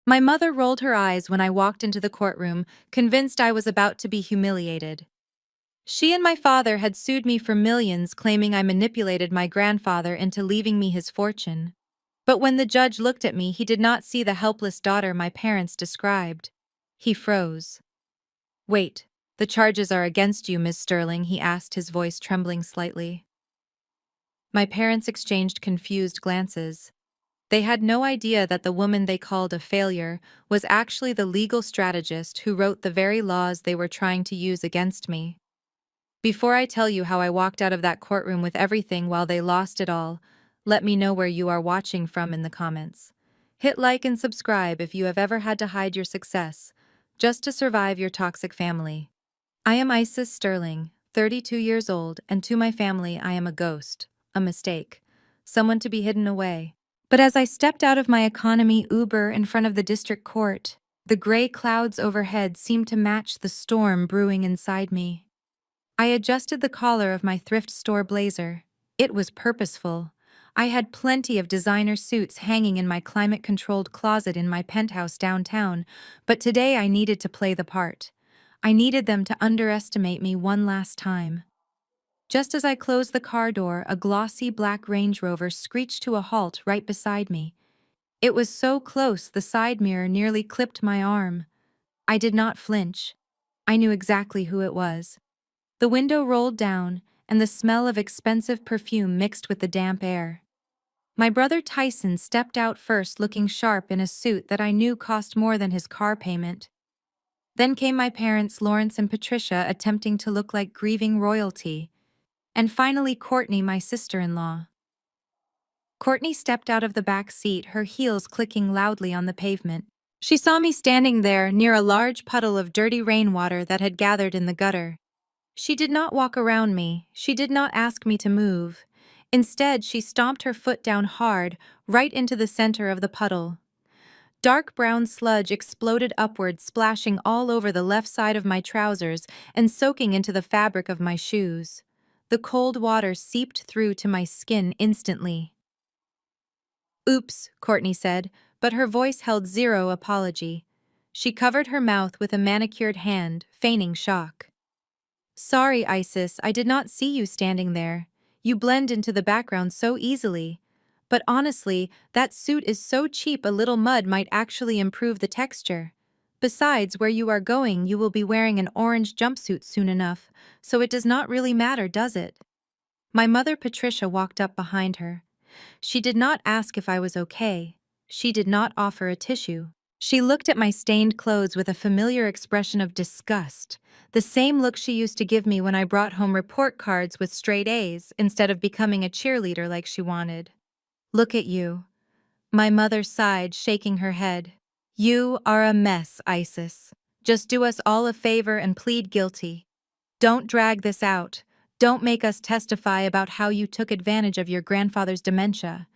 My mother rolled her eyes when I walked into the courtroom, convinced I was about to be humiliated. She and my father had sued me for millions, claiming I manipulated my grandfather into leaving me his fortune. But when the judge looked at me, he did not see the helpless daughter my parents described. He froze. "Wait, the charges are against you, Miss Sterling," he asked, his voice trembling slightly. My parents exchanged confused glances. They had no idea that the woman they called a failure was actually the legal strategist who wrote the very laws they were trying to use against me. Before I tell you how I walked out of that courtroom with everything while they lost it all, let me know where you are watching from in the comments. Hit like and subscribe if you have ever had to hide your success, just to survive your toxic family. I am Isis Sterling, 32 years old, and to my family I am a ghost, a mistake, someone to be hidden away. But as I stepped out of my economy Uber in front of the district court, the gray clouds overhead seemed to match the storm brewing inside me. I adjusted the collar of my thrift store blazer. It was purposeful. I had plenty of designer suits hanging in my climate-controlled closet in my penthouse downtown, but today I needed to play the part. I needed them to underestimate me one last time. Just as I closed the car door, a glossy black Range Rover screeched to a halt right beside me. It was so close the side mirror nearly clipped my arm. I did not flinch. I knew exactly who it was. The window rolled down, and the smell of expensive perfume mixed with the damp air. My brother Tyson stepped out first, looking sharp in a suit that I knew cost more than his car payment. Then came my parents, Lawrence and Patricia, attempting to look like grieving royalty. And finally Courtney, my sister-in-law. Courtney stepped out of the back seat, her heels clicking loudly on the pavement. She saw me standing there near a large puddle of dirty rainwater that had gathered in the gutter. She did not walk around me. She did not ask me to move. Instead, she stomped her foot down hard, right into the center of the puddle. Dark brown sludge exploded upward, splashing all over the left side of my trousers and soaking into the fabric of my shoes. The cold water seeped through to my skin instantly. "Oops," Courtney said, but her voice held zero apology. She covered her mouth with a manicured hand, feigning shock. "Sorry, Isis, I did not see you standing there. You blend into the background so easily. But honestly, that suit is so cheap a little mud might actually improve the texture. Besides, where you are going, you will be wearing an orange jumpsuit soon enough, so it does not really matter, does it?" My mother Patricia walked up behind her. She did not ask if I was okay. She did not offer a tissue. She looked at my stained clothes with a familiar expression of disgust, the same look she used to give me when I brought home report cards with straight A's instead of becoming a cheerleader like she wanted. "Look at you." My mother sighed, shaking her head. "You are a mess, Isis. Just do us all a favor and plead guilty. Don't drag this out. Don't make us testify about how you took advantage of your grandfather's dementia.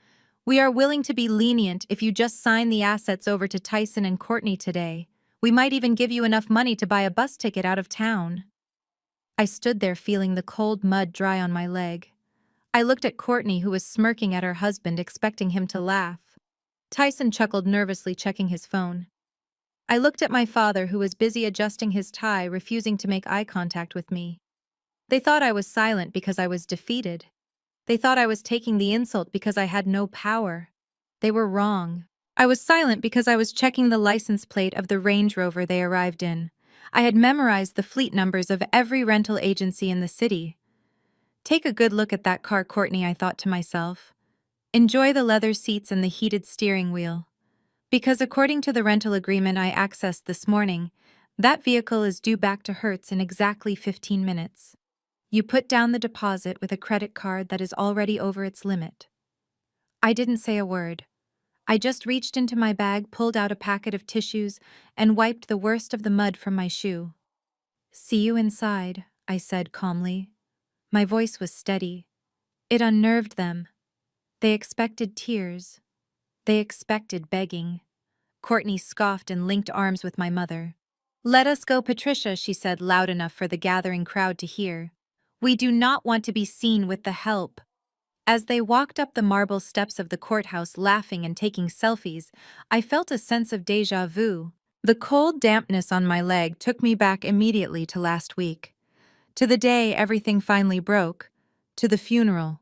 We are willing to be lenient if you just sign the assets over to Tyson and Courtney today. We might even give you enough money to buy a bus ticket out of town." I stood there feeling the cold mud dry on my leg. I looked at Courtney, who was smirking at her husband, expecting him to laugh. Tyson chuckled nervously, checking his phone. I looked at my father, who was busy adjusting his tie, refusing to make eye contact with me. They thought I was silent because I was defeated. They thought I was taking the insult because I had no power. They were wrong. I was silent because I was checking the license plate of the Range Rover they arrived in. I had memorized the fleet numbers of every rental agency in the city. "Take a good look at that car, Courtney," I thought to myself. "Enjoy the leather seats and the heated steering wheel. Because according to the rental agreement I accessed this morning, that vehicle is due back to Hertz in exactly 15 minutes. You put down the deposit with a credit card that is already over its limit." I didn't say a word. I just reached into my bag, pulled out a packet of tissues, and wiped the worst of the mud from my shoe. "See you inside," I said calmly. My voice was steady. It unnerved them. They expected tears. They expected begging. Courtney scoffed and linked arms with my mother. "Let us go, Patricia," she said loud enough for the gathering crowd to hear. "We do not want to be seen with the help." As they walked up the marble steps of the courthouse laughing and taking selfies, I felt a sense of déjà vu. The cold dampness on my leg took me back immediately to last week. To the day everything finally broke. To the funeral.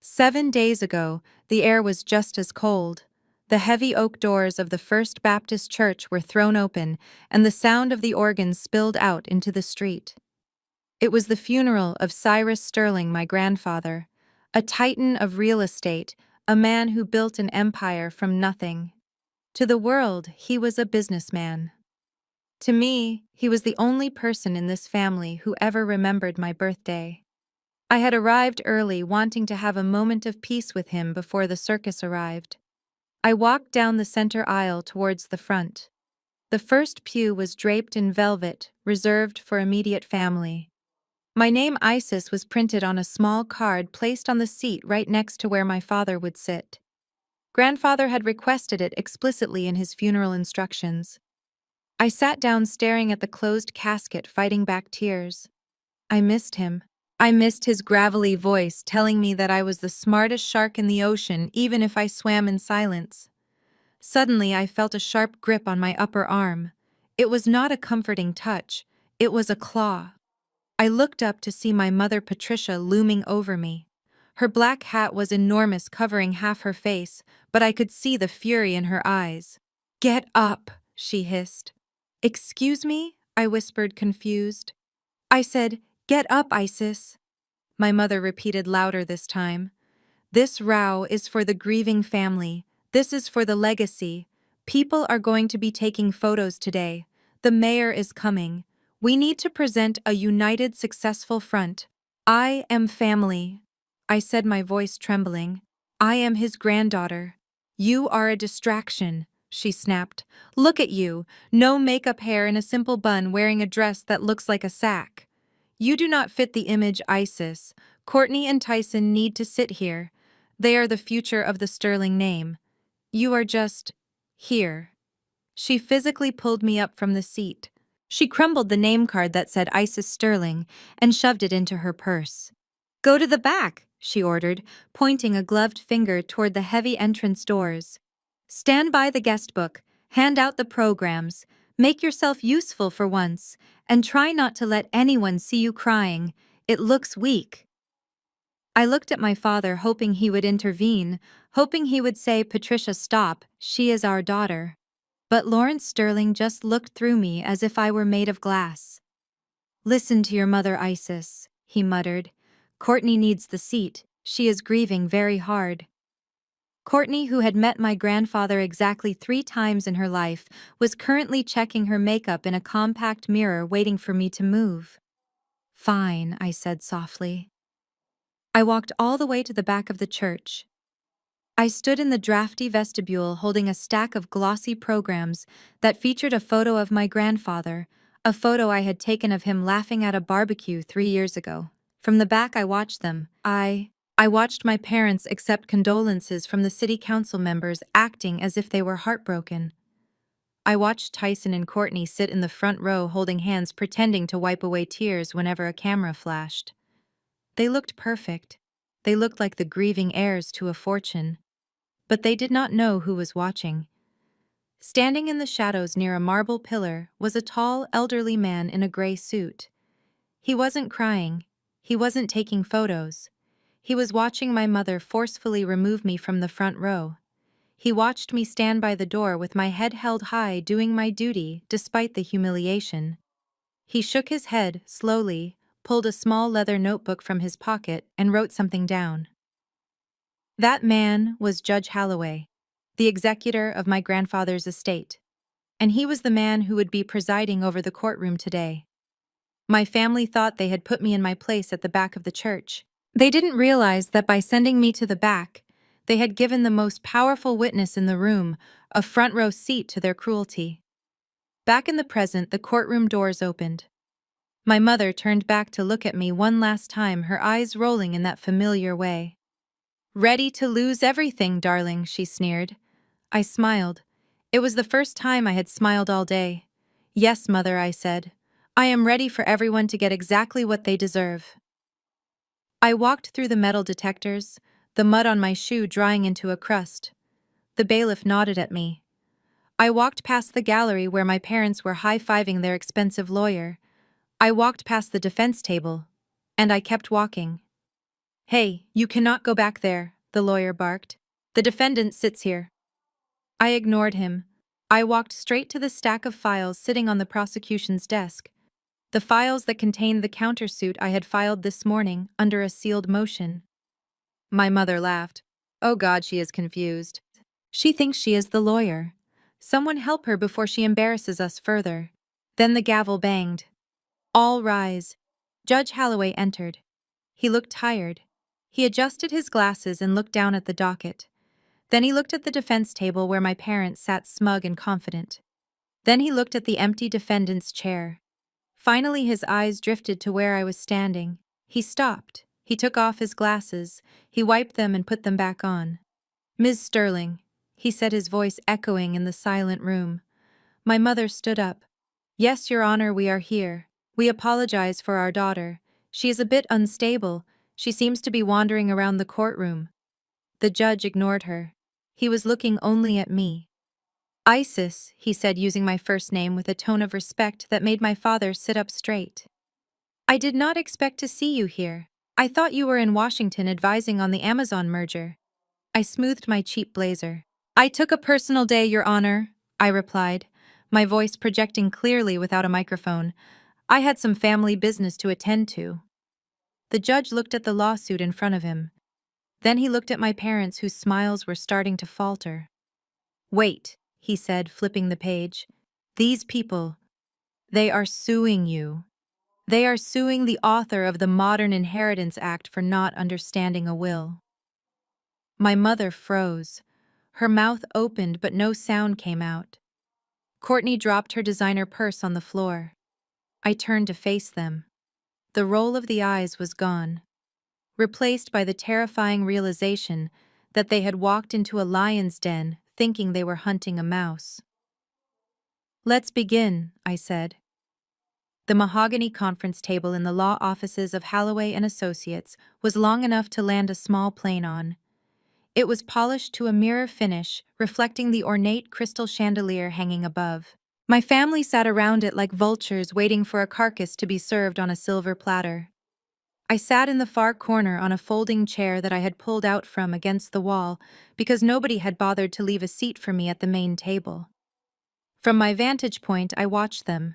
7 days ago, the air was just as cold. The heavy oak doors of the First Baptist Church were thrown open, and the sound of the organ spilled out into the street. It was the funeral of Cyrus Sterling, my grandfather, a titan of real estate, a man who built an empire from nothing. To the world, he was a businessman. To me, he was the only person in this family who ever remembered my birthday. I had arrived early, wanting to have a moment of peace with him before the circus arrived. I walked down the center aisle towards the front. The first pew was draped in velvet, reserved for immediate family. My name Isis was printed on a small card placed on the seat right next to where my father would sit. Grandfather had requested it explicitly in his funeral instructions. I sat down staring at the closed casket, fighting back tears. I missed him. I missed his gravelly voice telling me that I was the smartest shark in the ocean even if I swam in silence. Suddenly I felt a sharp grip on my upper arm. It was not a comforting touch, it was a claw. I looked up to see my mother Patricia looming over me. Her black hat was enormous, covering half her face, but I could see the fury in her eyes. "Get up," she hissed. "Excuse me?" I whispered, confused. I said, "Get up, Isis." My mother repeated louder this time. "This row is for the grieving family. This is for the legacy. People are going to be taking photos today. The mayor is coming. We need to present a united, successful front. I am family." I said, my voice trembling. "I am his granddaughter." "You are a distraction," she snapped. "Look at you, no makeup, hair in a simple bun, wearing a dress that looks like a sack. You do not fit the image, Isis. Courtney and Tyson need to sit here. They are the future of the Sterling name. You are just here." She physically pulled me up from the seat. She crumbled the name card that said Isis Sterling and shoved it into her purse. "Go to the back," she ordered, pointing a gloved finger toward the heavy entrance doors. "Stand by the guest book, hand out the programs, make yourself useful for once, and try not to let anyone see you crying. It looks weak." I looked at my father, hoping he would intervene, hoping he would say, "Patricia, stop, she is our daughter." But Lawrence Sterling just looked through me as if I were made of glass. "Listen to your mother, Isis," he muttered. "Courtney needs the seat. She is grieving very hard." Courtney, who had met my grandfather exactly 3 times in her life, was currently checking her makeup in a compact mirror, waiting for me to move. "Fine," I said softly. I walked all the way to the back of the church. I stood in the drafty vestibule holding a stack of glossy programs that featured a photo of my grandfather, a photo I had taken of him laughing at a barbecue 3 years ago. From the back I watched them. I watched my parents accept condolences from the city council members, acting as if they were heartbroken. I watched Tyson and Courtney sit in the front row holding hands, pretending to wipe away tears whenever a camera flashed. They looked perfect. They looked like the grieving heirs to a fortune. But they did not know who was watching. Standing in the shadows near a marble pillar was a tall, elderly man in a gray suit. He wasn't crying. He wasn't taking photos. He was watching my mother forcefully remove me from the front row. He watched me stand by the door with my head held high, doing my duty despite the humiliation. He shook his head slowly, pulled a small leather notebook from his pocket, and wrote something down. That man was Judge Halloway, the executor of my grandfather's estate, and he was the man who would be presiding over the courtroom today. My family thought they had put me in my place at the back of the church. They didn't realize that by sending me to the back, they had given the most powerful witness in the room a front row seat to their cruelty. Back in the present, the courtroom doors opened. My mother turned back to look at me one last time, her eyes rolling in that familiar way. "Ready to lose everything, darling," she sneered. I smiled. It was the first time I had smiled all day. "Yes, Mother," I said. "I am ready for everyone to get exactly what they deserve." I walked through the metal detectors, the mud on my shoe drying into a crust. The bailiff nodded at me. I walked past the gallery where my parents were high-fiving their expensive lawyer. I walked past the defense table. And I kept walking. "Hey, you cannot go back there," the lawyer barked. "The defendant sits here." I ignored him. I walked straight to the stack of files sitting on the prosecution's desk. The files that contained the countersuit I had filed this morning under a sealed motion. My mother laughed. Oh God, she is confused. She thinks she is the lawyer. Someone help her before she embarrasses us further. Then the gavel banged. All rise. Judge Holloway entered. He looked tired. He adjusted his glasses and looked down at the docket. Then he looked at the defense table where my parents sat smug and confident. Then he looked at the empty defendant's chair. Finally, his eyes drifted to where I was standing. He stopped. He took off his glasses. He wiped them and put them back on. "Ms. Sterling," he said, his voice echoing in the silent room. My mother stood up. "Yes, Your Honor, we are here. We apologize for our daughter. She is a bit unstable. She seems to be wandering around the courtroom." The judge ignored her. He was looking only at me. "Isis," he said, using my first name with a tone of respect that made my father sit up straight. "I did not expect to see you here. I thought you were in Washington advising on the Amazon merger." I smoothed my cheap blazer. "I took a personal day, Your Honor," I replied, my voice projecting clearly without a microphone. "I had some family business to attend to." The judge looked at the lawsuit in front of him. Then he looked at my parents, whose smiles were starting to falter. "Wait," he said, flipping the page. "These people, they are suing you. They are suing the author of the Modern Inheritance Act for not understanding a will." My mother froze. Her mouth opened, but no sound came out. Courtney dropped her designer purse on the floor. I turned to face them. The roll of the eyes was gone, replaced by the terrifying realization that they had walked into a lion's den thinking they were hunting a mouse. "Let's begin," I said. The mahogany conference table in the law offices of Holloway and Associates was long enough to land a small plane on. It was polished to a mirror finish, reflecting the ornate crystal chandelier hanging above. My family sat around it like vultures waiting for a carcass to be served on a silver platter. I sat in the far corner on a folding chair that I had pulled out from against the wall because nobody had bothered to leave a seat for me at the main table. From my vantage point, I watched them.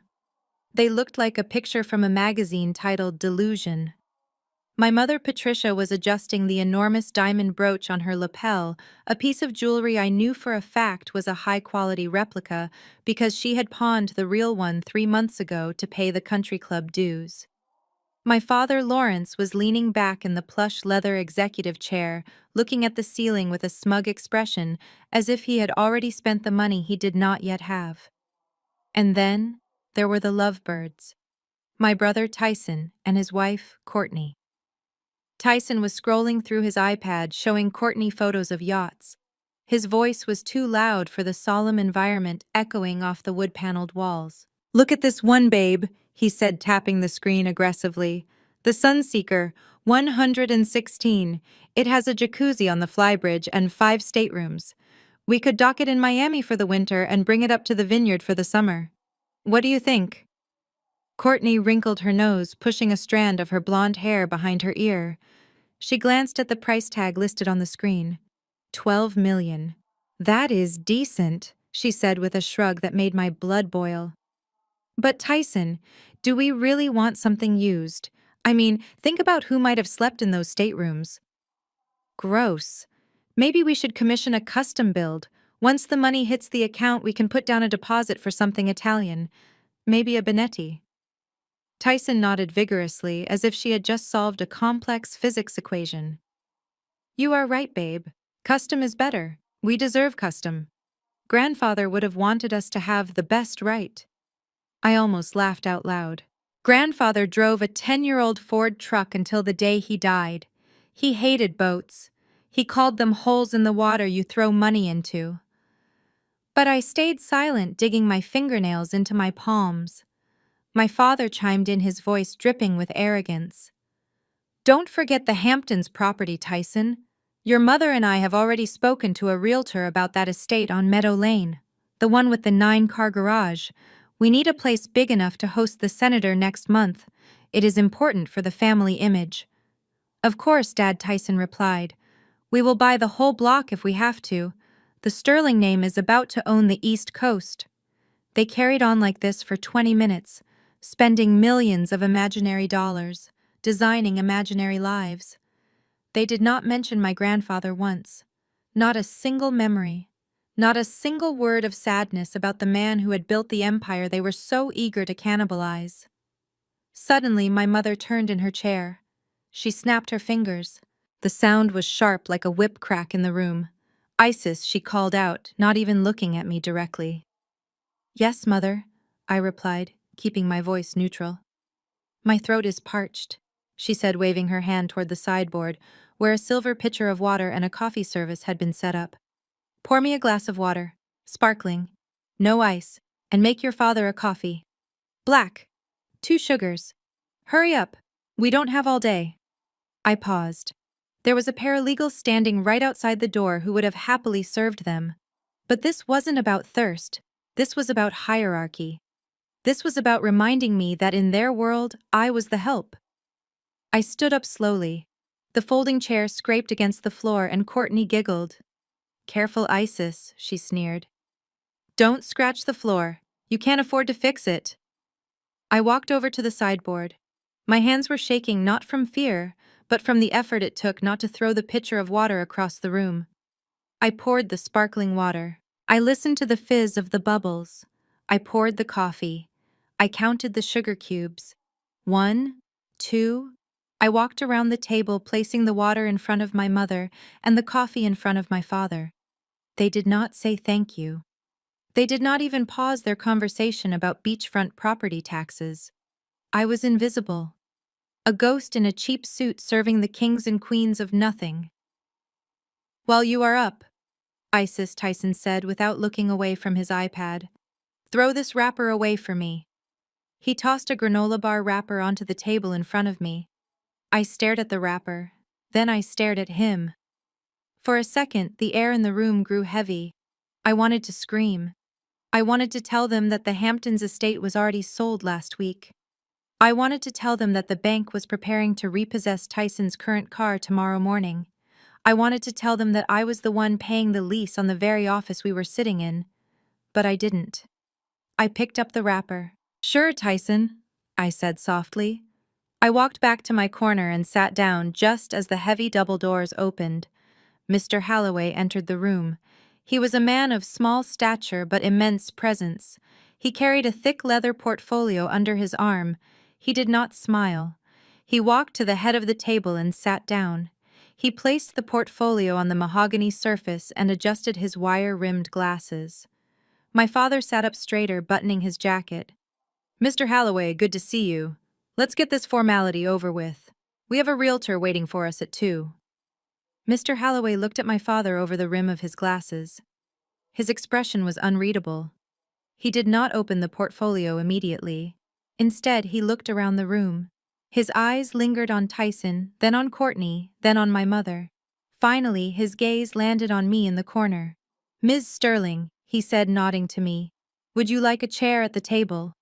They looked like a picture from a magazine titled Delusion. My mother, Patricia, was adjusting the enormous diamond brooch on her lapel, a piece of jewelry I knew for a fact was a high-quality replica because she had pawned the real one 3 months ago to pay the country club dues. My father, Lawrence, was leaning back in the plush leather executive chair, looking at the ceiling with a smug expression, as if he had already spent the money he did not yet have. And then there were the lovebirds. My brother, Tyson, and his wife, Courtney. Tyson was scrolling through his iPad, showing Courtney photos of yachts. His voice was too loud for the solemn environment echoing off the wood-paneled walls. "Look at this one, babe," he said, tapping the screen aggressively. "The Sunseeker, 116. It has a jacuzzi on the flybridge and 5 staterooms. We could dock it in Miami for the winter and bring it up to the vineyard for the summer. What do you think?" Courtney wrinkled her nose, pushing a strand of her blonde hair behind her ear. She glanced at the price tag listed on the screen. $12 million. "That is decent," she said with a shrug that made my blood boil. "But Tyson, do we really want something used? I mean, think about who might have slept in those staterooms." "Gross. Maybe we should commission a custom build. Once the money hits the account, we can put down a deposit for something Italian. Maybe a Benetti." Tyson nodded vigorously, as if she had just solved a complex physics equation. "You are right, babe. Custom is better. We deserve custom. Grandfather would have wanted us to have the best right." I almost laughed out loud. Grandfather drove a 10-year-old Ford truck until the day he died. He hated boats. He called them holes in the water you throw money into. But I stayed silent, digging my fingernails into my palms. My father chimed in, his voice dripping with arrogance. Don't forget the Hamptons property, Tyson. Your mother and I have already spoken to a realtor about that estate on Meadow Lane, the one with the 9-car garage. We need a place big enough to host the senator next month. It is important for the family image. Of course, Dad, Tyson replied. We will buy the whole block if we have to. The Sterling name is about to own the East Coast. They carried on like this for 20 minutes, spending millions of imaginary dollars, designing imaginary lives. They did not mention my grandfather once. Not a single memory. Not a single word of sadness about the man who had built the empire they were so eager to cannibalize. Suddenly, my mother turned in her chair. She snapped her fingers. The sound was sharp like a whip crack in the room. Isis, she called out, not even looking at me directly. Yes, Mother, I replied, keeping my voice neutral. My throat is parched, she said, waving her hand toward the sideboard, where a silver pitcher of water and a coffee service had been set up. Pour me a glass of water, sparkling, no ice, and make your father a coffee. Black. 2 sugars. Hurry up. We don't have all day. I paused. There was a paralegal standing right outside the door who would have happily served them. But this wasn't about thirst. This was about hierarchy. This was about reminding me that in their world, I was the help. I stood up slowly. The folding chair scraped against the floor and Courtney giggled. Careful, Isis, she sneered. Don't scratch the floor. You can't afford to fix it. I walked over to the sideboard. My hands were shaking not from fear, but from the effort it took not to throw the pitcher of water across the room. I poured the sparkling water. I listened to the fizz of the bubbles. I poured the coffee. I counted the sugar cubes. 1, 2. I walked around the table, placing the water in front of my mother and the coffee in front of my father. They did not say thank you. They did not even pause their conversation about beachfront property taxes. I was invisible. A ghost in a cheap suit serving the kings and queens of nothing. While you are up, Isis, Tyson said without looking away from his iPad. Throw this wrapper away for me. He tossed a granola bar wrapper onto the table in front of me. I stared at the wrapper. Then I stared at him. For a second, the air in the room grew heavy. I wanted to scream. I wanted to tell them that the Hamptons estate was already sold last week. I wanted to tell them that the bank was preparing to repossess Tyson's current car tomorrow morning. I wanted to tell them that I was the one paying the lease on the very office we were sitting in. But I didn't. I picked up the wrapper. Sure, Tyson, I said softly. I walked back to my corner and sat down just as the heavy double doors opened. Mr. Halloway entered the room. He was a man of small stature but immense presence. He carried a thick leather portfolio under his arm. He did not smile. He walked to the head of the table and sat down. He placed the portfolio on the mahogany surface and adjusted his wire-rimmed glasses. My father sat up straighter, buttoning his jacket. Mr. Halloway, good to see you. Let's get this formality over with. We have a realtor waiting for us at 2. Mr. Halloway looked at my father over the rim of his glasses. His expression was unreadable. He did not open the portfolio immediately. Instead, he looked around the room. His eyes lingered on Tyson, then on Courtney, then on my mother. Finally, his gaze landed on me in the corner. Ms. Sterling, he said, nodding to me. Would you like a chair at the table?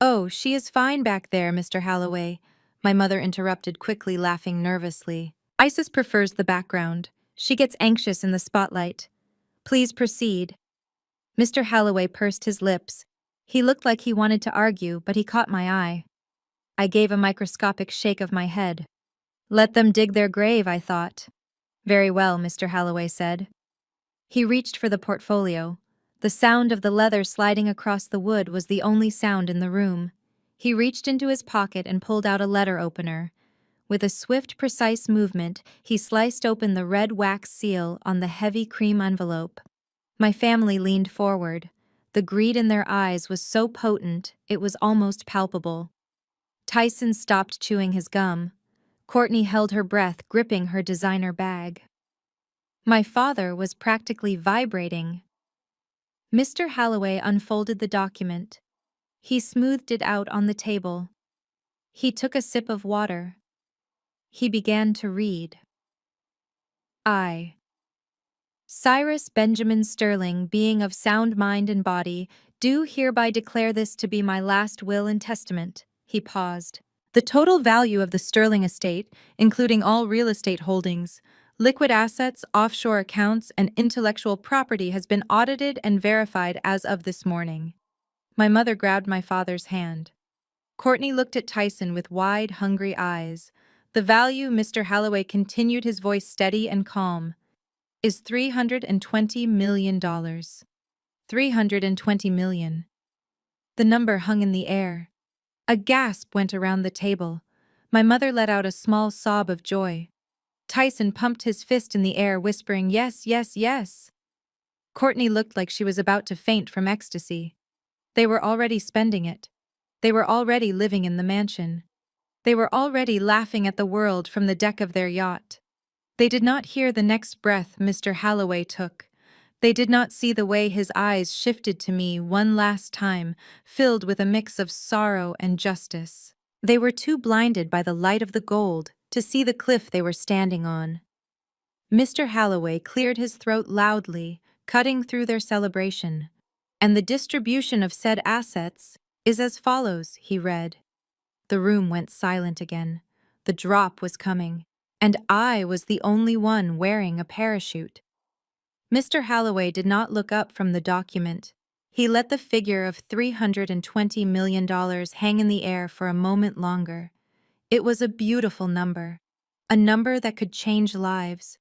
Oh, she is fine back there, Mr. Halloway, my mother interrupted quickly, laughing nervously. Isis prefers the background. She gets anxious in the spotlight. Please proceed. Mr. Halloway pursed his lips. He looked like he wanted to argue, but he caught my eye. I gave a microscopic shake of my head. Let them dig their grave, I thought. Very well, Mr. Halloway said. He reached for the portfolio. The sound of the leather sliding across the wood was the only sound in the room. He reached into his pocket and pulled out a letter opener. With a swift, precise movement, he sliced open the red wax seal on the heavy cream envelope. My family leaned forward. The greed in their eyes was so potent, it was almost palpable. Tyson stopped chewing his gum. Courtney held her breath, gripping her designer bag. My father was practically vibrating. Mr. Halloway unfolded the document. He smoothed it out on the table. He took a sip of water. He began to read. I, Cyrus Benjamin Sterling, being of sound mind and body, do hereby declare this to be my last will and testament. He paused. The total value of the Sterling estate, including all real estate holdings, liquid assets, offshore accounts, and intellectual property, has been audited and verified as of this morning. My mother grabbed my father's hand. Courtney looked at Tyson with wide, hungry eyes. The value, Mr. Halloway continued, his voice steady and calm, is $320 million. $320 million. The number hung in the air. A gasp went around the table. My mother let out a small sob of joy. Tyson pumped his fist in the air, whispering, "Yes, yes, yes." Courtney looked like she was about to faint from ecstasy. They were already spending it. They were already living in the mansion. They were already laughing at the world from the deck of their yacht. They did not hear the next breath Mr. Halloway took. They did not see the way his eyes shifted to me one last time, filled with a mix of sorrow and justice. They were too blinded by the light of the gold to see the cliff they were standing on. Mr. Halloway cleared his throat loudly, cutting through their celebration. "And the distribution of said assets is as follows," he read. The room went silent again. The drop was coming, and I was the only one wearing a parachute. Mr. Halloway did not look up from the document. He let the figure of $320 million hang in the air for a moment longer. It was a beautiful number, a number that could change lives,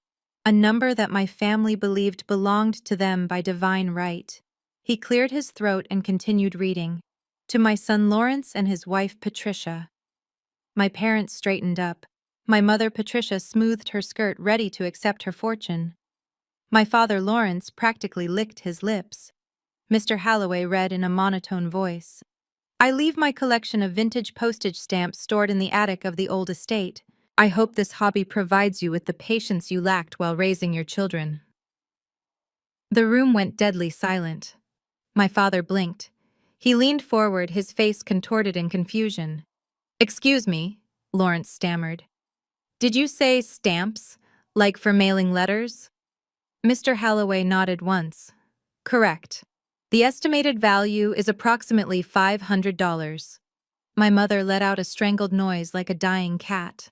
a number that my family believed belonged to them by divine right. He cleared his throat and continued reading. "To my son Lawrence and his wife Patricia." My parents straightened up. My mother Patricia smoothed her skirt, ready to accept her fortune. My father Lawrence practically licked his lips. Mr. Halloway read in a monotone voice. "I leave my collection of vintage postage stamps stored in the attic of the old estate. I hope this hobby provides you with the patience you lacked while raising your children." The room went deadly silent. My father blinked. He leaned forward, his face contorted in confusion. "Excuse me," Lawrence stammered. "Did you say stamps, like for mailing letters?" Mr. Halloway nodded once. "Correct. The estimated value is approximately $500. My mother let out a strangled noise like a dying cat.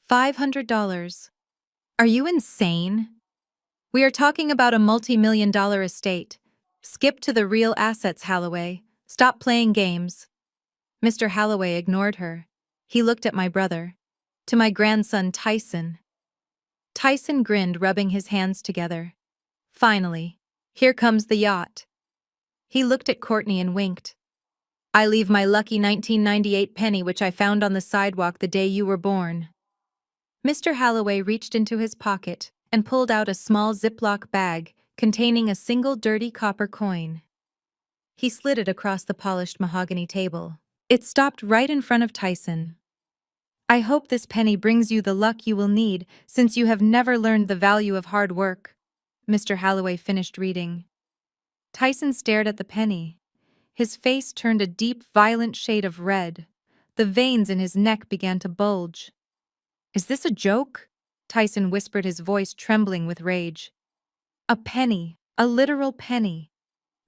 $500. Are you insane? We are talking about a multi-million-dollar estate. Skip to the real assets, Halloway. Stop playing games." Mr. Halloway ignored her. He looked at my brother. "To my grandson Tyson." Tyson grinned, rubbing his hands together. "Finally, here comes the yacht." He looked at Courtney and winked. "I leave my lucky 1998 penny which I found on the sidewalk the day you were born." Mr. Halloway reached into his pocket and pulled out a small Ziploc bag containing a single dirty copper coin. He slid it across the polished mahogany table. It stopped right in front of Tyson. "I hope this penny brings you the luck you will need, since you have never learned the value of hard work." Mr. Halloway finished reading. Tyson stared at the penny. His face turned a deep, violent shade of red. The veins in his neck began to bulge. "Is this a joke?" Tyson whispered, his voice trembling with rage. "A penny, a literal penny."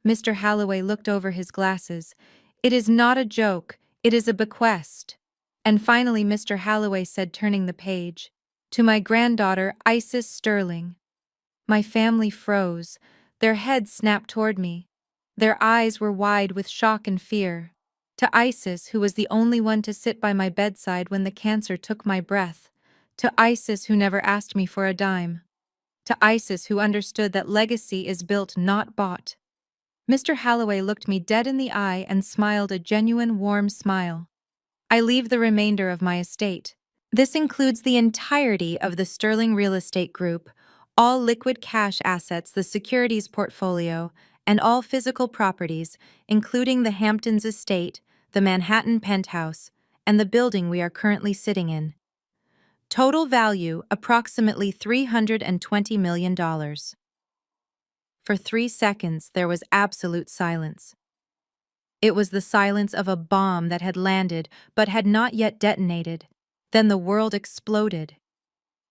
Mr. Halloway looked over his glasses. "It is not a joke, it is a bequest." And finally Mr. Halloway said, turning the page, "To my granddaughter, Isis Sterling." My family froze. Their heads snapped toward me. Their eyes were wide with shock and fear. To Isis, who was the only one to sit by my bedside when the cancer took my breath. To Isis, who never asked me for a dime. To Isis, who understood that legacy is built, not bought. Mr. Halloway looked me dead in the eye and smiled a genuine warm smile. "I leave the remainder of my estate. This includes the entirety of the Sterling Real Estate Group, all liquid cash assets, the securities portfolio, and all physical properties, including the Hamptons estate, the Manhattan penthouse, and the building we are currently sitting in. Total value approximately $320 million. For 3 seconds there was absolute silence. It was the silence of a bomb that had landed but had not yet detonated. Then the world exploded.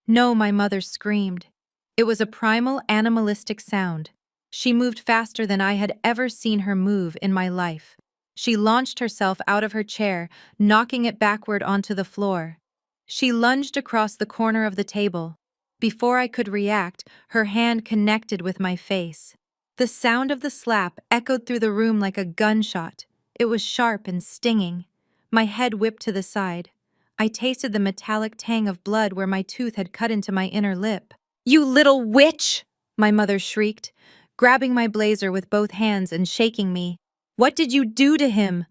No, my mother screamed. It was a primal, animalistic sound. She moved faster than I had ever seen her move in my life. She launched herself out of her chair, knocking it backward onto the floor. She lunged across the corner of the table. Before I could react, her hand connected with my face. The sound of the slap echoed through the room like a gunshot. It was sharp and stinging. My head whipped to the side. I tasted the metallic tang of blood where my tooth had cut into my inner lip. "You little witch!" my mother shrieked, grabbing my blazer with both hands and shaking me. "What did you do to him?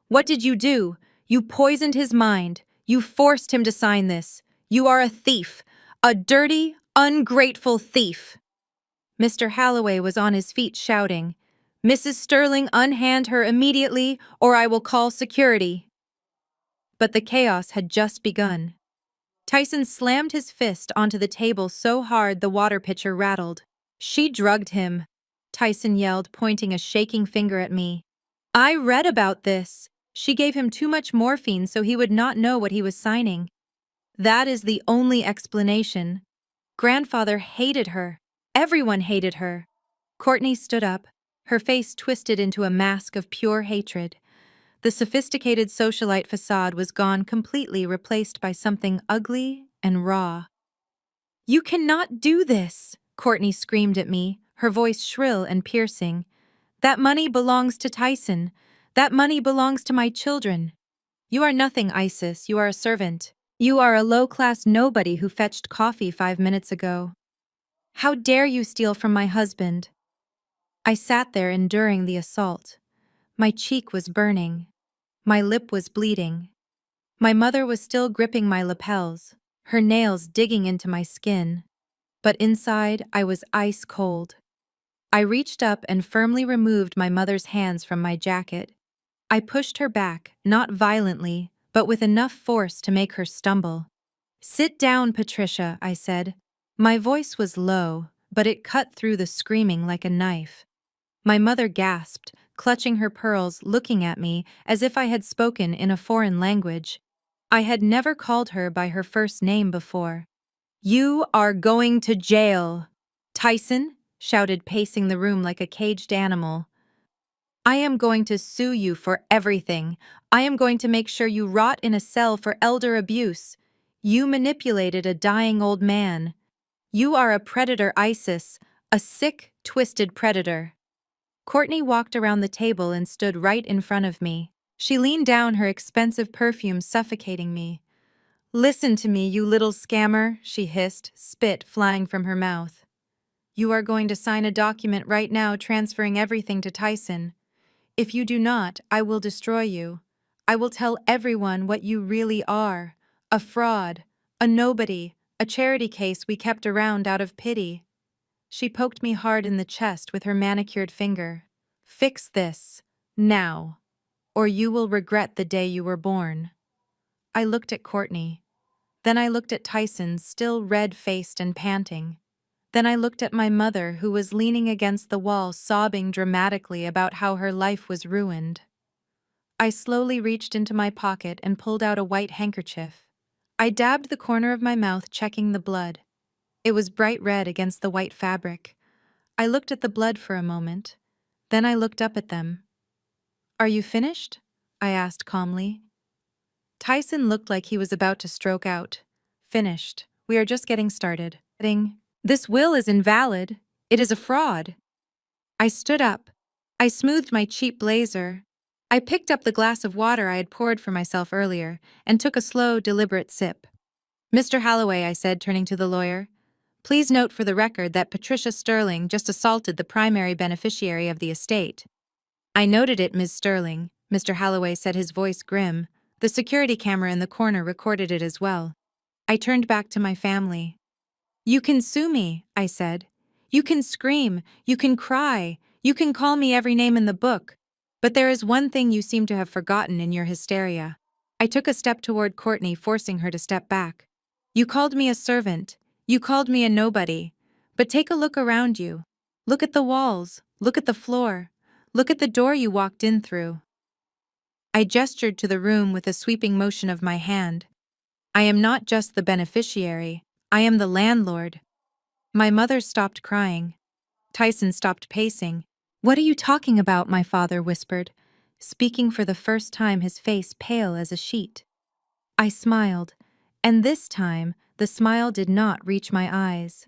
What did you do? You poisoned his mind. You forced him to sign this. You are a thief. A dirty, ungrateful thief." Mr. Halloway was on his feet shouting, "Mrs. Sterling, unhand her immediately, or I will call security." But the chaos had just begun. Tyson slammed his fist onto the table so hard the water pitcher rattled. "She drugged him," Tyson yelled, pointing a shaking finger at me. "I read about this. She gave him too much morphine so he would not know what he was signing. That is the only explanation. Grandfather hated her. Everyone hated her." Courtney stood up, her face twisted into a mask of pure hatred. The sophisticated socialite facade was gone completely, replaced by something ugly and raw. "You cannot do this," Courtney screamed at me, her voice shrill and piercing. "That money belongs to Tyson. That money belongs to my children. You are nothing, Isis. You are a servant. You are a low-class nobody who fetched coffee 5 minutes ago. How dare you steal from my husband?" I sat there enduring the assault. My cheek was burning. My lip was bleeding. My mother was still gripping my lapels, her nails digging into my skin. But inside, I was ice cold. I reached up and firmly removed my mother's hands from my jacket. I pushed her back, not violently, but with enough force to make her stumble. "Sit down, Patricia," I said. My voice was low, but it cut through the screaming like a knife. My mother gasped, clutching her pearls, looking at me as if I had spoken in a foreign language. I had never called her by her first name before. "You are going to jail!" Tyson shouted, pacing the room like a caged animal. "I am going to sue you for everything. I am going to make sure you rot in a cell for elder abuse. You manipulated a dying old man. You are a predator, Isis, a sick, twisted predator." Courtney walked around the table and stood right in front of me. She leaned down, her expensive perfume suffocating me. "Listen to me, you little scammer," she hissed, spit flying from her mouth. "You are going to sign a document right now transferring everything to Tyson. If you do not, I will destroy you. I will tell everyone what you really are. A fraud, a nobody, a charity case we kept around out of pity." She poked me hard in the chest with her manicured finger. "Fix this, now, or you will regret the day you were born." I looked at Courtney. Then I looked at Tyson, still red-faced and panting. Then I looked at my mother, who was leaning against the wall, sobbing dramatically about how her life was ruined. I slowly reached into my pocket and pulled out a white handkerchief. I dabbed the corner of my mouth, checking the blood. It was bright red against the white fabric. I looked at the blood for a moment. Then I looked up at them. "Are you finished?" I asked calmly. Tyson looked like he was about to stroke out. "Finished. We are just getting started." "This will is invalid. It is a fraud." I stood up. I smoothed my cheap blazer. I picked up the glass of water I had poured for myself earlier and took a slow, deliberate sip. "Mr. Halloway," I said, turning to the lawyer, "please note for the record that Patricia Sterling just assaulted the primary beneficiary of the estate." "I noted it, Ms. Sterling," Mr. Halloway said, his voice grim. "The security camera in the corner recorded it as well." I turned back to my family. "You can sue me," I said. "You can scream, you can cry, you can call me every name in the book. But there is one thing you seem to have forgotten in your hysteria." I took a step toward Courtney, forcing her to step back. "You called me a servant. You called me a nobody. But take a look around you. Look at the walls. Look at the floor. Look at the door you walked in through." I gestured to the room with a sweeping motion of my hand. I am not just the beneficiary, I am the landlord. My mother stopped crying. Tyson stopped pacing. What are you talking about? My father whispered, speaking for the first time, his face pale as a sheet. I smiled, and this time the smile did not reach my eyes.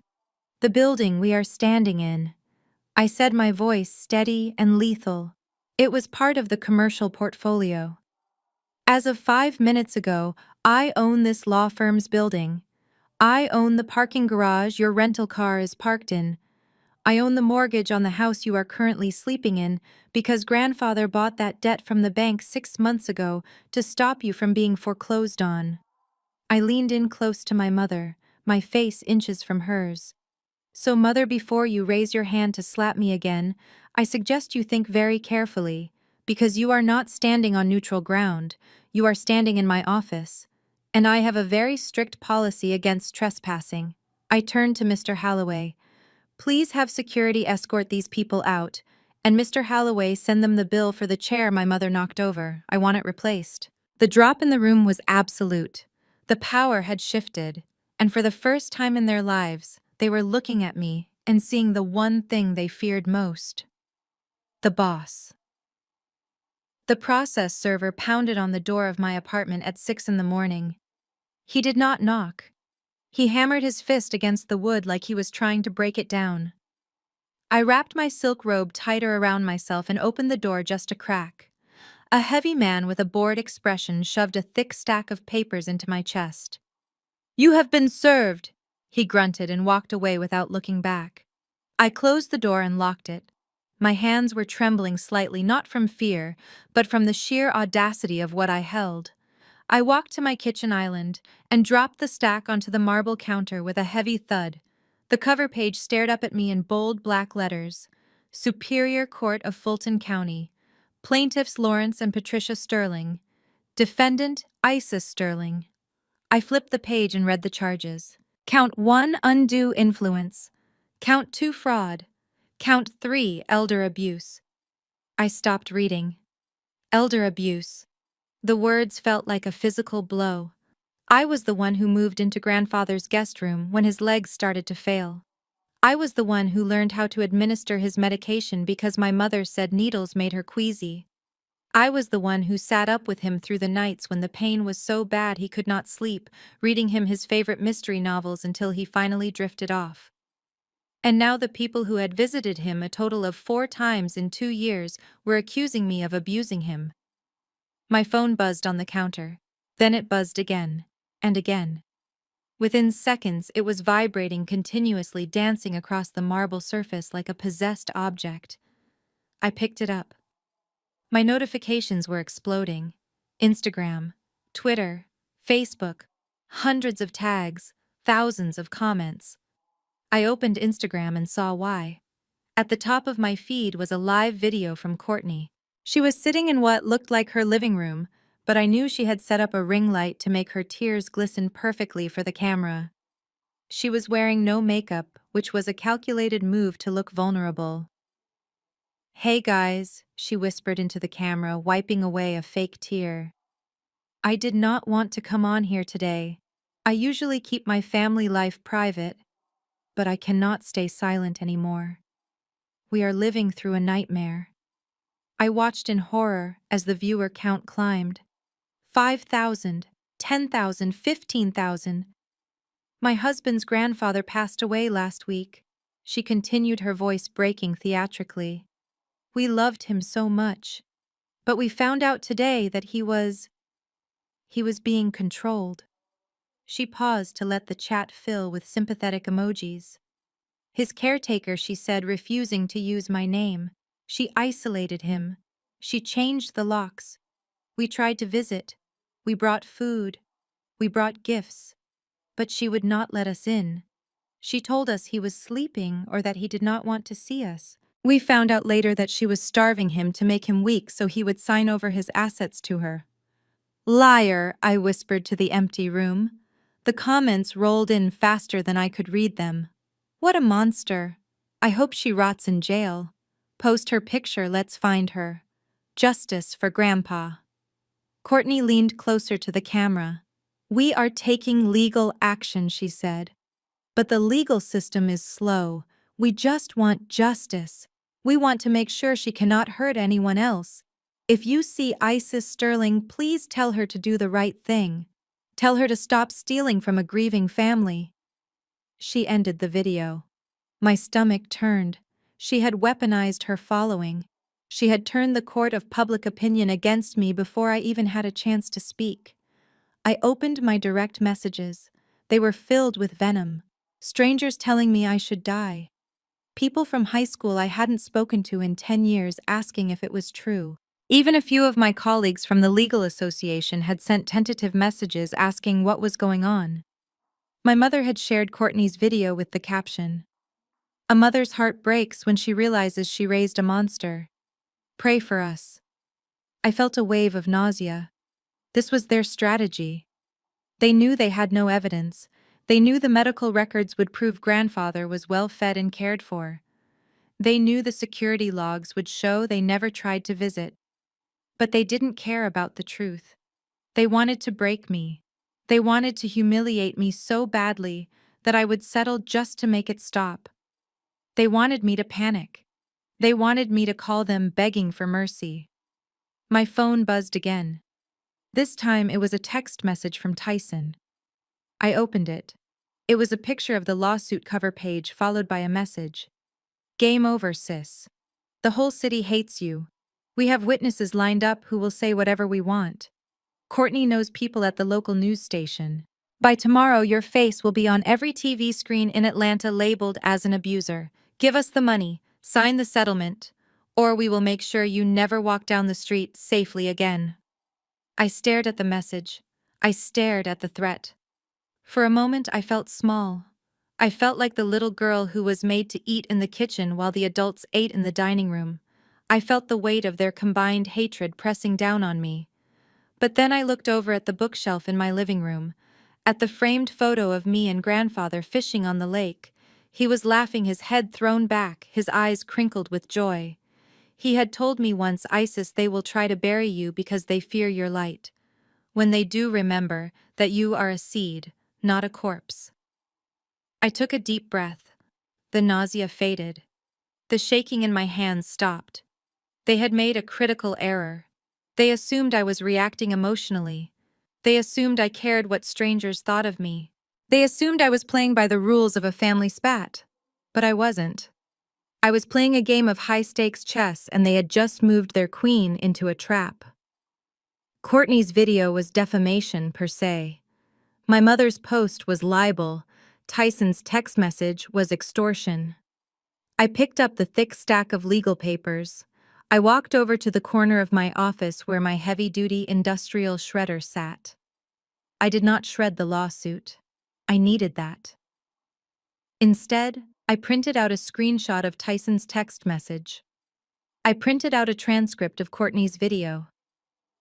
The building we are standing in, I said, my voice steady and lethal. It was part of the commercial portfolio. As of 5 minutes ago, I own this law firm's building. I own the parking garage your rental car is parked in. I own the mortgage on the house you are currently sleeping in because grandfather bought that debt from the bank 6 months ago to stop you from being foreclosed on. I leaned in close to my mother, my face inches from hers. So, mother, before you raise your hand to slap me again, I suggest you think very carefully, because you are not standing on neutral ground, you are standing in my office. And I have a very strict policy against trespassing. I turned to Mr. Halloway. Please have security escort these people out, and Mr. Halloway send them the bill for the chair my mother knocked over. I want it replaced. The drop in the room was absolute. The power had shifted, and for the first time in their lives, they were looking at me and seeing the one thing they feared most. The boss. The process server pounded on the door of my apartment at 6 in the morning. He did not knock. He hammered his fist against the wood like he was trying to break it down. I wrapped my silk robe tighter around myself and opened the door just a crack. A heavy man with a bored expression shoved a thick stack of papers into my chest. "You have been served," he grunted and walked away without looking back. I closed the door and locked it. My hands were trembling slightly, not from fear, but from the sheer audacity of what I held. I walked to my kitchen island and dropped the stack onto the marble counter with a heavy thud. The cover page stared up at me in bold black letters. Superior Court of Fulton County. Plaintiffs Lawrence and Patricia Sterling. Defendant Isis Sterling. I flipped the page and read the charges. Count 1, undue influence. Count 2, fraud. Count 3, elder abuse. I stopped reading. Elder abuse. The words felt like a physical blow. I was the one who moved into grandfather's guest room when his legs started to fail. I was the one who learned how to administer his medication because my mother said needles made her queasy. I was the one who sat up with him through the nights when the pain was so bad he could not sleep, reading him his favorite mystery novels until he finally drifted off. And now the people who had visited him a total of 4 times in 2 years were accusing me of abusing him. My phone buzzed on the counter. Then it buzzed again, and again. Within seconds, it was vibrating continuously, dancing across the marble surface like a possessed object. I picked it up. My notifications were exploding. Instagram, Twitter, Facebook, hundreds of tags, thousands of comments. I opened Instagram and saw why. At the top of my feed was a live video from Courtney. She was sitting in what looked like her living room, but I knew she had set up a ring light to make her tears glisten perfectly for the camera. She was wearing no makeup, which was a calculated move to look vulnerable. "Hey guys," she whispered into the camera, wiping away a fake tear. "I did not want to come on here today. I usually keep my family life private, but I cannot stay silent anymore. We are living through a nightmare." I watched in horror as the viewer count climbed. 5,000, 10,000, 15,000. "My husband's grandfather passed away last week," she continued, her voice breaking theatrically. "We loved him so much. But we found out today that he was being controlled." She paused to let the chat fill with sympathetic emojis. "His caretaker," she said, refusing to use my name. "She isolated him. She changed the locks. We tried to visit. We brought food. We brought gifts. But she would not let us in. She told us he was sleeping or that he did not want to see us. We found out later that she was starving him to make him weak so he would sign over his assets to her." "Liar," I whispered to the empty room. The comments rolled in faster than I could read them. "What a monster. I hope she rots in jail. Post her picture, let's find her. Justice for Grandpa." Courtney leaned closer to the camera. "We are taking legal action," she said. "But the legal system is slow. We just want justice. We want to make sure she cannot hurt anyone else. If you see Isis Sterling, please tell her to do the right thing. Tell her to stop stealing from a grieving family." She ended the video. My stomach turned. She had weaponized her following. She had turned the court of public opinion against me before I even had a chance to speak. I opened my direct messages. They were filled with venom. Strangers telling me I should die. People from high school I hadn't spoken to in 10 years asking if it was true. Even a few of my colleagues from the legal association had sent tentative messages asking what was going on. My mother had shared Courtney's video with the caption, "A mother's heart breaks when she realizes she raised a monster. Pray for us." I felt a wave of nausea. This was their strategy. They knew they had no evidence. They knew the medical records would prove grandfather was well fed and cared for. They knew the security logs would show they never tried to visit. But they didn't care about the truth. They wanted to break me. They wanted to humiliate me so badly that I would settle just to make it stop. They wanted me to panic. They wanted me to call them begging for mercy. My phone buzzed again. This time it was a text message from Tyson. I opened it. It was a picture of the lawsuit cover page followed by a message. "Game over, sis. The whole city hates you. We have witnesses lined up who will say whatever we want. Courtney knows people at the local news station. By tomorrow, your face will be on every TV screen in Atlanta labeled as an abuser. Give us the money, sign the settlement, or we will make sure you never walk down the street safely again." I stared at the message. I stared at the threat. For a moment, I felt small. I felt like the little girl who was made to eat in the kitchen while the adults ate in the dining room. I felt the weight of their combined hatred pressing down on me. But then I looked over at the bookshelf in my living room, at the framed photo of me and grandfather fishing on the lake. He was laughing, his head thrown back, his eyes crinkled with joy. He had told me once, "Isis, they will try to bury you because they fear your light. When they do, remember that you are a seed, not a corpse." I took a deep breath. The nausea faded. The shaking in my hands stopped. They had made a critical error. They assumed I was reacting emotionally. They assumed I cared what strangers thought of me. They assumed I was playing by the rules of a family spat. But I wasn't. I was playing a game of high-stakes chess, and they had just moved their queen into a trap. Courtney's video was defamation per se. My mother's post was libel. Tyson's text message was extortion. I picked up the thick stack of legal papers. I walked over to the corner of my office where my heavy-duty industrial shredder sat. I did not shred the lawsuit. I needed that. Instead, I printed out a screenshot of Tyson's text message. I printed out a transcript of Courtney's video.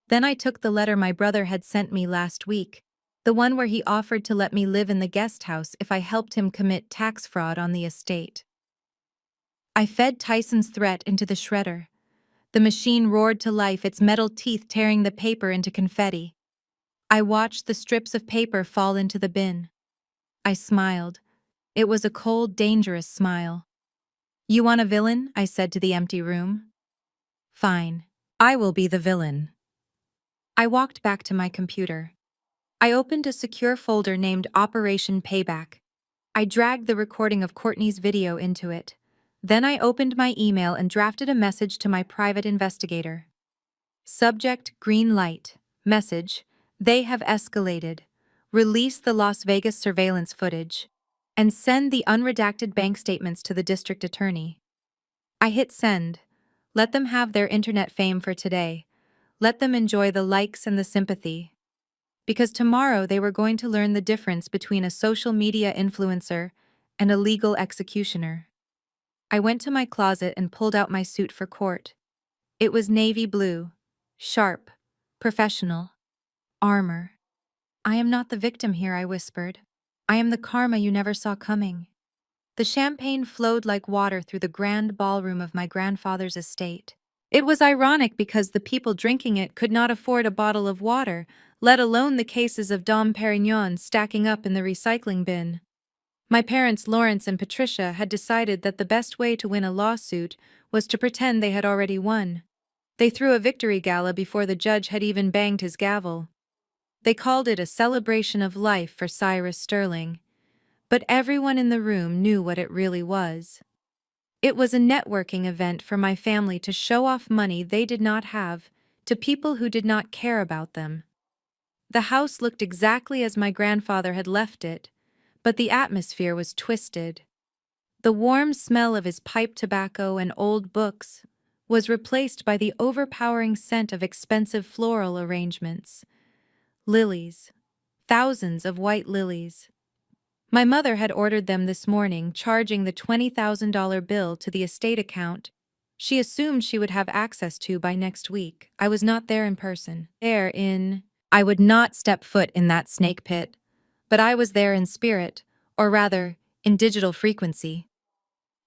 Then I took the letter my brother had sent me last week, the one where he offered to let me live in the guest house if I helped him commit tax fraud on the estate. I fed Tyson's threat into the shredder. The machine roared to life, its metal teeth tearing the paper into confetti. I watched the strips of paper fall into the bin. I smiled. It was a cold, dangerous smile. "You want a villain?" I said to the empty room. "Fine. I will be the villain." I walked back to my computer. I opened a secure folder named Operation Payback. I dragged the recording of Courtney's video into it. Then I opened my email and drafted a message to my private investigator. Subject: green light. Message: they have escalated. Release the Las Vegas surveillance footage. And send the unredacted bank statements to the district attorney. I hit send. Let them have their internet fame for today. Let them enjoy the likes and the sympathy. Because tomorrow they were going to learn the difference between a social media influencer and a legal executioner. I went to my closet and pulled out my suit for court. It was navy blue, sharp, professional, armor. "I am not the victim here," I whispered. "I am the karma you never saw coming." The champagne flowed like water through the grand ballroom of my grandfather's estate. It was ironic because the people drinking it could not afford a bottle of water, let alone the cases of Dom Perignon stacking up in the recycling bin. My parents, Lawrence and Patricia, had decided that the best way to win a lawsuit was to pretend they had already won. They threw a victory gala before the judge had even banged his gavel. They called it a celebration of life for Cyrus Sterling, but everyone in the room knew what it really was. It was a networking event for my family to show off money they did not have to people who did not care about them. The house looked exactly as my grandfather had left it, but the atmosphere was twisted. The warm smell of his pipe tobacco and old books was replaced by the overpowering scent of expensive floral arrangements. Lilies. Thousands of white lilies. My mother had ordered them this morning, charging the $20,000 bill to the estate account she assumed she would have access to by next week. I was not there in person. I would not step foot in that snake pit, but I was there in spirit, or rather, in digital frequency.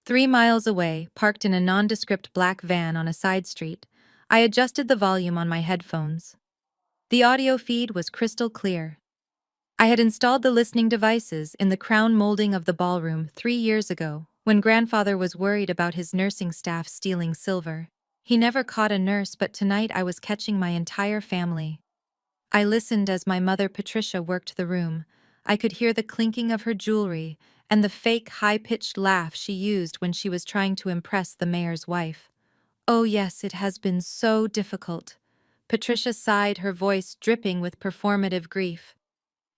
3 miles away, parked in a nondescript black van on a side street, I adjusted the volume on my headphones. The audio feed was crystal clear. I had installed the listening devices in the crown molding of the ballroom 3 years ago, when grandfather was worried about his nursing staff stealing silver. He never caught a nurse, but tonight I was catching my entire family. I listened as my mother Patricia worked the room. I could hear the clinking of her jewelry and the fake high-pitched laugh she used when she was trying to impress the mayor's wife. Oh yes, it has been so difficult. Patricia sighed, her voice dripping with performative grief.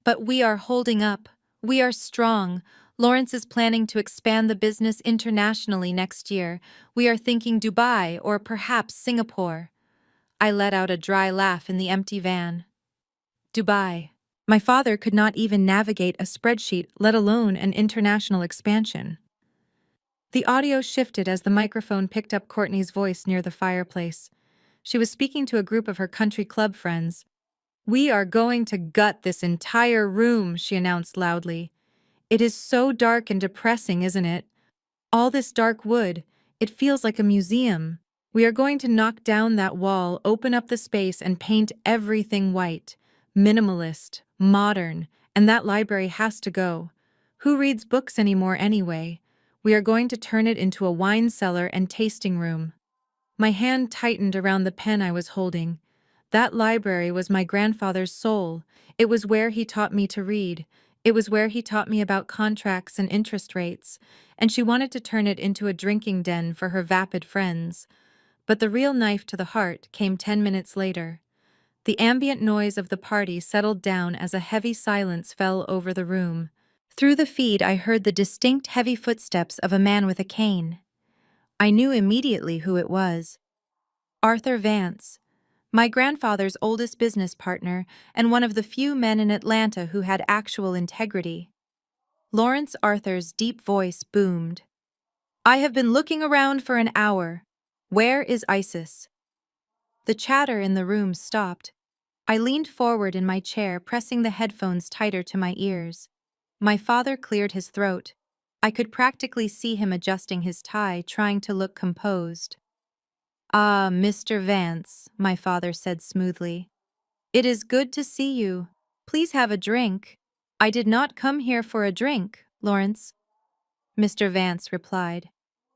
But we are holding up. We are strong. Lawrence is planning to expand the business internationally next year. We are thinking Dubai or perhaps Singapore. I let out a dry laugh in the empty van. Dubai. My father could not even navigate a spreadsheet, let alone an international expansion. The audio shifted as the microphone picked up Courtney's voice near the fireplace. She was speaking to a group of her country club friends. "We are going to gut this entire room," she announced loudly. "It is so dark and depressing, isn't it? All this dark wood. It feels like a museum. We are going to knock down that wall, open up the space, and paint everything white. Minimalist, modern, and that library has to go. Who reads books anymore anyway? We are going to turn it into a wine cellar and tasting room." My hand tightened around the pen I was holding. That library was my grandfather's soul. It was where he taught me to read. It was where he taught me about contracts and interest rates, and she wanted to turn it into a drinking den for her vapid friends. But the real knife to the heart came 10 minutes later. The ambient noise of the party settled down as a heavy silence fell over the room. Through the feed, I heard the distinct heavy footsteps of a man with a cane. I knew immediately who it was. Arthur Vance, my grandfather's oldest business partner and one of the few men in Atlanta who had actual integrity. Lawrence Arthur's deep voice boomed. "I have been looking around for an hour. Where is Isis?" The chatter in the room stopped. I leaned forward in my chair, pressing the headphones tighter to my ears. My father cleared his throat. I could practically see him adjusting his tie, trying to look composed. "Ah, Mr. Vance," my father said smoothly. "It is good to see you. Please have a drink." "I did not come here for a drink, Lawrence," Mr. Vance replied.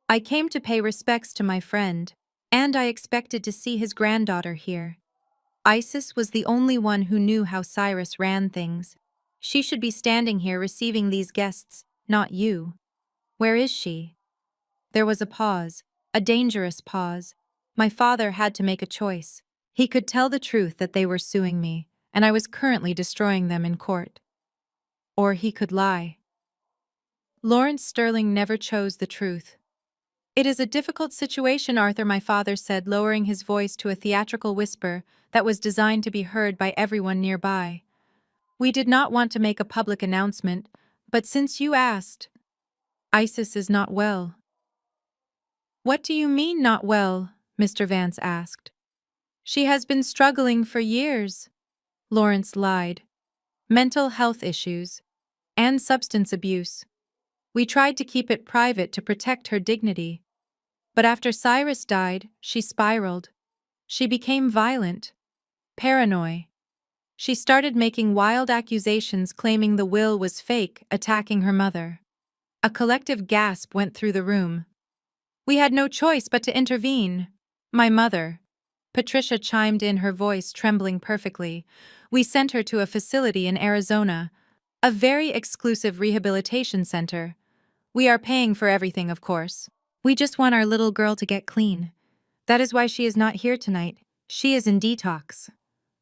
"I came to pay respects to my friend, and I expected to see his granddaughter here. Isis was the only one who knew how Cyrus ran things. She should be standing here receiving these guests, not you. Where is she?" There was a pause, a dangerous pause. My father had to make a choice. He could tell the truth that they were suing me, and I was currently destroying them in court. Or he could lie. Lawrence Sterling never chose the truth. "It is a difficult situation, Arthur," my father said, lowering his voice to a theatrical whisper that was designed to be heard by everyone nearby. "We did not want to make a public announcement, but since you asked, Isis is not well." "What do you mean, not well?" Mr. Vance asked. "She has been struggling for years," Lawrence lied. "Mental health issues and substance abuse. We tried to keep it private to protect her dignity. But after Cyrus died, she spiraled. She became violent, paranoid. She started making wild accusations claiming the will was fake, attacking her mother. A collective gasp went through the room. We had no choice but to intervene. My mother. Patricia chimed in, her voice trembling perfectly. We sent her to a facility in Arizona, a very exclusive rehabilitation center. We are paying for everything, of course. We just want our little girl to get clean. That is why she is not here tonight. She is in detox.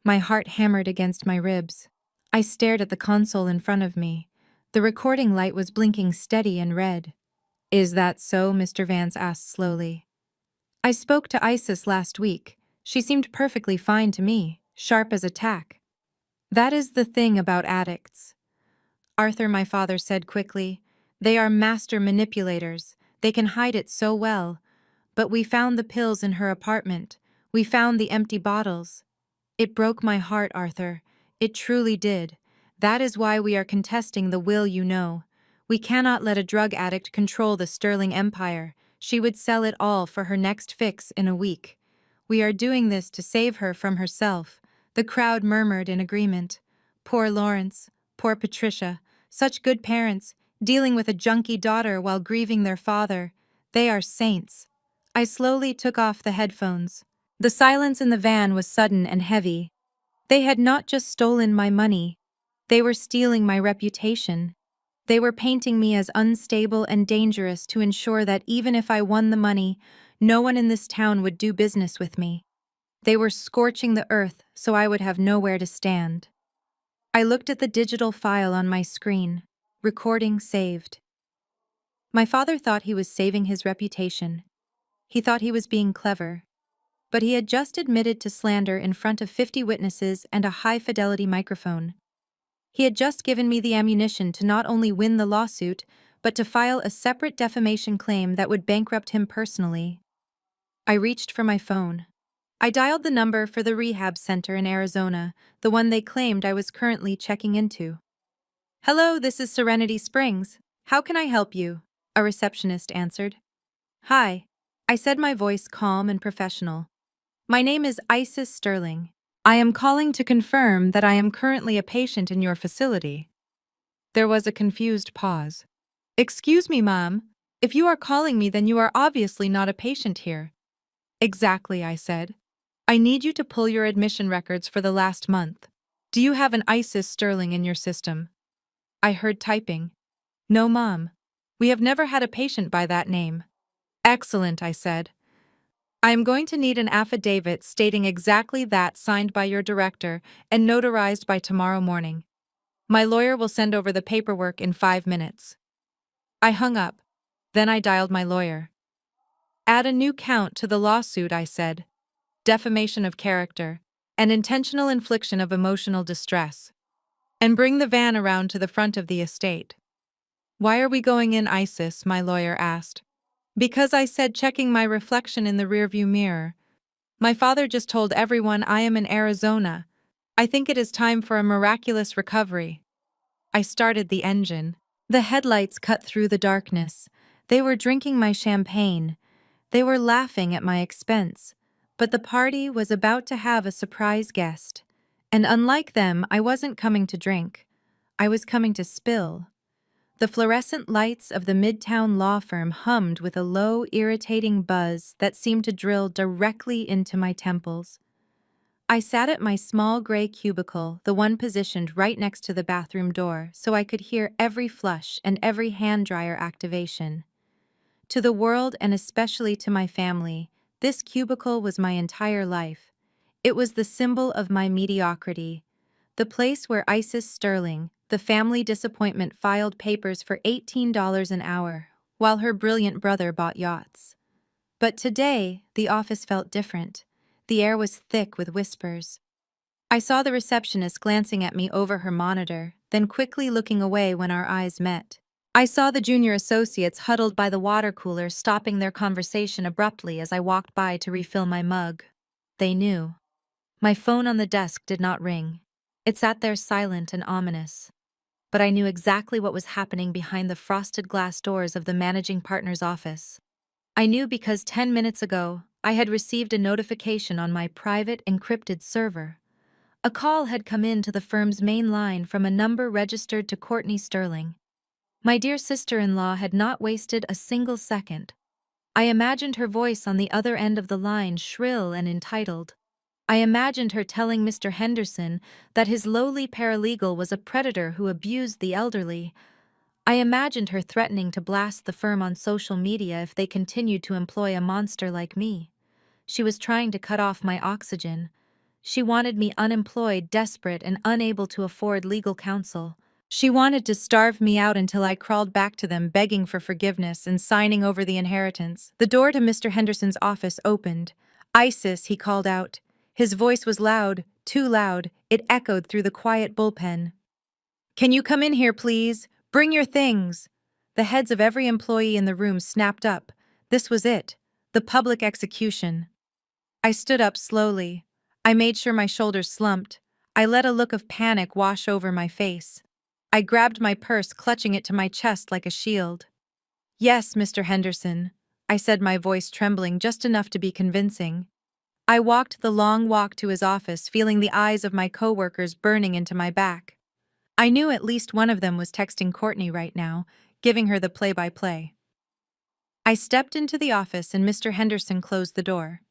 My heart hammered against my ribs. I stared at the console in front of me. The recording light was blinking steady and red. Is that so? Mr. Vance asked slowly. I spoke to Isis last week. She seemed perfectly fine to me, sharp as a tack. That is the thing about addicts, Arthur, my father said quickly. They are master manipulators. They can hide it so well. But we found the pills in her apartment. We found the empty bottles. It broke my heart, Arthur. It truly did. That is why we are contesting the will, you know. We cannot let a drug addict control the Sterling empire. She would sell it all for her next fix in a week. We are doing this to save her from herself. The crowd murmured in agreement. Poor Lawrence. Poor Patricia. Such good parents, dealing with a junkie daughter while grieving their father. They are saints. I slowly took off the headphones. The silence in the van was sudden and heavy. They had not just stolen my money. They were stealing my reputation. They were painting me as unstable and dangerous to ensure that even if I won the money, no one in this town would do business with me. They were scorching the earth so I would have nowhere to stand. I looked at the digital file on my screen. Recording saved. My father thought he was saving his reputation. He thought he was being clever. But he had just admitted to slander in front of 50 witnesses and a high-fidelity microphone. He had just given me the ammunition to not only win the lawsuit, but to file a separate defamation claim that would bankrupt him personally. I reached for my phone. I dialed the number for the rehab center in Arizona, the one they claimed I was currently checking into. Hello, this is Serenity Springs. How can I help you? A receptionist answered. Hi, I said, my voice calm and professional. My name is Isis Sterling. I am calling to confirm that I am currently a patient in your facility. There was a confused pause. Excuse me, ma'am. If you are calling me, then you are obviously not a patient here. Exactly, I said. I need you to pull your admission records for the last month. Do you have an Isis Sterling in your system? I heard typing. No, ma'am. We have never had a patient by that name. Excellent, I said. I am going to need an affidavit stating exactly that, signed by your director and notarized by tomorrow morning. My lawyer will send over the paperwork in 5 minutes. I hung up. Then I dialed my lawyer. Add a new count to the lawsuit, I said. Defamation of character and intentional infliction of emotional distress. And bring the van around to the front of the estate. Why are we going in, Isis? My lawyer asked. Because I said, checking my reflection in the rearview mirror. My father just told everyone I am in Arizona. I think it is time for a miraculous recovery. I started the engine. The headlights cut through the darkness. They were drinking my champagne. They were laughing at my expense. But the party was about to have a surprise guest. And unlike them, I wasn't coming to drink. I was coming to spill. The fluorescent lights of the Midtown law firm hummed with a low, irritating buzz that seemed to drill directly into my temples. I sat at my small gray cubicle, the one positioned right next to the bathroom door, so I could hear every flush and every hand dryer activation. To the world, and especially to my family, this cubicle was my entire life. It was the symbol of my mediocrity. The place where Isis Sterling, the family disappointment, filed papers for $18 an hour, while her brilliant brother bought yachts. But today, the office felt different. The air was thick with whispers. I saw the receptionist glancing at me over her monitor, then quickly looking away when our eyes met. I saw the junior associates huddled by the water cooler, stopping their conversation abruptly as I walked by to refill my mug. They knew. My phone on the desk did not ring. It sat there silent and ominous. But I knew exactly what was happening behind the frosted glass doors of the managing partner's office. I knew because 10 minutes ago, I had received a notification on my private encrypted server. A call had come in to the firm's main line from a number registered to Courtney Sterling. My dear sister-in-law had not wasted a single second. I imagined her voice on the other end of the line, shrill and entitled. I imagined her telling Mr. Henderson that his lowly paralegal was a predator who abused the elderly. I imagined her threatening to blast the firm on social media if they continued to employ a monster like me. She was trying to cut off my oxygen. She wanted me unemployed, desperate, and unable to afford legal counsel. She wanted to starve me out until I crawled back to them, begging for forgiveness and signing over the inheritance. The door to Mr. Henderson's office opened. "Isis," he called out. His voice was loud, too loud. It echoed through the quiet bullpen. "Can you come in here, please? Bring your things." The heads of every employee in the room snapped up. This was it, the public execution. I stood up slowly. I made sure my shoulders slumped. I let a look of panic wash over my face. I grabbed my purse, clutching it to my chest like a shield. "Yes, Mr. Henderson," I said, my voice trembling just enough to be convincing. I walked the long walk to his office, feeling the eyes of my coworkers burning into my back. I knew at least one of them was texting Courtney right now, giving her the play-by-play. I stepped into the office and Mr. Henderson closed the door.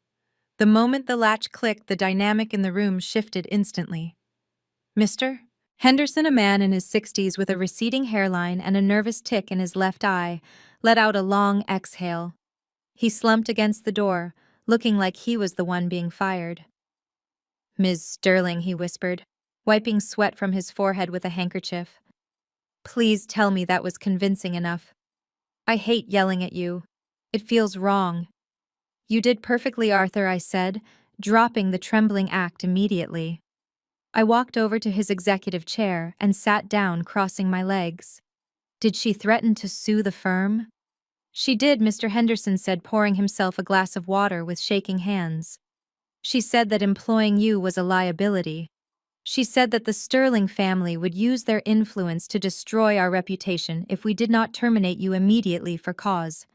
The moment the latch clicked, the dynamic in the room shifted instantly. "Mr. Henderson," a man in his 60s with a receding hairline and a nervous tic in his left eye, let out a long exhale. He slumped against the door, looking like he was the one being fired. "Ms. Sterling," he whispered, wiping sweat from his forehead with a handkerchief. "Please tell me that was convincing enough. I hate yelling at you. It feels wrong." "You did perfectly, Arthur," I said, dropping the trembling act immediately. I walked over to his executive chair and sat down, crossing my legs. "Did she threaten to sue the firm?" "She did," Mr. Henderson said, pouring himself a glass of water with shaking hands. "She said that employing you was a liability. She said that the Sterling family would use their influence to destroy our reputation if we did not terminate you immediately for cause.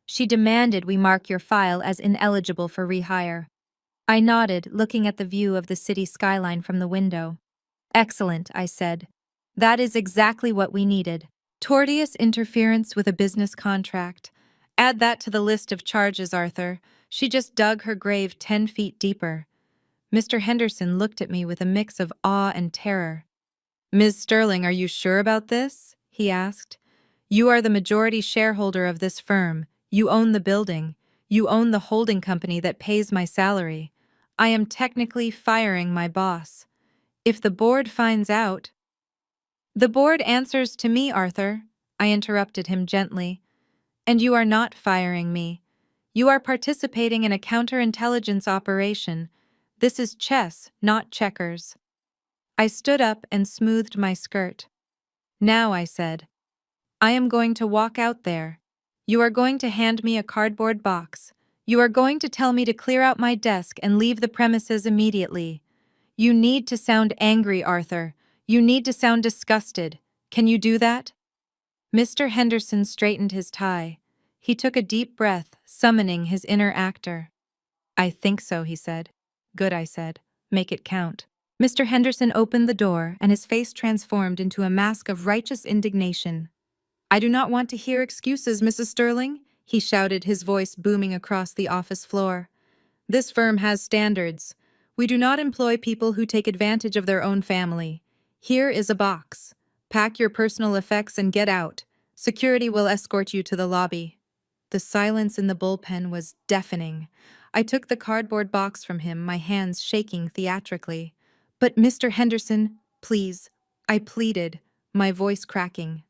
She demanded we mark your file as ineligible for rehire." I nodded, looking at the view of the city skyline from the window. "Excellent," I said. "That is exactly what we needed. Tortious interference with a business contract. Add that to the list of charges, Arthur. She just dug her grave 10 feet deeper." Mr. Henderson looked at me with a mix of awe and terror. "Ms. Sterling, are you sure about this?" he asked. "You are the majority shareholder of this firm. You own the building. You own the holding company that pays my salary. I am technically firing my boss. If the board finds out—" "The board answers to me, Arthur," I interrupted him gently. "And you are not firing me. You are participating in a counterintelligence operation. This is chess, not checkers." I stood up and smoothed my skirt. "Now," I said, "I am going to walk out there. You are going to hand me a cardboard box. You are going to tell me to clear out my desk and leave the premises immediately. You need to sound angry, Arthur. You need to sound disgusted. Can you do that?" Mr. Henderson straightened his tie. He took a deep breath, summoning his inner actor. "I think so," he said. "Good," I said. "Make it count." Mr. Henderson opened the door, and his face transformed into a mask of righteous indignation. "I do not want to hear excuses, Mrs. Sterling," he shouted, his voice booming across the office floor. "This firm has standards. We do not employ people who take advantage of their own family. Here is a box. Pack your personal effects and get out. Security will escort you to the lobby." The silence in the bullpen was deafening. I took the cardboard box from him, my hands shaking theatrically. "But Mr. Henderson, please," I pleaded, my voice cracking.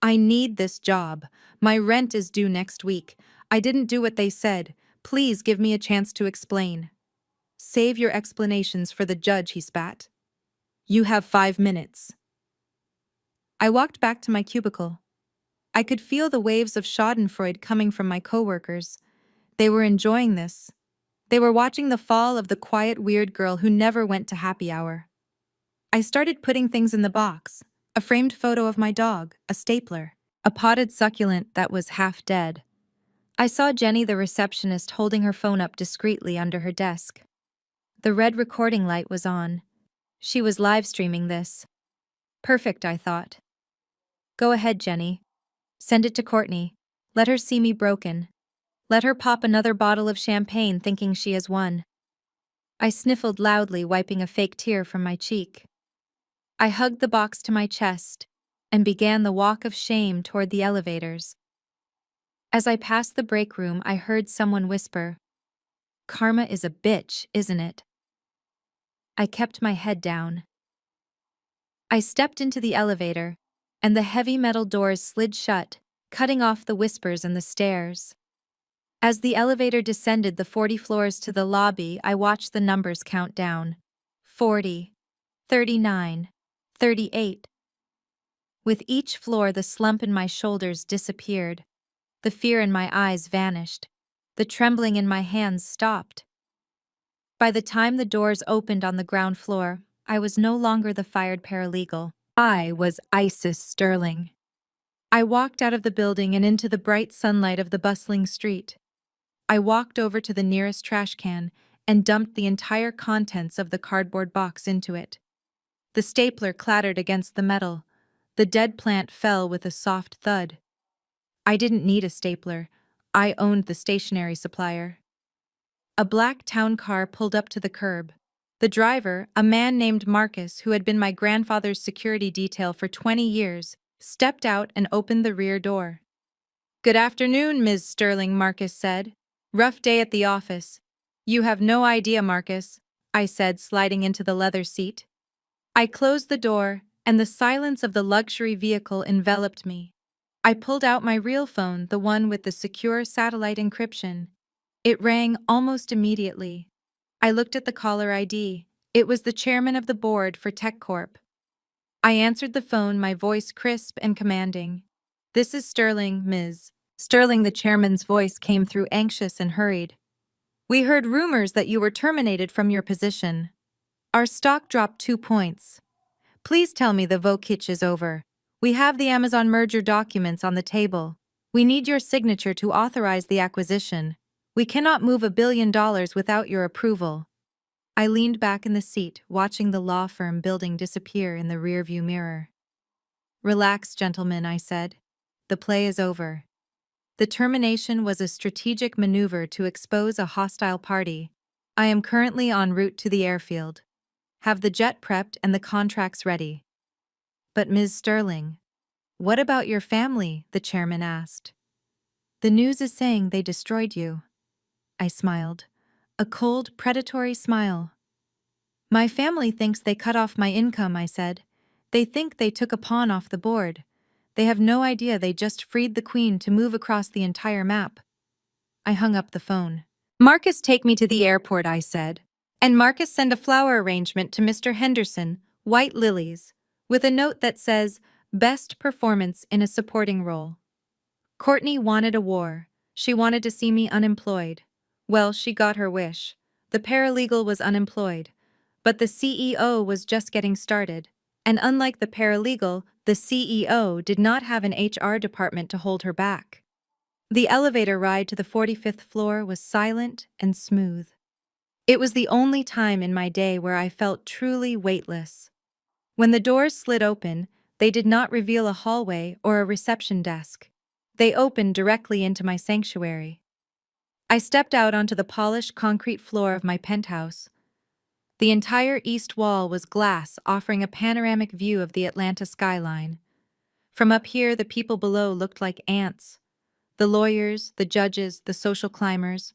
"I need this job. My rent is due next week. I didn't do what they said. Please give me a chance to explain." "Save your explanations for the judge," he spat. "You have 5 minutes." I walked back to my cubicle. I could feel the waves of schadenfreude coming from my coworkers. They were enjoying this. They were watching the fall of the quiet, weird girl who never went to happy hour. I started putting things in the box: a framed photo of my dog, a stapler, a potted succulent that was half dead. I saw Jenny, the receptionist, holding her phone up discreetly under her desk. The red recording light was on. She was live streaming this. Perfect, I thought. Go ahead, Jenny. Send it to Courtney. Let her see me broken. Let her pop another bottle of champagne thinking she has won. I sniffled loudly, wiping a fake tear from my cheek. I hugged the box to my chest and began the walk of shame toward the elevators. As I passed the break room, I heard someone whisper, "Karma is a bitch, isn't it?" I kept my head down. I stepped into the elevator, and the heavy metal doors slid shut, cutting off the whispers and the stares. As the elevator descended the 40 floors to the lobby, I watched the numbers count down. 40, 39, 38. With each floor, the slump in my shoulders disappeared. The fear in my eyes vanished. The trembling in my hands stopped. By the time the doors opened on the ground floor, I was no longer the fired paralegal. I was Isis Sterling. I walked out of the building and into the bright sunlight of the bustling street. I walked over to the nearest trash can and dumped the entire contents of the cardboard box into it. The stapler clattered against the metal. The dead plant fell with a soft thud. I didn't need a stapler. I owned the stationery supplier. A black town car pulled up to the curb. The driver, a man named Marcus who had been my grandfather's security detail for 20 years, stepped out and opened the rear door. "Good afternoon, Ms. Sterling," Marcus said. "Rough day at the office." "You have no idea, Marcus," I said, sliding into the leather seat. I closed the door, and the silence of the luxury vehicle enveloped me. I pulled out my real phone, the one with the secure satellite encryption. It rang almost immediately. I looked at the caller ID. It was the chairman of the board for TechCorp. I answered the phone, my voice crisp and commanding. "This is Sterling, Ms. Sterling." The chairman's voice came through anxious and hurried. "We heard rumors that you were terminated from your position. Our stock dropped 2 points. Please tell me the vote is over. We have the Amazon merger documents on the table. We need your signature to authorize the acquisition. We cannot move $1 billion without your approval." I leaned back in the seat, watching the law firm building disappear in the rearview mirror. "Relax, gentlemen," I said. "The play is over." The termination was a strategic maneuver to expose a hostile party. I am currently en route to the airfield. Have the jet prepped and the contracts ready. "But Ms. Sterling, what about your family?" the chairman asked. "The news is saying they destroyed you." I smiled. A cold, predatory smile. "My family thinks they cut off my income," I said. "They think they took a pawn off the board. They have no idea they just freed the queen to move across the entire map." I hung up the phone. "Marcus, take me to the airport," I said. "And Marcus, send a flower arrangement to Mr. Henderson, white lilies, with a note that says, 'Best performance in a supporting role.'" Courtney wanted a war. She wanted to see me unemployed. Well, she got her wish. The paralegal was unemployed. But the CEO was just getting started. And unlike the paralegal, the CEO did not have an HR department to hold her back. The elevator ride to the 45th floor was silent and smooth. It was the only time in my day where I felt truly weightless. When the doors slid open, they did not reveal a hallway or a reception desk. They opened directly into my sanctuary. I stepped out onto the polished concrete floor of my penthouse. The entire east wall was glass, offering a panoramic view of the Atlanta skyline. From up here, the people below looked like ants. The lawyers, the judges, the social climbers.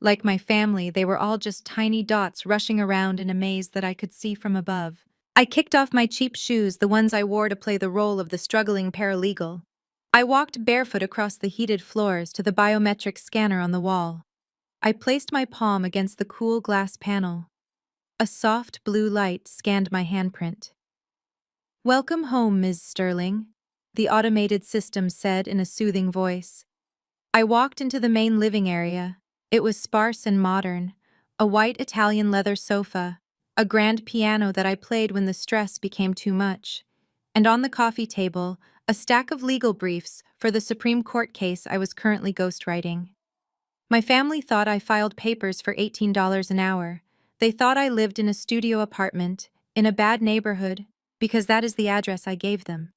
Like my family, they were all just tiny dots rushing around in a maze that I could see from above. I kicked off my cheap shoes, the ones I wore to play the role of the struggling paralegal. I walked barefoot across the heated floors to the biometric scanner on the wall. I placed my palm against the cool glass panel. A soft blue light scanned my handprint. "Welcome home, Ms. Sterling," the automated system said in a soothing voice. I walked into the main living area. It was sparse and modern. A white Italian leather sofa, a grand piano that I played when the stress became too much, and on the coffee table, a stack of legal briefs for the Supreme Court case I was currently ghostwriting. My family thought I filed papers for $18 an hour. They thought I lived in a studio apartment, in a bad neighborhood, because that is the address I gave them.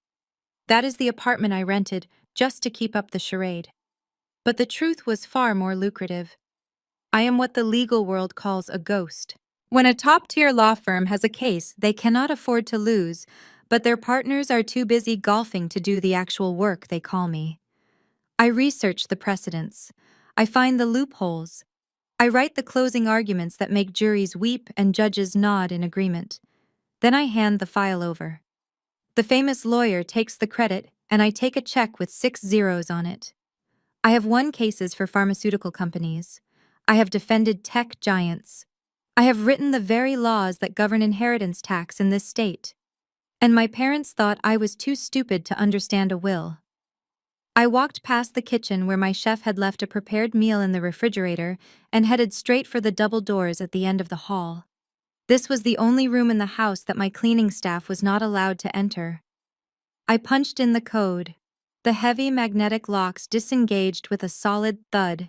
That is the apartment I rented just to keep up the charade. But the truth was far more lucrative. I am what the legal world calls a ghost. When a top-tier law firm has a case they cannot afford to lose, but their partners are too busy golfing to do the actual work, they call me. I research the precedents. I find the loopholes. I write the closing arguments that make juries weep and judges nod in agreement. Then I hand the file over. The famous lawyer takes the credit, and I take a check with 6 zeros on it. I have won cases for pharmaceutical companies. I have defended tech giants. I have written the very laws that govern inheritance tax in this state. And my parents thought I was too stupid to understand a will. I walked past the kitchen where my chef had left a prepared meal in the refrigerator and headed straight for the double doors at the end of the hall. This was the only room in the house that my cleaning staff was not allowed to enter. I punched in the code. The heavy magnetic locks disengaged with a solid thud.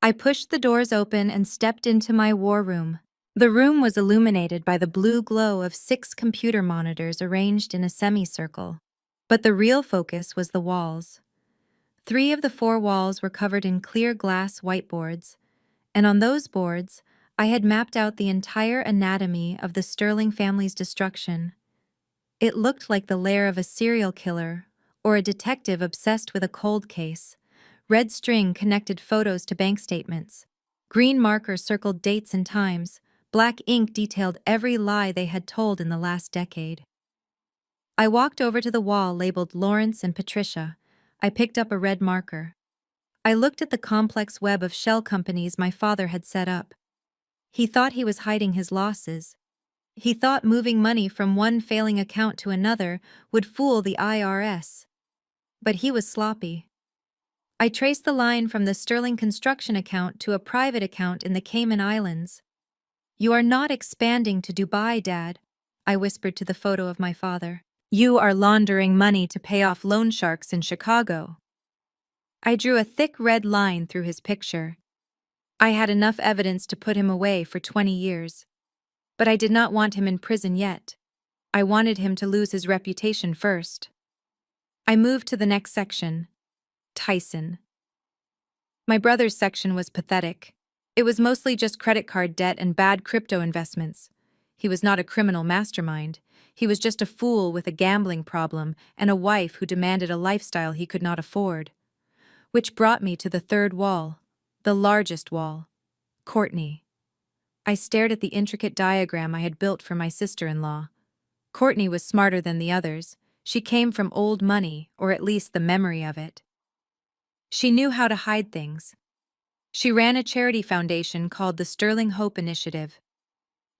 I pushed the doors open and stepped into my war room. The room was illuminated by the blue glow of 6 computer monitors arranged in a semicircle. But the real focus was the walls. 3 of the 4 walls were covered in clear glass whiteboards, and on those boards, I had mapped out the entire anatomy of the Sterling family's destruction. It looked like the lair of a serial killer or a detective obsessed with a cold case. Red string connected photos to bank statements. Green marker circled dates and times. Black ink detailed every lie they had told in the last decade. I walked over to the wall labeled Lawrence and Patricia. I picked up a red marker. I looked at the complex web of shell companies my father had set up. He thought he was hiding his losses. He thought moving money from one failing account to another would fool the IRS. But he was sloppy. I traced the line from the Sterling construction account to a private account in the Cayman Islands. "You are not expanding to Dubai, Dad," I whispered to the photo of my father. "You are laundering money to pay off loan sharks in Chicago." I drew a thick red line through his picture. I had enough evidence to put him away for 20 years. But I did not want him in prison yet. I wanted him to lose his reputation first. I moved to the next section. Tyson. My brother's section was pathetic. It was mostly just credit card debt and bad crypto investments. He was not a criminal mastermind. He was just a fool with a gambling problem and a wife who demanded a lifestyle he could not afford. Which brought me to the third wall, the largest wall. Courtney. I stared at the intricate diagram I had built for my sister-in-law. Courtney was smarter than the others. She came from old money, or at least the memory of it. She knew how to hide things. She ran a charity foundation called the Sterling Hope Initiative.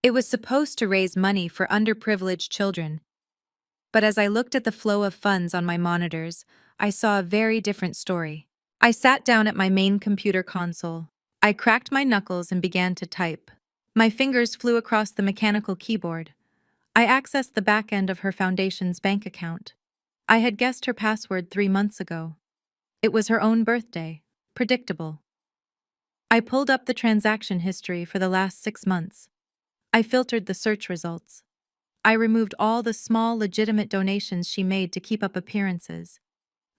It was supposed to raise money for underprivileged children. But as I looked at the flow of funds on my monitors, I saw a very different story. I sat down at my main computer console. I cracked my knuckles and began to type. My fingers flew across the mechanical keyboard. I accessed the back end of her foundation's bank account. I had guessed her password 3 months ago. It was her own birthday. Predictable. I pulled up the transaction history for the last 6 months. I filtered the search results. I removed all the small, legitimate donations she made to keep up appearances.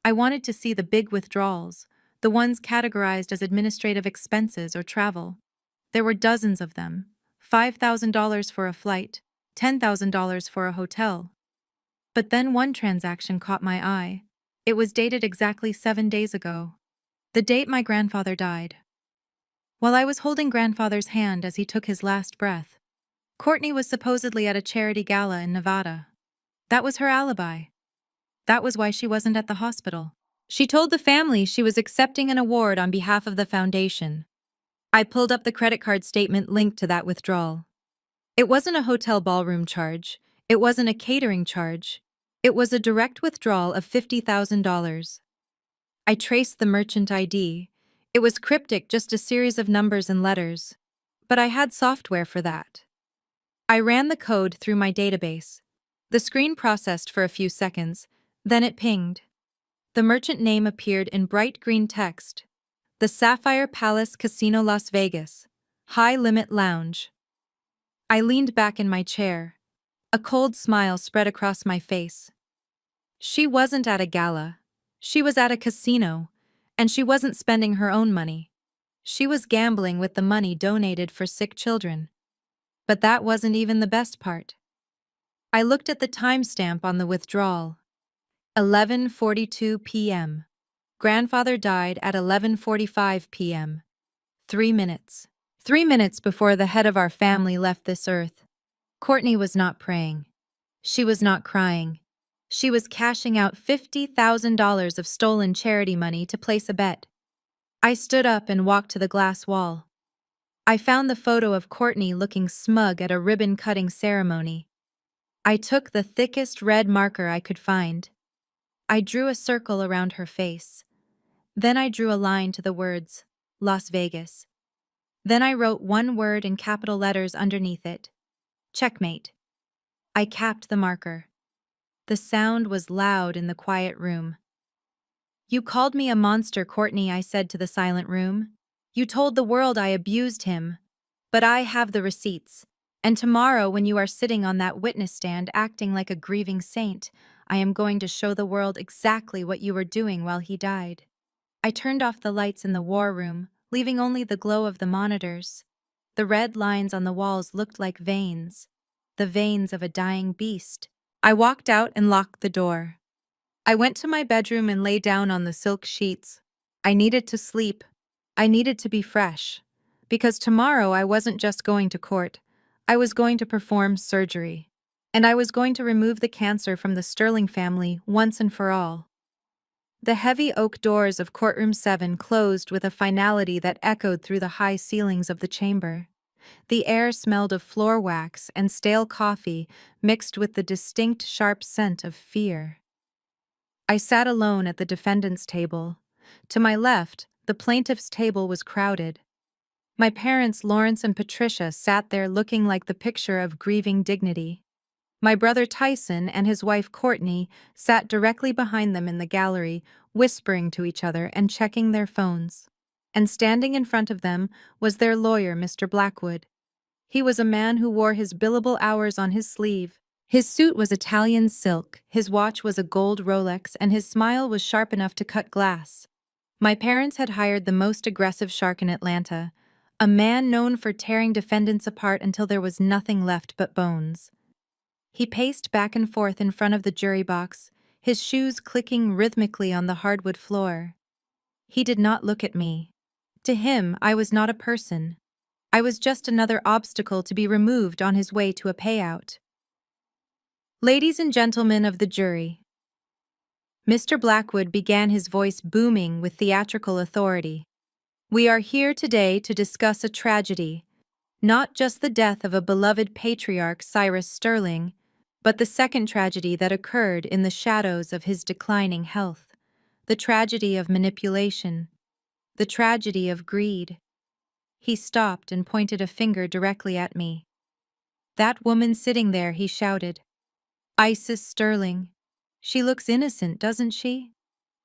I wanted to see the big withdrawals, the ones categorized as administrative expenses or travel. There were dozens of them. $5,000 for a flight, $10,000 for a hotel. But then one transaction caught my eye. It was dated exactly 7 days ago, the date my grandfather died. While I was holding grandfather's hand as he took his last breath, Courtney was supposedly at a charity gala in Nevada. That was her alibi. That was why she wasn't at the hospital. She told the family she was accepting an award on behalf of the foundation. I pulled up the credit card statement linked to that withdrawal. It wasn't a hotel ballroom charge. It wasn't a catering charge. It was a direct withdrawal of $50,000. I traced the merchant ID. It was cryptic, just a series of numbers and letters. But I had software for that. I ran the code through my database. The screen processed for a few seconds, then it pinged. The merchant name appeared in bright green text. The Sapphire Palace Casino Las Vegas. High Limit Lounge. I leaned back in my chair. A cold smile spread across my face. She wasn't at a gala. She was at a casino, and she wasn't spending her own money. She was gambling with the money donated for sick children. But that wasn't even the best part. I looked at the timestamp on the withdrawal. 11:42 p.m. Grandfather died at 11:45 p.m. 3 minutes. 3 minutes before the head of our family left this earth. Courtney was not praying. She was not crying. She was cashing out $50,000 of stolen charity money to place a bet. I stood up and walked to the glass wall. I found the photo of Courtney looking smug at a ribbon-cutting ceremony. I took the thickest red marker I could find. I drew a circle around her face. Then I drew a line to the words, Las Vegas. Then I wrote one word in capital letters underneath it. Checkmate. I capped the marker. The sound was loud in the quiet room. You called me a monster, Courtney, I said to the silent room. You told the world I abused him. But I have the receipts. And tomorrow, when you are sitting on that witness stand acting like a grieving saint, I am going to show the world exactly what you were doing while he died. I turned off the lights in the war room, leaving only the glow of the monitors. The red lines on the walls looked like veins, the veins of a dying beast. I walked out and locked the door. I went to my bedroom and lay down on the silk sheets. I needed to sleep. I needed to be fresh. Because tomorrow I wasn't just going to court. I was going to perform surgery. And I was going to remove the cancer from the Sterling family once and for all. The heavy oak doors of Courtroom 7 closed with a finality that echoed through the high ceilings of the chamber. The air smelled of floor wax and stale coffee mixed with the distinct sharp scent of fear. I sat alone at the defendant's table. To my left, the plaintiff's table was crowded. My parents, Lawrence and Patricia, sat there looking like the picture of grieving dignity. My brother Tyson and his wife Courtney sat directly behind them in the gallery, whispering to each other and checking their phones. And standing in front of them was their lawyer, Mr. Blackwood. He was a man who wore his billable hours on his sleeve. His suit was Italian silk, his watch was a gold Rolex, and his smile was sharp enough to cut glass. My parents had hired the most aggressive shark in Atlanta, a man known for tearing defendants apart until there was nothing left but bones. He paced back and forth in front of the jury box, his shoes clicking rhythmically on the hardwood floor. He did not look at me. To him, I was not a person. I was just another obstacle to be removed on his way to a payout. Ladies and gentlemen of the jury. Mr. Blackwood began, his voice booming with theatrical authority. We are here today to discuss a tragedy, not just the death of a beloved patriarch, Cyrus Sterling, but the second tragedy that occurred in the shadows of his declining health, the tragedy of manipulation, the tragedy of greed. He stopped and pointed a finger directly at me. That woman sitting there, he shouted. Isis Sterling. She looks innocent, doesn't she?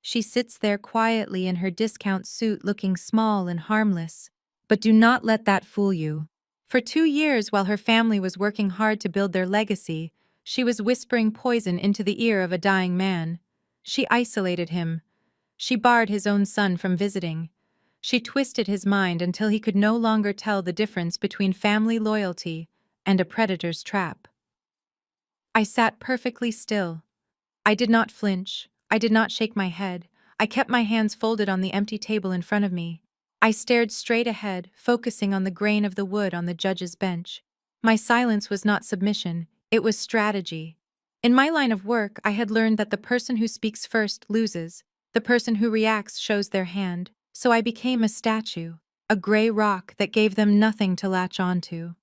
She sits there quietly in her discount suit looking small and harmless. But do not let that fool you. For 2 years, while her family was working hard to build their legacy, she was whispering poison into the ear of a dying man. She isolated him. She barred his own son from visiting. She twisted his mind until he could no longer tell the difference between family loyalty and a predator's trap. I sat perfectly still. I did not flinch. I did not shake my head. I kept my hands folded on the empty table in front of me. I stared straight ahead, focusing on the grain of the wood on the judge's bench. My silence was not submission, it was strategy. In my line of work, I had learned that the person who speaks first loses. The person who reacts shows their hand. So I became a statue, a gray rock that gave them nothing to latch onto.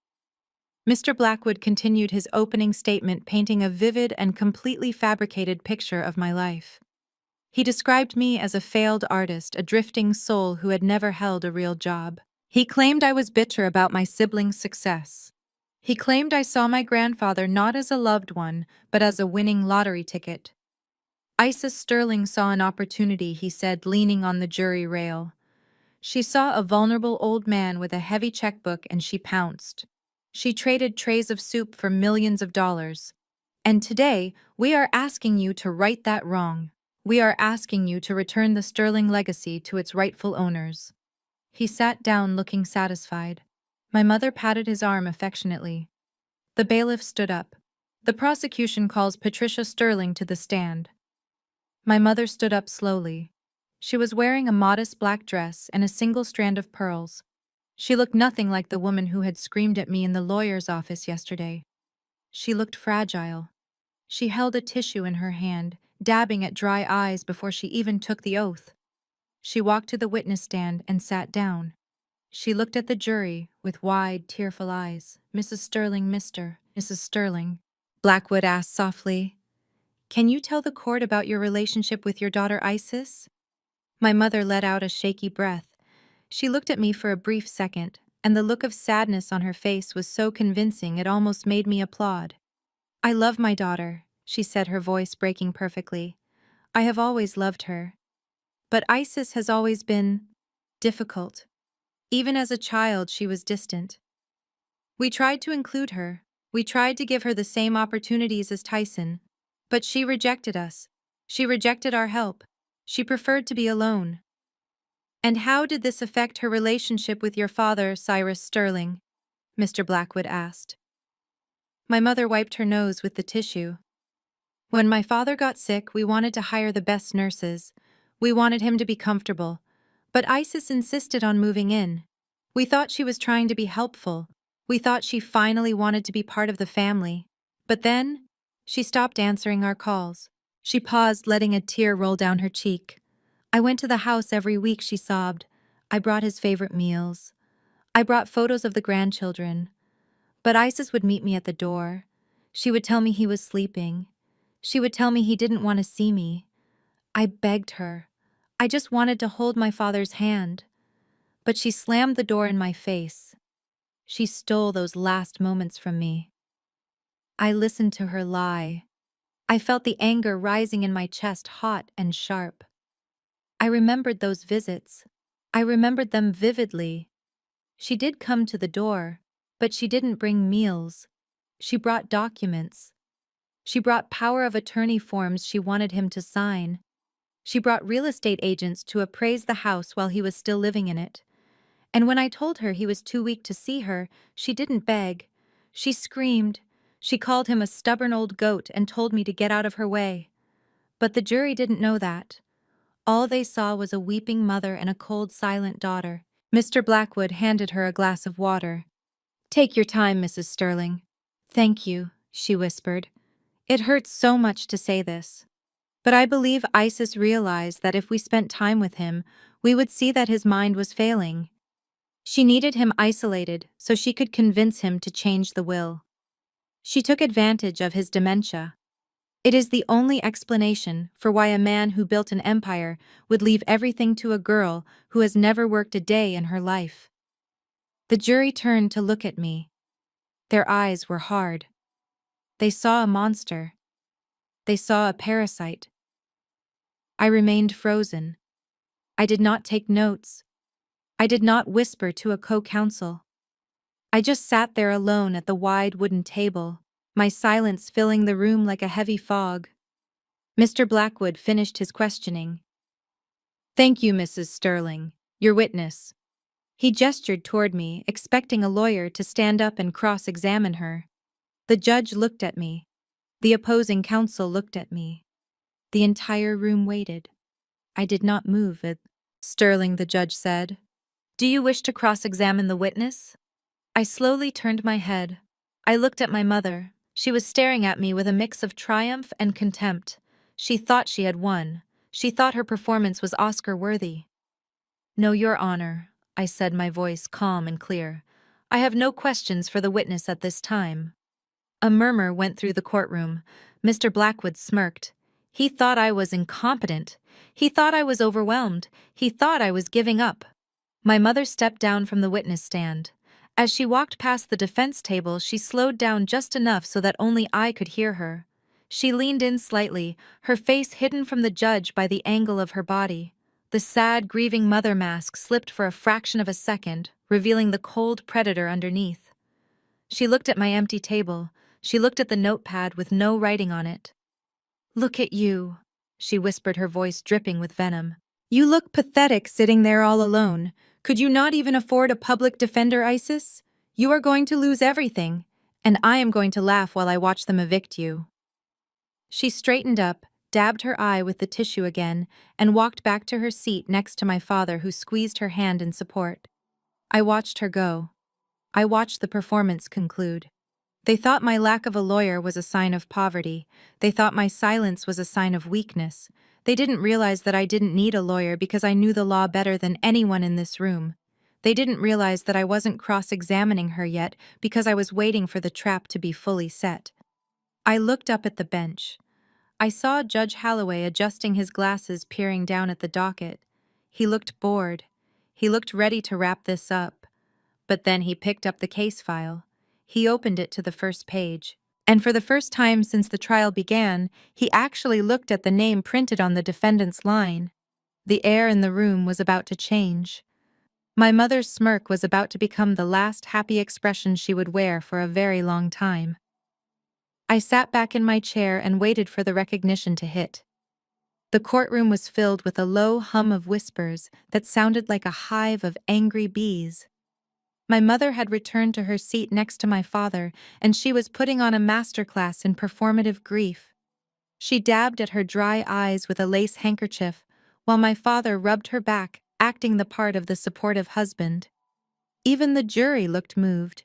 Mr. Blackwood continued his opening statement, painting a vivid and completely fabricated picture of my life. He described me as a failed artist, a drifting soul who had never held a real job. He claimed I was bitter about my siblings' success. He claimed I saw my grandfather not as a loved one, but as a winning lottery ticket. Isis Sterling saw an opportunity, he said, leaning on the jury rail. She saw a vulnerable old man with a heavy checkbook and she pounced. She traded trays of soup for millions of dollars. And today, we are asking you to right that wrong. We are asking you to return the Sterling legacy to its rightful owners. He sat down looking satisfied. My mother patted his arm affectionately. The bailiff stood up. The prosecution calls Patricia Sterling to the stand. My mother stood up slowly. She was wearing a modest black dress and a single strand of pearls. She looked nothing like the woman who had screamed at me in the lawyer's office yesterday. She looked fragile. She held a tissue in her hand, dabbing at dry eyes before she even took the oath. She walked to the witness stand and sat down. She looked at the jury with wide, tearful eyes. Mrs. Sterling, Mrs. Sterling. Blackwood asked softly, "Can you tell the court about your relationship with your daughter Isis?" My mother let out a shaky breath. She looked at me for a brief second, and the look of sadness on her face was so convincing it almost made me applaud. "I love my daughter," she said, her voice breaking perfectly. "I have always loved her. But Isis has always been difficult. Even as a child, she was distant. We tried to include her. We tried to give her the same opportunities as Tyson. But she rejected us. She rejected our help. She preferred to be alone." "And how did this affect her relationship with your father, Cyrus Sterling?" Mr. Blackwood asked. My mother wiped her nose with the tissue. "When my father got sick, we wanted to hire the best nurses. We wanted him to be comfortable. But Isis insisted on moving in. We thought she was trying to be helpful. We thought she finally wanted to be part of the family. But then, she stopped answering our calls." She paused, letting a tear roll down her cheek. "I went to the house every week," she sobbed. "I brought his favorite meals. I brought photos of the grandchildren. But Isis would meet me at the door. She would tell me he was sleeping. She would tell me he didn't want to see me. I begged her. I just wanted to hold my father's hand. But she slammed the door in my face. She stole those last moments from me. I listened to her lie. I felt the anger rising in my chest, hot and sharp. I remembered those visits. I remembered them vividly. She did come to the door, but she didn't bring meals. She brought documents. She brought power of attorney forms she wanted him to sign. She brought real estate agents to appraise the house while he was still living in it. And when I told her he was too weak to see her, she didn't beg. She screamed. She called him a stubborn old goat and told me to get out of her way. But the jury didn't know that. All they saw was a weeping mother and a cold, silent daughter. Mr. Blackwood handed her a glass of water. "Take your time, Mrs. Sterling." "Thank you," she whispered. "It hurts so much to say this. But I believe Isis realized that if we spent time with him, we would see that his mind was failing. She needed him isolated so she could convince him to change the will. She took advantage of his dementia. It is the only explanation for why a man who built an empire would leave everything to a girl who has never worked a day in her life." The jury turned to look at me. Their eyes were hard. They saw a monster. They saw a parasite. I remained frozen. I did not take notes. I did not whisper to a co-counsel. I just sat there alone at the wide wooden table, my silence filling the room like a heavy fog. Mr. Blackwood finished his questioning. "Thank you, Mrs. Sterling. Your witness." He gestured toward me, expecting a lawyer to stand up and cross-examine her. The judge looked at me. The opposing counsel looked at me. The entire room waited. I did not move. "Sterling," the judge said, "do you wish to cross-examine the witness?" I slowly turned my head. I looked at my mother. She was staring at me with a mix of triumph and contempt. She thought she had won. She thought her performance was Oscar-worthy. "No, Your Honor," I said, my voice calm and clear. "I have no questions for the witness at this time." A murmur went through the courtroom. Mr. Blackwood smirked. He thought I was incompetent. He thought I was overwhelmed. He thought I was giving up. My mother stepped down from the witness stand. As she walked past the defense table, she slowed down just enough so that only I could hear her. She leaned in slightly, her face hidden from the judge by the angle of her body. The sad, grieving mother mask slipped for a fraction of a second, revealing the cold predator underneath. She looked at my empty table. She looked at the notepad with no writing on it. "Look at you," she whispered, her voice dripping with venom. "You look pathetic sitting there all alone. Could you not even afford a public defender, Isis? You are going to lose everything, and I am going to laugh while I watch them evict you." She straightened up, dabbed her eye with the tissue again, and walked back to her seat next to my father, who squeezed her hand in support. I watched her go. I watched the performance conclude. They thought my lack of a lawyer was a sign of poverty. They thought my silence was a sign of weakness. They didn't realize that I didn't need a lawyer because I knew the law better than anyone in this room. They didn't realize that I wasn't cross-examining her yet because I was waiting for the trap to be fully set. I looked up at the bench. I saw Judge Holloway adjusting his glasses, peering down at the docket. He looked bored. He looked ready to wrap this up. But then he picked up the case file. He opened it to the first page. And for the first time since the trial began, he actually looked at the name printed on the defendant's line. The air in the room was about to change. My mother's smirk was about to become the last happy expression she would wear for a very long time. I sat back in my chair and waited for the recognition to hit. The courtroom was filled with a low hum of whispers that sounded like a hive of angry bees. My mother had returned to her seat next to my father, and she was putting on a masterclass in performative grief. She dabbed at her dry eyes with a lace handkerchief, while my father rubbed her back, acting the part of the supportive husband. Even the jury looked moved.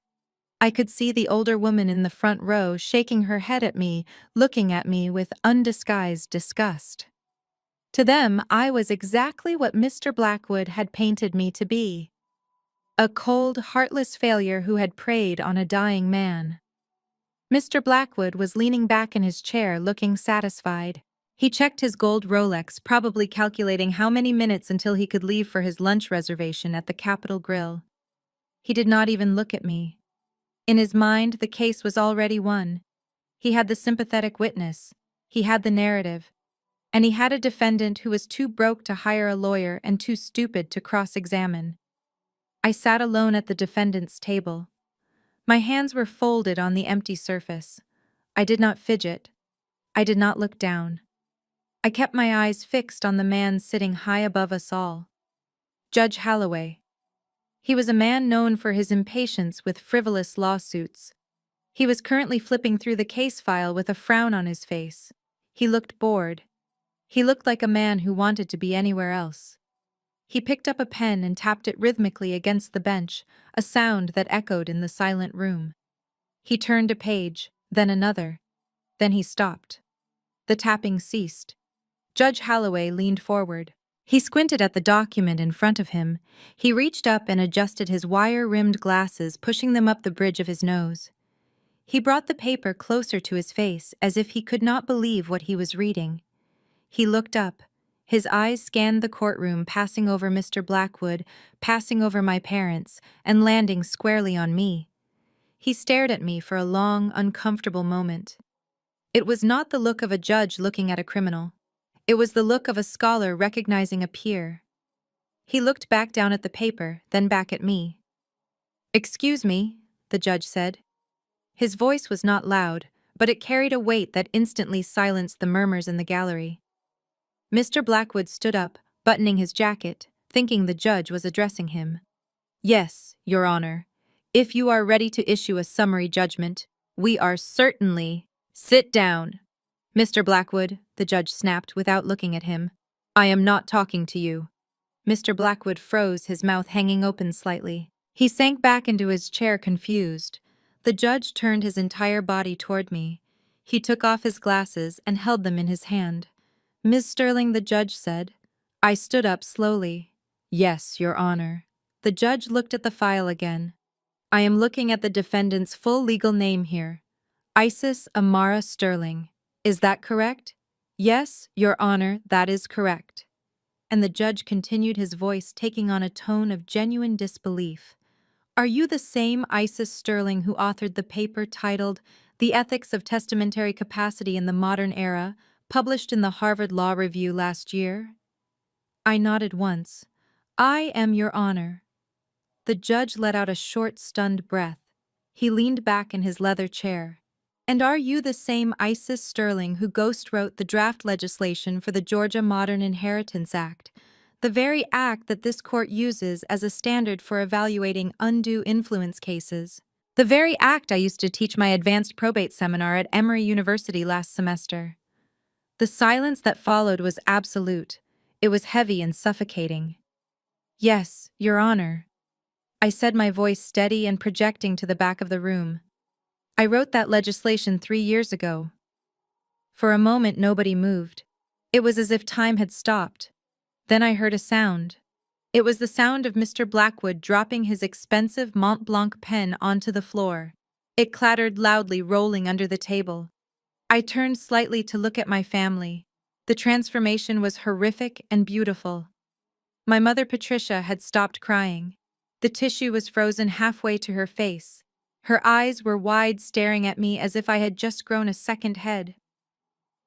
I could see the older woman in the front row shaking her head at me, looking at me with undisguised disgust. To them, I was exactly what Mr. Blackwood had painted me to be. A cold, heartless failure who had preyed on a dying man. Mr. Blackwood was leaning back in his chair, looking satisfied. He checked his gold Rolex, probably calculating how many minutes until he could leave for his lunch reservation at the Capitol Grill. He did not even look at me. In his mind, the case was already won. He had the sympathetic witness. He had the narrative. And he had a defendant who was too broke to hire a lawyer and too stupid to cross-examine. I sat alone at the defendant's table. My hands were folded on the empty surface. I did not fidget. I did not look down. I kept my eyes fixed on the man sitting high above us all. Judge Holloway. He was a man known for his impatience with frivolous lawsuits. He was currently flipping through the case file with a frown on his face. He looked bored. He looked like a man who wanted to be anywhere else. He picked up a pen and tapped it rhythmically against the bench, a sound that echoed in the silent room. He turned a page, then another. Then he stopped. The tapping ceased. Judge Holloway leaned forward. He squinted at the document in front of him. He reached up and adjusted his wire-rimmed glasses, pushing them up the bridge of his nose. He brought the paper closer to his face, as if he could not believe what he was reading. He looked up. His eyes scanned the courtroom, passing over Mr. Blackwood, passing over my parents, and landing squarely on me. He stared at me for a long, uncomfortable moment. It was not the look of a judge looking at a criminal. It was the look of a scholar recognizing a peer. He looked back down at the paper, then back at me. "Excuse me," the judge said. His voice was not loud, but it carried a weight that instantly silenced the murmurs in the gallery. Mr. Blackwood stood up, buttoning his jacket, thinking the judge was addressing him. "Yes, Your Honor. If you are ready to issue a summary judgment, we are certainly—" "Sit down." "Mr. Blackwood," the judge snapped without looking at him. "I am not talking to you." Mr. Blackwood froze, his mouth hanging open slightly. He sank back into his chair, confused. The judge turned his entire body toward me. He took off his glasses and held them in his hand. "Ms. Sterling," the judge said. I stood up slowly. "Yes, Your Honor." The judge looked at the file again. "I am looking at the defendant's full legal name here. Isis Amara Sterling. Is that correct?" "Yes, Your Honor, that is correct." And the judge continued, his voice taking on a tone of genuine disbelief. "Are you the same Isis Sterling who authored the paper titled The Ethics of Testamentary Capacity in the Modern Era, published in the Harvard Law Review last year?" I nodded once. "I am, Your Honor." The judge let out a short, stunned breath. He leaned back in his leather chair. And are you the same Isis Sterling who ghostwrote the draft legislation for the Georgia Modern Inheritance Act, the very act that this court uses as a standard for evaluating undue influence cases? The very act I used to teach my advanced probate seminar at Emory University last semester. The silence that followed was absolute. It was heavy and suffocating. Yes, Your Honor, I said, my voice steady and projecting to the back of the room. I wrote that legislation 3 years ago. For a moment, nobody moved. It was as if time had stopped. Then I heard a sound. It was the sound of Mr. Blackwood dropping his expensive Mont Blanc pen onto the floor. It clattered loudly, rolling under the table. I turned slightly to look at my family. The transformation was horrific and beautiful. My mother Patricia had stopped crying. The tissue was frozen halfway to her face. Her eyes were wide, staring at me as if I had just grown a second head.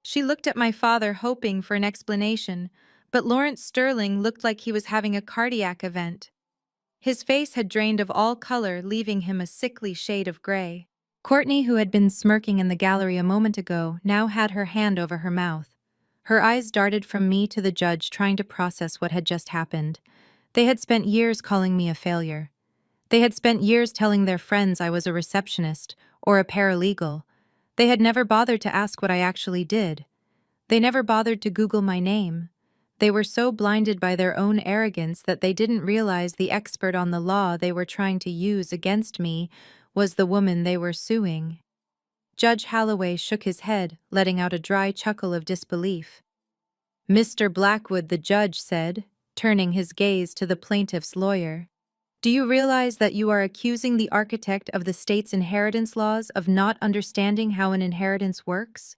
She looked at my father, hoping for an explanation, but Lawrence Sterling looked like he was having a cardiac event. His face had drained of all color, leaving him a sickly shade of gray. Courtney, who had been smirking in the gallery a moment ago, now had her hand over her mouth. Her eyes darted from me to the judge, trying to process what had just happened. They had spent years calling me a failure. They had spent years telling their friends I was a receptionist or a paralegal. They had never bothered to ask what I actually did. They never bothered to Google my name. They were so blinded by their own arrogance that they didn't realize the expert on the law they were trying to use against me was the woman they were suing. Judge Holloway shook his head, letting out a dry chuckle of disbelief. "Mr. Blackwood," the judge said, turning his gaze to the plaintiff's lawyer, "do you realize that you are accusing the architect of the state's inheritance laws of not understanding how an inheritance works?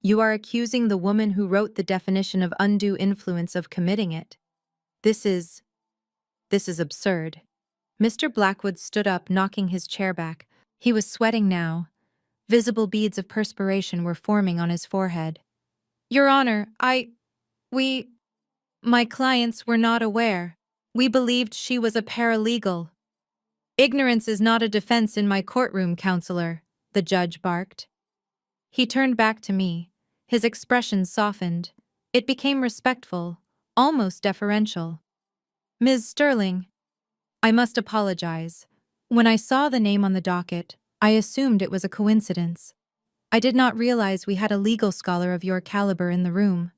You are accusing the woman who wrote the definition of undue influence of committing it. This is absurd." Mr. Blackwood stood up, knocking his chair back. He was sweating now. Visible beads of perspiration were forming on his forehead. "Your Honor, my clients were not aware. We believed she was a paralegal." "Ignorance is not a defense in my courtroom, counselor," the judge barked. He turned back to me. His expression softened. It became respectful, almost deferential. "Ms. Sterling, I must apologize. When I saw the name on the docket, I assumed it was a coincidence. I did not realize we had a legal scholar of your caliber in the room.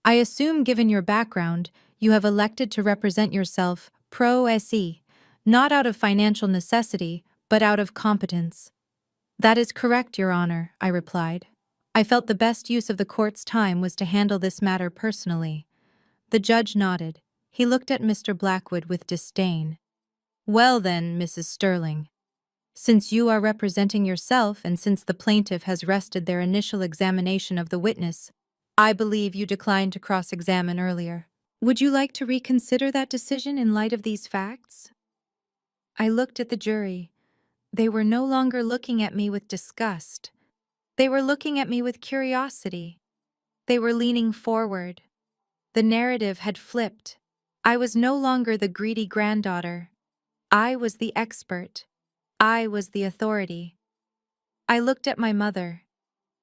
I assume, given your background, you have elected to represent yourself pro se, not out of financial necessity, but out of competence." "That is correct, Your Honor," I replied. I felt the best use of the court's time was to handle this matter personally. The judge nodded. He looked at Mr. Blackwood with disdain. "Well then, Mrs. Sterling, since you are representing yourself and since the plaintiff has rested their initial examination of the witness, I believe you declined to cross-examine earlier. Would you like to reconsider that decision in light of these facts?" I looked at the jury. They were no longer looking at me with disgust. They were looking at me with curiosity. They were leaning forward. The narrative had flipped. I was no longer the greedy granddaughter. I was the expert. I was the authority. I looked at my mother.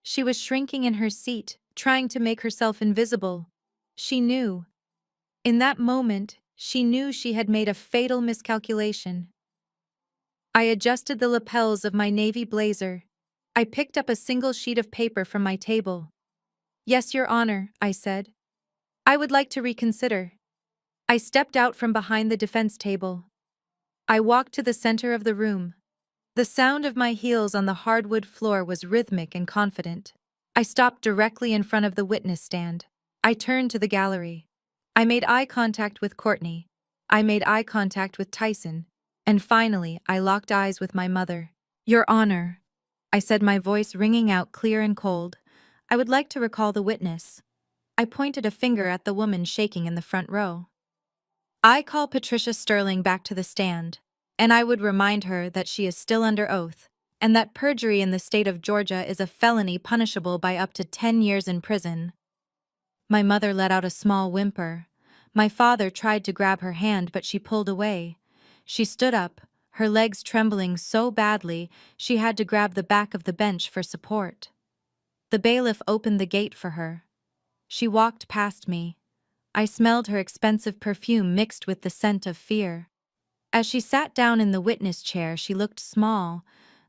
She was shrinking in her seat, trying to make herself invisible. She knew. In that moment, she knew she had made a fatal miscalculation. I adjusted the lapels of my navy blazer. I picked up a single sheet of paper from my table. "Yes, Your Honor," I said. "I would like to reconsider." I stepped out from behind the defense table. I walked to the center of the room. The sound of my heels on the hardwood floor was rhythmic and confident. I stopped directly in front of the witness stand. I turned to the gallery. I made eye contact with Courtney. I made eye contact with Tyson. And finally, I locked eyes with my mother. "Your Honor," I said, my voice ringing out clear and cold, "I would like to recall the witness." I pointed a finger at the woman shaking in the front row. "I call Patricia Sterling back to the stand, and I would remind her that she is still under oath, and that perjury in the state of Georgia is a felony punishable by up to 10 years in prison." My mother let out a small whimper. My father tried to grab her hand, but she pulled away. She stood up, her legs trembling so badly she had to grab the back of the bench for support. The bailiff opened the gate for her. She walked past me. I smelled her expensive perfume mixed with the scent of fear. As she sat down in the witness chair, she looked small.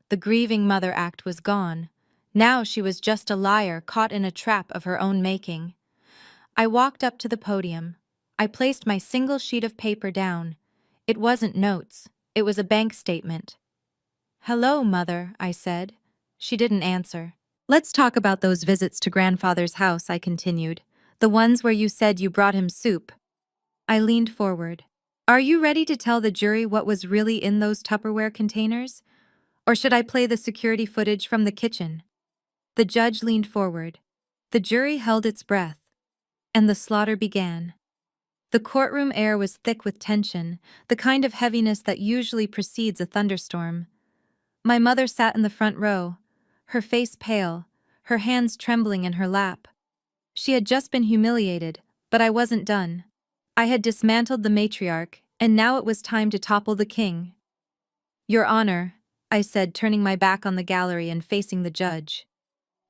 The grieving mother act was gone. Now she was just a liar caught in a trap of her own making. I walked up to the podium. I placed my single sheet of paper down. It wasn't notes. It was a bank statement. "Hello, Mother," I said. She didn't answer. "Let's talk about those visits to grandfather's house," I continued. "The ones where you said you brought him soup." I leaned forward. "Are you ready to tell the jury what was really in those Tupperware containers? Or should I play the security footage from the kitchen?" The judge leaned forward. The jury held its breath. And the slaughter began. The courtroom air was thick with tension, the kind of heaviness that usually precedes a thunderstorm. My mother sat in the front row, her face pale, her hands trembling in her lap. She had just been humiliated, but I wasn't done. I had dismantled the matriarch, and now it was time to topple the king. "Your Honor," I said, turning my back on the gallery and facing the judge.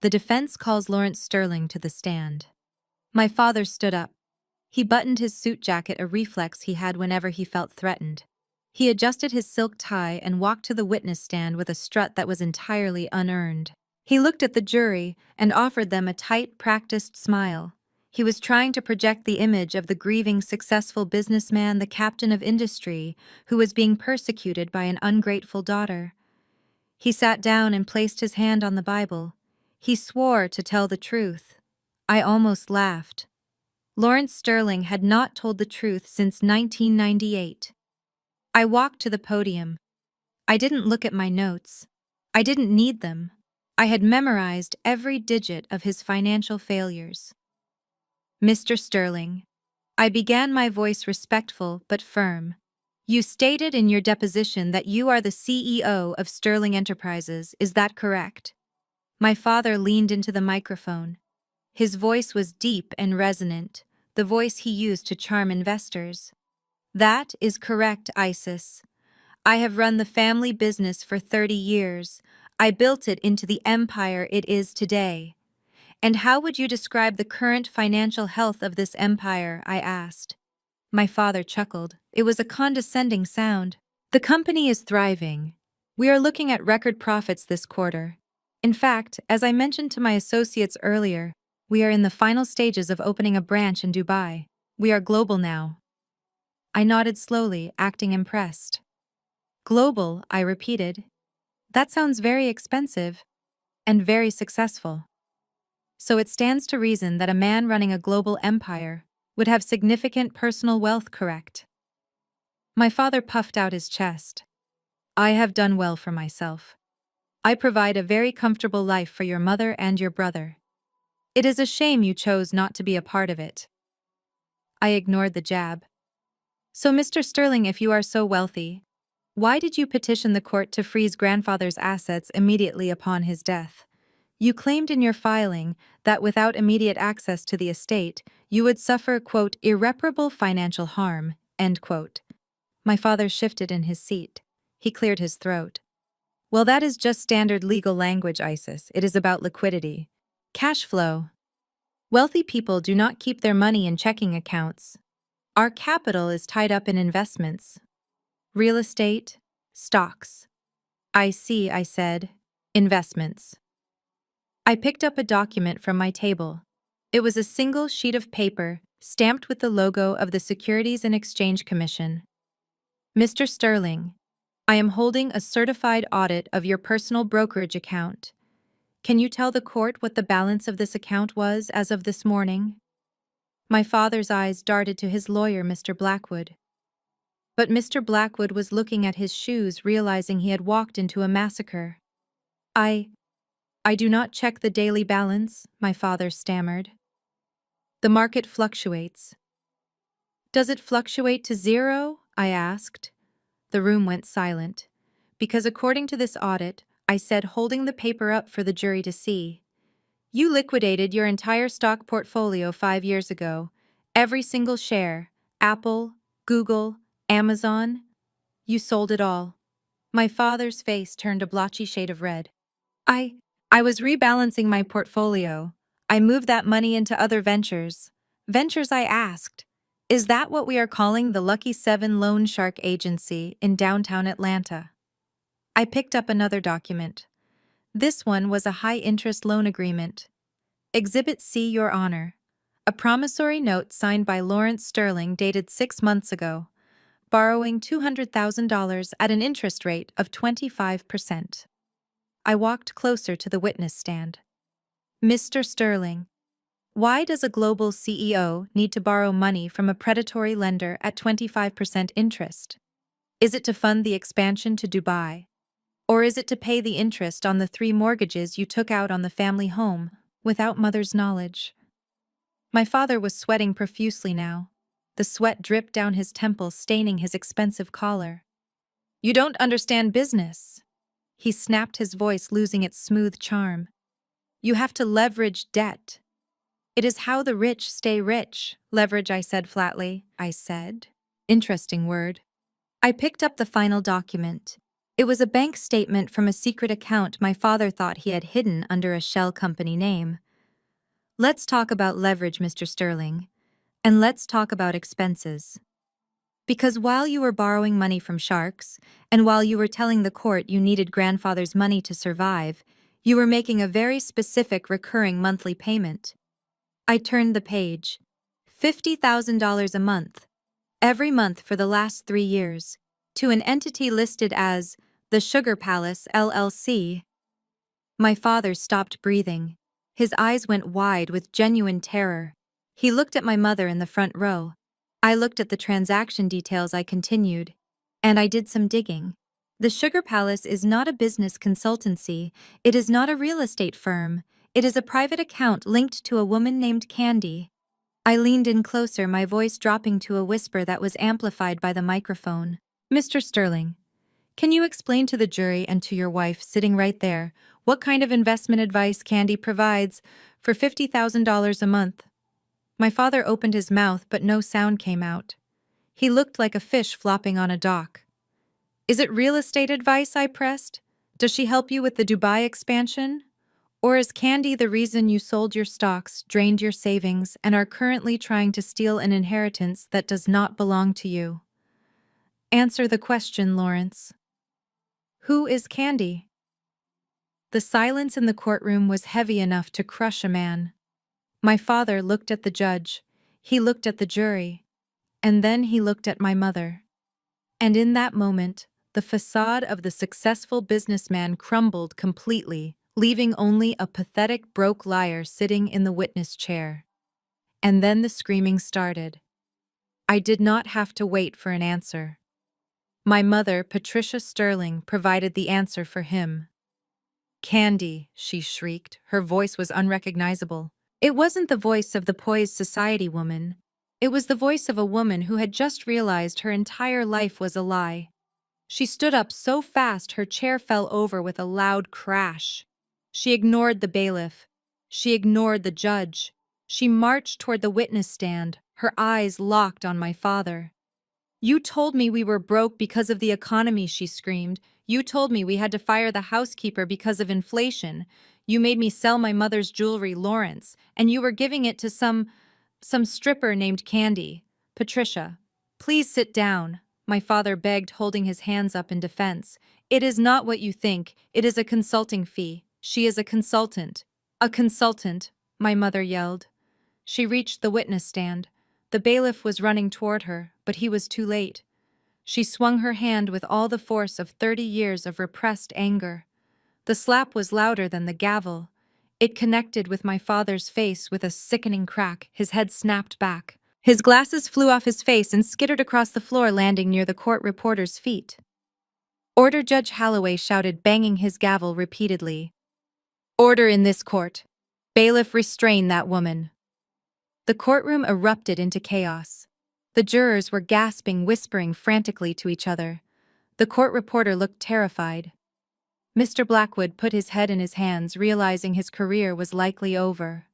"The defense calls Lawrence Sterling to the stand." My father stood up. He buttoned his suit jacket, a reflex he had whenever he felt threatened. He adjusted his silk tie and walked to the witness stand with a strut that was entirely unearned. He looked at the jury and offered them a tight, practiced smile. He was trying to project the image of the grieving, successful businessman, the captain of industry, who was being persecuted by an ungrateful daughter. He sat down and placed his hand on the Bible. He swore to tell the truth. I almost laughed. Lawrence Sterling had not told the truth since 1998. I walked to the podium. I didn't look at my notes. I didn't need them. I had memorized every digit of his financial failures. "Mr. Sterling," I began, my voice respectful but firm. "You stated in your deposition that you are the CEO of Sterling Enterprises, is that correct?" My father leaned into the microphone. His voice was deep and resonant, the voice he used to charm investors. "That is correct, Isis. I have run the family business for 30 years. I built it into the empire it is today." "And how would you describe the current financial health of this empire?" I asked. My father chuckled. It was a condescending sound. "The company is thriving. We are looking at record profits this quarter. In fact, as I mentioned to my associates earlier, we are in the final stages of opening a branch in Dubai. We are global now." I nodded slowly, acting impressed. "Global," I repeated. "That sounds very expensive and very successful. So it stands to reason that a man running a global empire would have significant personal wealth, correct?" My father puffed out his chest. "I have done well for myself. I provide a very comfortable life for your mother and your brother. It is a shame you chose not to be a part of it." I ignored the jab. "So, Mr. Sterling, if you are so wealthy, why did you petition the court to freeze grandfather's assets immediately upon his death? You claimed in your filing that without immediate access to the estate, you would suffer, quote, irreparable financial harm, end quote." My father shifted in his seat. He cleared his throat. "Well, that is just standard legal language, Isis. It is about liquidity. Cash flow. Wealthy people do not keep their money in checking accounts. Our capital is tied up in investments. Real estate, stocks." "I see," I said. "Investments." I picked up a document from my table. It was a single sheet of paper, stamped with the logo of the Securities and Exchange Commission. "Mr. Sterling, I am holding a certified audit of your personal brokerage account. Can you tell the court what the balance of this account was as of this morning?" My father's eyes darted to his lawyer, Mr. Blackwood. But Mr. Blackwood was looking at his shoes, realizing he had walked into a massacre. I do not check the daily balance," my father stammered. "The market fluctuates." "Does it fluctuate to zero?" I asked. The room went silent. "Because according to this audit," I said, holding the paper up for the jury to see, "you liquidated your entire stock portfolio 5 years ago. Every single share. Apple, Google, Amazon. You sold it all." My father's face turned a blotchy shade of red. I I was rebalancing my portfolio. I moved that money into other ventures. Ventures, I asked. Is that what we are calling the Lucky 7 Loan Shark Agency in downtown Atlanta? I picked up another document. This one was a high-interest loan agreement. Exhibit C, Your Honor. A promissory note signed by Lawrence Sterling dated 6 months ago, borrowing $200,000 at an interest rate of 25%. I walked closer to the witness stand. Mr. Sterling, why does a global CEO need to borrow money from a predatory lender at 25% interest? Is it to fund the expansion to Dubai? Or is it to pay the interest on the 3 mortgages you took out on the family home without mother's knowledge? My father was sweating profusely now. The sweat dripped down his temples, staining his expensive collar. You don't understand business. He snapped, his voice losing its smooth charm. You have to leverage debt. It is how the rich stay rich. Leverage, I said flatly. I said. Interesting word. I picked up the final document. It was a bank statement from a secret account my father thought he had hidden under a shell company name. Let's talk about leverage, Mr. Sterling. And let's talk about expenses. Because while you were borrowing money from sharks, and while you were telling the court you needed grandfather's money to survive, you were making a very specific recurring monthly payment. I turned the page. $50,000 a month, every month for the last 3 years, to an entity listed as the Sugar Palace, LLC. My father stopped breathing. His eyes went wide with genuine terror. He looked at my mother in the front row. I looked at the transaction details. I continued. And I did some digging. The Sugar Palace is not a business consultancy. It is not a real estate firm. It is a private account linked to a woman named Candy. I leaned in closer, my voice dropping to a whisper that was amplified by the microphone. Mr. Sterling, can you explain to the jury and to your wife sitting right there what kind of investment advice Candy provides for $50,000 a month? My father opened his mouth, but no sound came out. He looked like a fish flopping on a dock. Is it real estate advice? I pressed. Does she help you with the Dubai expansion? Or is Candy the reason you sold your stocks, drained your savings, and are currently trying to steal an inheritance that does not belong to you? Answer the question, Lawrence. Who is Candy? The silence in the courtroom was heavy enough to crush a man. My father looked at the judge, he looked at the jury, and then he looked at my mother. And in that moment, the facade of the successful businessman crumbled completely, leaving only a pathetic broke liar sitting in the witness chair. And then the screaming started. I did not have to wait for an answer. My mother, Patricia Sterling, provided the answer for him. Candy, she shrieked. Her voice was unrecognizable. It wasn't the voice of the poised society woman. It was the voice of a woman who had just realized her entire life was a lie. She stood up so fast her chair fell over with a loud crash. She ignored the bailiff. She ignored the judge. She marched toward the witness stand, her eyes locked on my father. You told me we were broke because of the economy, she screamed. You told me we had to fire the housekeeper because of inflation. You made me sell my mother's jewelry, Lawrence, and you were giving it to some stripper named Candy. Patricia, please sit down, my father begged, holding his hands up in defense. It is not what you think. It is a consulting fee. She is a consultant. A consultant, my mother yelled. She reached the witness stand. The bailiff was running toward her, but he was too late. She swung her hand with all the force of 30 years of repressed anger. The slap was louder than the gavel. It connected with my father's face with a sickening crack. His head snapped back. His glasses flew off his face and skittered across the floor, landing near the court reporter's feet. Order, Judge Holloway shouted, banging his gavel repeatedly. Order in this court. Bailiff, restrain that woman. The courtroom erupted into chaos. The jurors were gasping, whispering frantically to each other. The court reporter looked terrified. Mr. Blackwood put his head in his hands, realizing his career was likely over.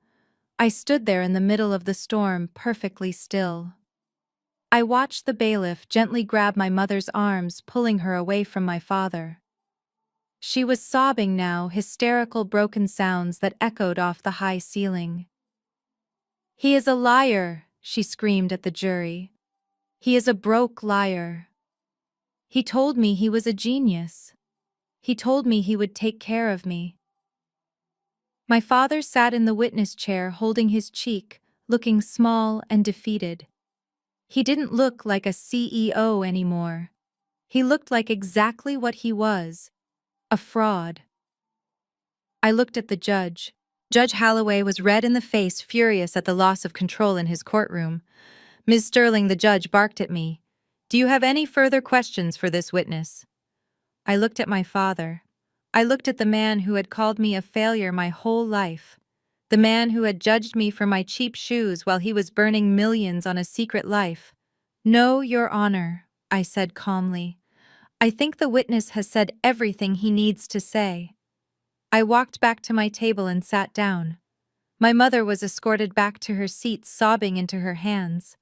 I stood there in the middle of the storm, perfectly still. I watched the bailiff gently grab my mother's arms, pulling her away from my father. She was sobbing now, hysterical broken sounds that echoed off the high ceiling. "He is a liar," she screamed at the jury. "He is a broke liar. He told me he was a genius. He told me he would take care of me." My father sat in the witness chair holding his cheek, looking small and defeated. He didn't look like a CEO anymore. He looked like exactly what he was, a fraud. I looked at the judge. Judge Holloway was red in the face, furious at the loss of control in his courtroom. "Ms. Sterling," the judge barked at me. "Do you have any further questions for this witness?" I looked at my father. I looked at the man who had called me a failure my whole life. The man who had judged me for my cheap shoes while he was burning millions on a secret life. "No, Your Honor," I said calmly. "I think the witness has said everything he needs to say." I walked back to my table and sat down. My mother was escorted back to her seat, sobbing into her hands.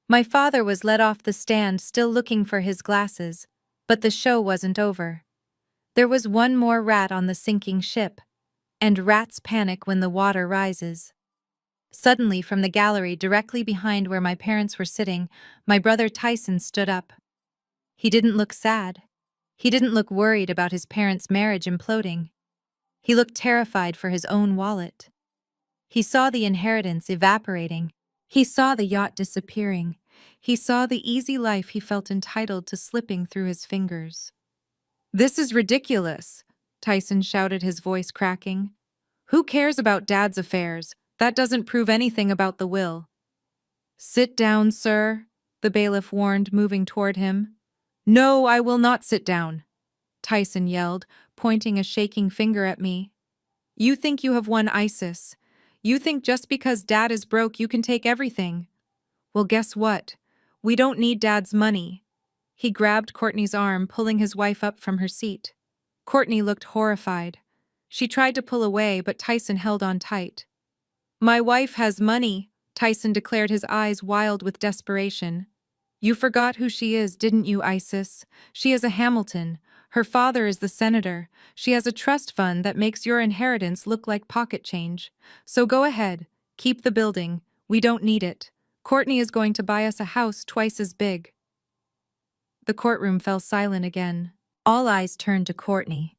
My father was led off the stand, still looking for his glasses, but the show wasn't over. There was one more rat on the sinking ship, and rats panic when the water rises. Suddenly, from the gallery directly behind where my parents were sitting, my brother Tyson stood up. He didn't look sad. He didn't look worried about his parents' marriage imploding. He looked terrified for his own wallet. He saw the inheritance evaporating. He saw the yacht disappearing. He saw the easy life he felt entitled to slipping through his fingers. "This is ridiculous," Tyson shouted, his voice cracking. "Who cares about Dad's affairs? That doesn't prove anything about the will." "Sit down, sir," the bailiff warned, moving toward him. "No, I will not sit down," Tyson yelled, pointing a shaking finger at me. "You think you have won ISIS. You think just because Dad is broke you can take everything. Well, guess what? We don't need Dad's money." He grabbed Courtney's arm, pulling his wife up from her seat. Courtney looked horrified. She tried to pull away, but Tyson held on tight. "My wife has money," Tyson declared, his eyes wild with desperation. "You forgot who she is, didn't you, Isis? She is a Hamilton. Her father is the senator. She has a trust fund that makes your inheritance look like pocket change. So go ahead, keep the building. We don't need it. Courtney is going to buy us a house twice as big." The courtroom fell silent again. All eyes turned to Courtney.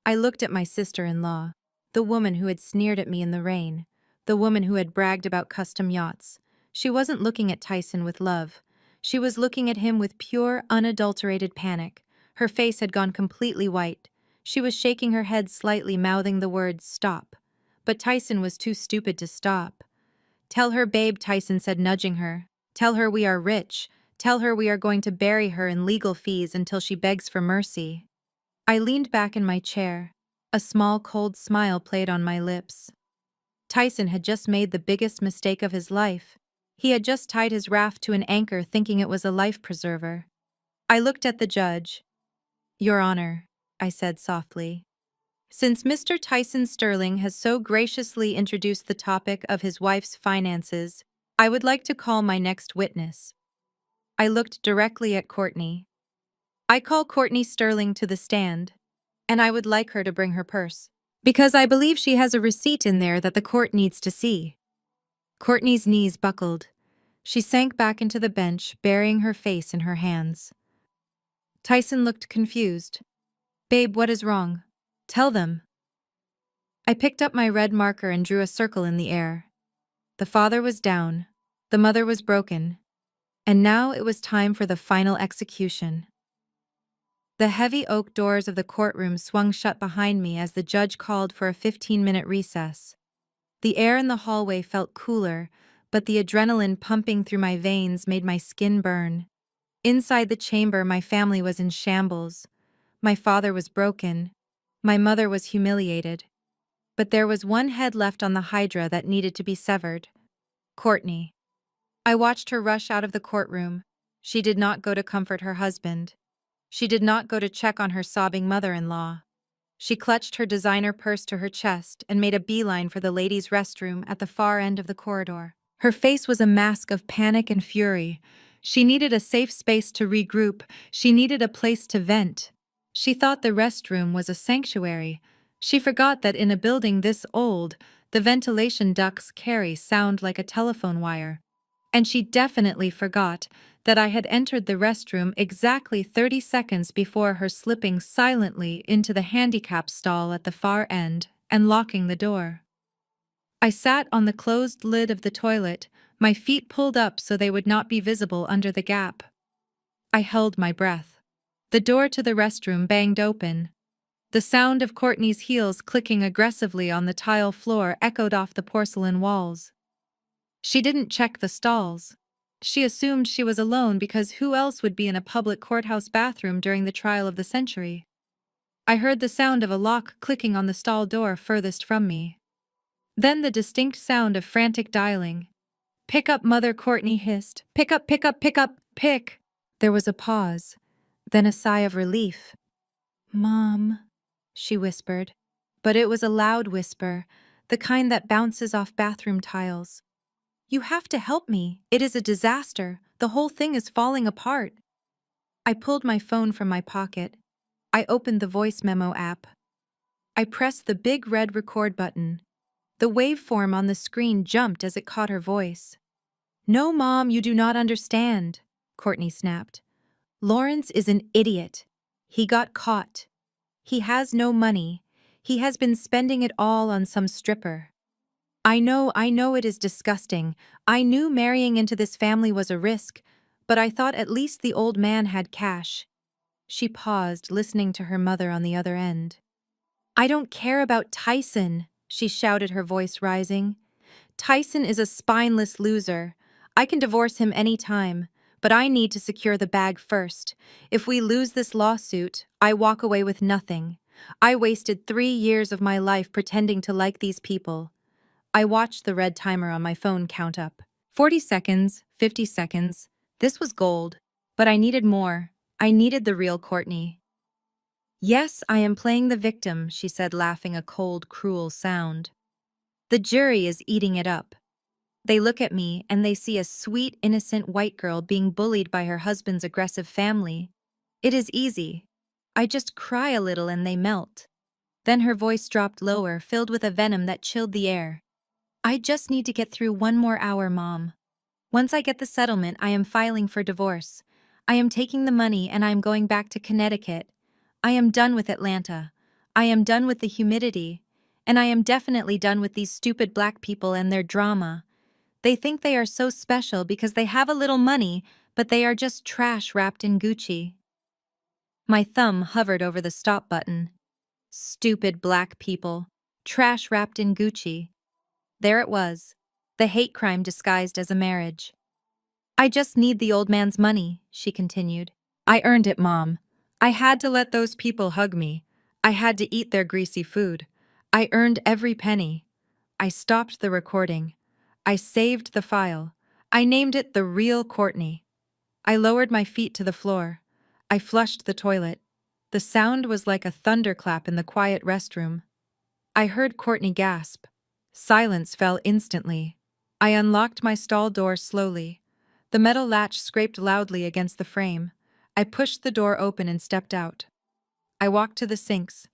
I looked at my sister-in-law, the woman who had sneered at me in the rain, the woman who had bragged about custom yachts. She wasn't looking at Tyson with love. She was looking at him with pure, unadulterated panic. Her face had gone completely white. She was shaking her head slightly, mouthing the words, "Stop." But Tyson was too stupid to stop. "Tell her, babe," Tyson said, nudging her. "Tell her we are rich. Tell her we are going to bury her in legal fees until she begs for mercy." I leaned back in my chair. A small, cold smile played on my lips. Tyson had just made the biggest mistake of his life. He had just tied his raft to an anchor thinking it was a life preserver. I looked at the judge. "Your Honor," I said softly, "since Mr. Tyson Sterling has so graciously introduced the topic of his wife's finances, I would like to call my next witness." I looked directly at Courtney. "I call Courtney Sterling to the stand, and I would like her to bring her purse, because I believe she has a receipt in there that the court needs to see." Courtney's knees buckled. She sank back into the bench, burying her face in her hands. Tyson looked confused. "Babe, what is wrong? Tell them." I picked up my red marker and drew a circle in the air. The father was down, the mother was broken, and now it was time for the final execution. The heavy oak doors of the courtroom swung shut behind me as the judge called for a 15-minute recess. The air in the hallway felt cooler, but the adrenaline pumping through my veins made my skin burn. Inside the chamber, my family was in shambles. My father was broken. My mother was humiliated. But there was one head left on the hydra that needed to be severed. Courtney. I watched her rush out of the courtroom. She did not go to comfort her husband. She did not go to check on her sobbing mother-in-law. She clutched her designer purse to her chest and made a beeline for the ladies' restroom at the far end of the corridor. Her face was a mask of panic and fury. She needed a safe space to regroup. She needed a place to vent. She thought the restroom was a sanctuary. She forgot that in a building this old, the ventilation ducts carry sound like a telephone wire. And she definitely forgot that I had entered the restroom exactly 30 seconds before her slipping silently into the handicap stall at the far end and locking the door. I sat on the closed lid of the toilet, my feet pulled up so they would not be visible under the gap. I held my breath. The door to the restroom banged open. The sound of Courtney's heels clicking aggressively on the tile floor echoed off the porcelain walls. She didn't check the stalls. She assumed she was alone because who else would be in a public courthouse bathroom during the trial of the century? I heard the sound of a lock clicking on the stall door furthest from me. Then the distinct sound of frantic dialing. "Pick up, Mother," Courtney hissed. "Pick up, pick up, pick up, pick!" There was a pause, then a sigh of relief. "Mom," she whispered. But it was a loud whisper, the kind that bounces off bathroom tiles. "You have to help me. It is a disaster. The whole thing is falling apart." I pulled my phone from my pocket. I opened the voice memo app. I pressed the big red record button. The waveform on the screen jumped as it caught her voice. "No, Mom, you do not understand," Courtney snapped. "Lawrence is an idiot. He got caught. He has no money. He has been spending it all on some stripper. I know it is disgusting. I knew marrying into this family was a risk, but I thought at least the old man had cash." She paused, listening to her mother on the other end. "I don't care about Tyson," she shouted, her voice rising. "Tyson is a spineless loser. I can divorce him any time, but I need to secure the bag first. If we lose this lawsuit, I walk away with nothing. I wasted 3 years of my life pretending to like these people." I watched the red timer on my phone count up. 40 seconds, 50 seconds. This was gold. But I needed more. I needed the real Courtney. "Yes, I am playing the victim," she said, laughing a cold, cruel sound. "The jury is eating it up. They look at me and they see a sweet, innocent white girl being bullied by her husband's aggressive family. It is easy. I just cry a little and they melt." Then her voice dropped lower, filled with a venom that chilled the air. "I just need to get through one more hour, Mom. Once I get the settlement, I am filing for divorce. I am taking the money and I am going back to Connecticut. I am done with Atlanta. I am done with the humidity. And I am definitely done with these stupid black people and their drama. They think they are so special because they have a little money, but they are just trash wrapped in Gucci." My thumb hovered over the stop button. Stupid black people. Trash wrapped in Gucci. There it was. The hate crime disguised as a marriage. "I just need the old man's money," she continued. "I earned it, Mom. I had to let those people hug me. I had to eat their greasy food. I earned every penny." I stopped the recording. I saved the file. I named it The Real Courtney. I lowered my feet to the floor. I flushed the toilet. The sound was like a thunderclap in the quiet restroom. I heard Courtney gasp. Silence fell instantly. I unlocked my stall door slowly. The metal latch scraped loudly against the frame. I pushed the door open and stepped out. I walked to the sinks.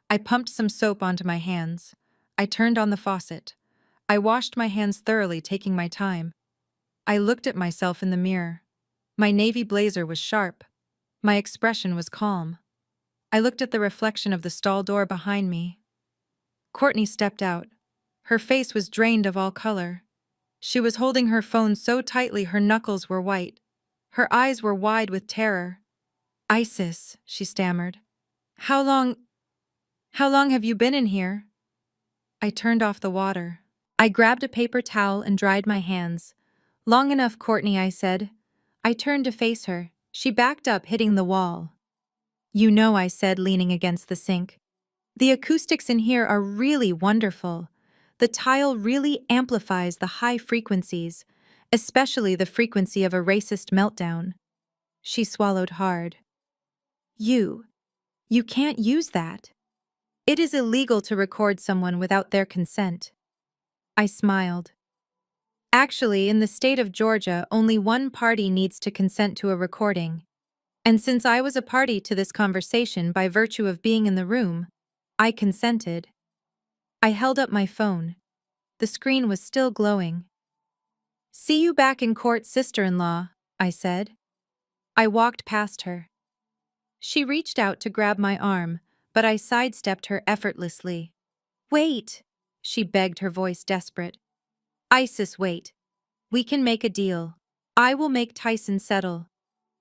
I pumped some soap onto my hands. I turned on the faucet. I washed my hands thoroughly, taking my time. I looked at myself in the mirror. My navy blazer was sharp. My expression was calm. I looked at the reflection of the stall door behind me. Courtney stepped out. Her face was drained of all color. She was holding her phone so tightly her knuckles were white. Her eyes were wide with terror. "Isis," she stammered. How long have you been in here?" I turned off the water. I grabbed a paper towel and dried my hands. "Long enough, Courtney," I said. I turned to face her. She backed up, hitting the wall. "You know," I said, leaning against the sink. "The acoustics in here are really wonderful. The tile really amplifies the high frequencies, especially the frequency of a racist meltdown." She swallowed hard. You can't use that. It is illegal to record someone without their consent." I smiled. Actually, in the state of Georgia, only one party needs to consent to a recording. And since I was a party to this conversation by virtue of being in the room, I consented. I held up my phone. The screen was still glowing. "See you back in court, sister-in-law," I said. I walked past her. She reached out to grab my arm, but I sidestepped her effortlessly. "Wait," she begged, her voice desperate. "Isis, wait. We can make a deal. I will make Tyson settle.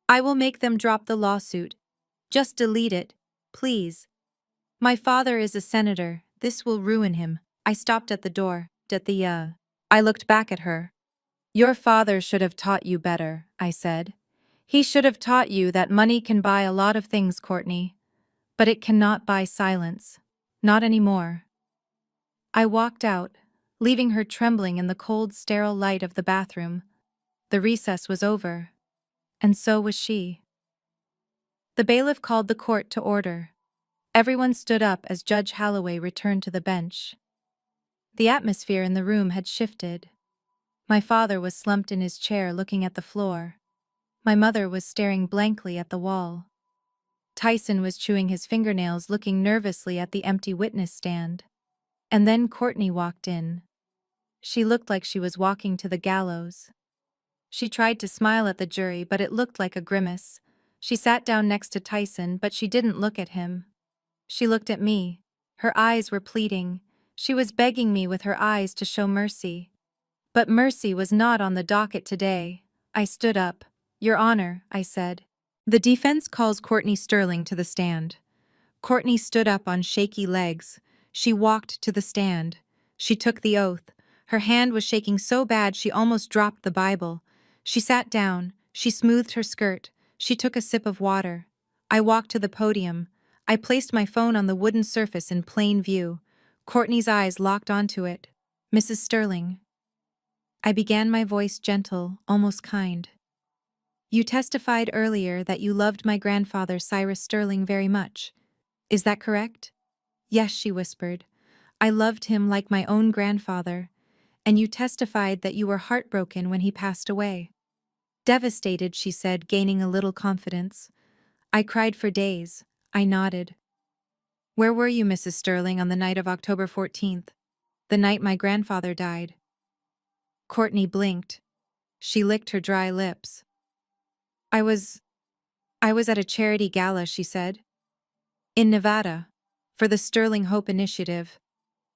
I will make them drop the lawsuit. Just delete it, please. My father is a senator. This will ruin him." I stopped at the door. I looked back at her. "Your father should have taught you better," I said. "He should have taught you that money can buy a lot of things, Courtney. But it cannot buy silence. Not anymore." I walked out, leaving her trembling in the cold, sterile light of the bathroom. The recess was over. And so was she. The bailiff called the court to order. Everyone stood up as Judge Holloway returned to the bench. The atmosphere in the room had shifted. My father was slumped in his chair looking at the floor. My mother was staring blankly at the wall. Tyson was chewing his fingernails, looking nervously at the empty witness stand. And then Courtney walked in. She looked like she was walking to the gallows. She tried to smile at the jury, but it looked like a grimace. She sat down next to Tyson, but she didn't look at him. She looked at me. Her eyes were pleading. She was begging me with her eyes to show mercy. But mercy was not on the docket today. I stood up. "Your Honor," I said. "The defense calls Courtney Sterling to the stand." Courtney stood up on shaky legs. She walked to the stand. She took the oath. Her hand was shaking so bad she almost dropped the Bible. She sat down. She smoothed her skirt. She took a sip of water. I walked to the podium. I placed my phone on the wooden surface in plain view. Courtney's eyes locked onto it. "Mrs. Sterling." I began, my voice gentle, almost kind. "You testified earlier that you loved my grandfather, Cyrus Sterling, very much. Is that correct?" "Yes," she whispered. "I loved him like my own grandfather. And you testified that you were heartbroken when he passed away." "Devastated," she said, gaining a little confidence. "I cried for days." I nodded. "Where were you, Mrs. Sterling, on the night of October 14th? The night my grandfather died?" Courtney blinked. She licked her dry lips. I was at a charity gala," she said. "In Nevada. For the Sterling Hope Initiative.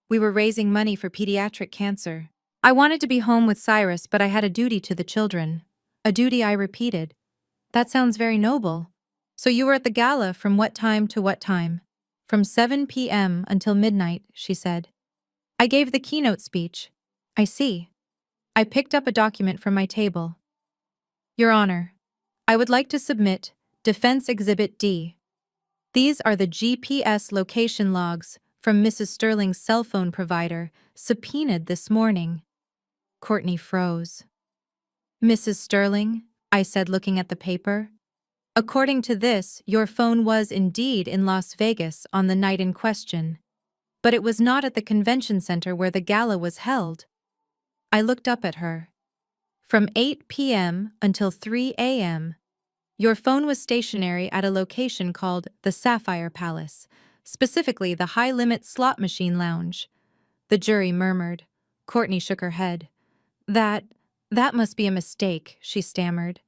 We were raising money for pediatric cancer. I wanted to be home with Cyrus, but I had a duty to the children." "A duty," I repeated. "That sounds very noble. So you were at the gala from what time to what time?" "From 7 p.m. until midnight," she said. "I gave the keynote speech." "I see." I picked up a document from my table. "Your Honor, I would like to submit Defense Exhibit D. These are the GPS location logs from Mrs. Sterling's cell phone provider, subpoenaed this morning." Courtney froze. "Mrs. Sterling," I said, looking at the paper, "according to this, your phone was indeed in Las Vegas on the night in question. But it was not at the convention center where the gala was held." I looked up at her. "From 8 p.m. until 3 a.m., your phone was stationary at a location called the Sapphire Palace, specifically the high-limit slot machine lounge." The jury murmured. Courtney shook her head. That must be a mistake," she stammered.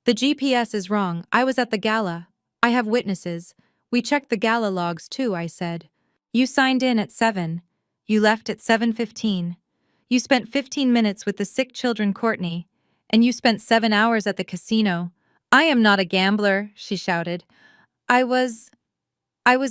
"The GPS is wrong. I was at the gala. I have witnesses. We checked the gala logs too," I said. "You signed in at 7. You left at 7:15. You spent 15 minutes with the sick children, Courtney. And you spent 7 hours at the casino." "I am not a gambler," she shouted. I was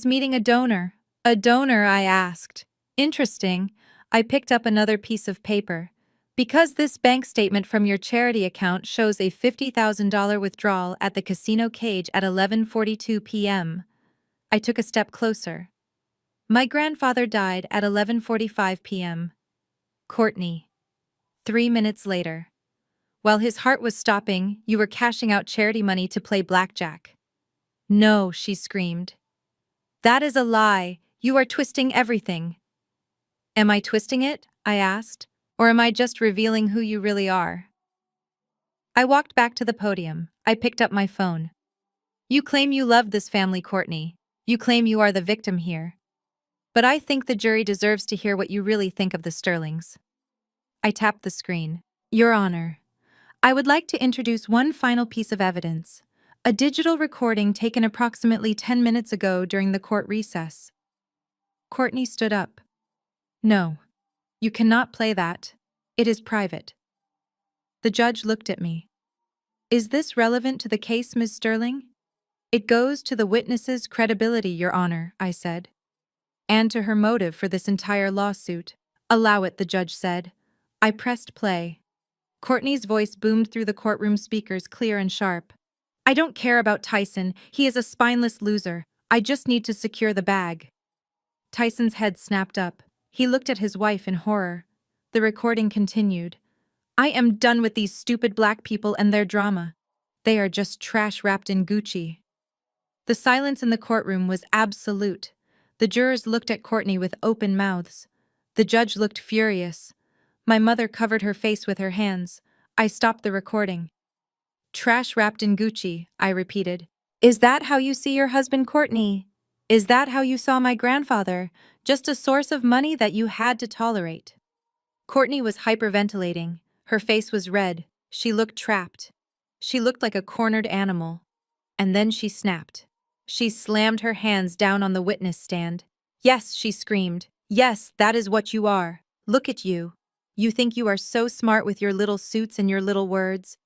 meeting a donor." "A donor?" I asked. "Interesting." I picked up another piece of paper. "Because this bank statement from your charity account shows a $50,000 withdrawal at the casino cage at 11:42 p.m. I took a step closer. "My grandfather died at 11:45 p.m. Courtney. 3 minutes later. While his heart was stopping, you were cashing out charity money to play blackjack." "No," she screamed. "That is a lie. You are twisting everything." "Am I twisting it?" I asked. Or am I just revealing who you really are? I walked back to the podium. I picked up my phone. You claim you love this family, Courtney. You claim you are the victim here. But I think the jury deserves to hear what you really think of the Sterlings. I tapped the screen. Your Honor, I would like to introduce one final piece of evidence. A digital recording taken approximately 10 minutes ago during the court recess. Courtney stood up. No, you cannot play that. It is private. The judge looked at me. Is this relevant to the case, Ms. Sterling? It goes to the witness's credibility, Your Honor, I said. And to her motive for this entire lawsuit. Allow it, the judge said. I pressed play. Courtney's voice boomed through the courtroom speakers, clear and sharp. I don't care about Tyson. He is a spineless loser. I just need to secure the bag. Tyson's head snapped up. He looked at his wife in horror. The recording continued. I am done with these stupid black people and their drama. They are just trash wrapped in Gucci. The silence in the courtroom was absolute. The jurors looked at Courtney with open mouths. The judge looked furious. My mother covered her face with her hands. I stopped the recording. Trash wrapped in Gucci, I repeated. Is that how you see your husband, Courtney? Is that how you saw my grandfather? Just a source of money that you had to tolerate? Courtney was hyperventilating. Her face was red. She looked trapped. She looked like a cornered animal. And then she snapped. She slammed her hands down on the witness stand. Yes, she screamed. Yes, that is what you are. Look at you. You think you are so smart with your little suits and your little words.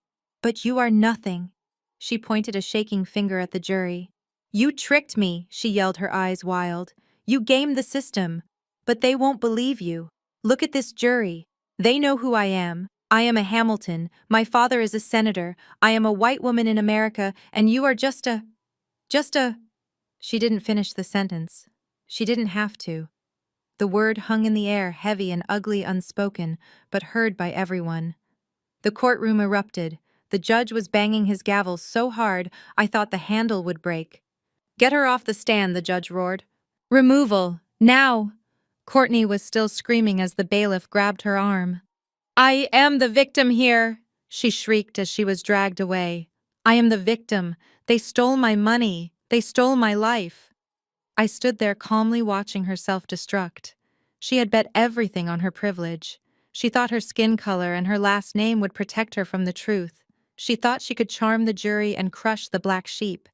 But you are nothing. She pointed a shaking finger at the jury. You tricked me, she yelled, her eyes wild. You gamed the system. But they won't believe you. Look at this jury. They know who I am. I am a Hamilton. My father is a senator. I am a white woman in America, and you are just a... She didn't finish the sentence. She didn't have to. The word hung in the air, heavy and ugly, unspoken, but heard by everyone. The courtroom erupted. The judge was banging his gavel so hard I thought the handle would break. Get her off the stand, the judge roared. Removal, now! Courtney was still screaming as the bailiff grabbed her arm. I am the victim here, she shrieked as she was dragged away. I am the victim. They stole my money. They stole my life. I stood there calmly watching her self-destruct. She had bet everything on her privilege. She thought her skin color and her last name would protect her from the truth. She thought she could charm the jury and crush the black sheep.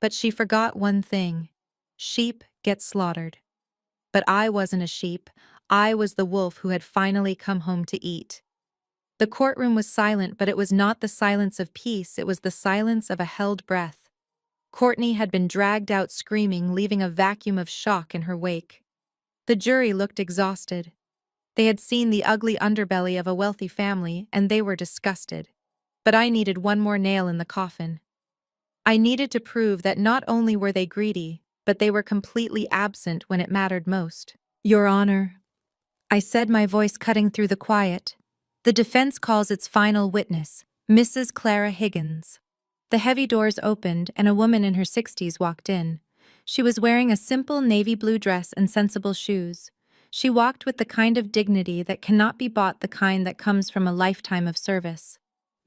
But she forgot one thing. Sheep get slaughtered. But I wasn't a sheep. I was the wolf who had finally come home to eat. The courtroom was silent, but it was not the silence of peace, it was the silence of a held breath. Courtney had been dragged out screaming, leaving a vacuum of shock in her wake. The jury looked exhausted. They had seen the ugly underbelly of a wealthy family, and they were disgusted. But I needed one more nail in the coffin. I needed to prove that not only were they greedy, but they were completely absent when it mattered most. Your Honor, I said, my voice cutting through the quiet. The defense calls its final witness, Mrs. Clara Higgins. The heavy doors opened and a woman in her 60s walked in. She was wearing a simple navy blue dress and sensible shoes. She walked with the kind of dignity that cannot be bought, the kind that comes from a lifetime of service.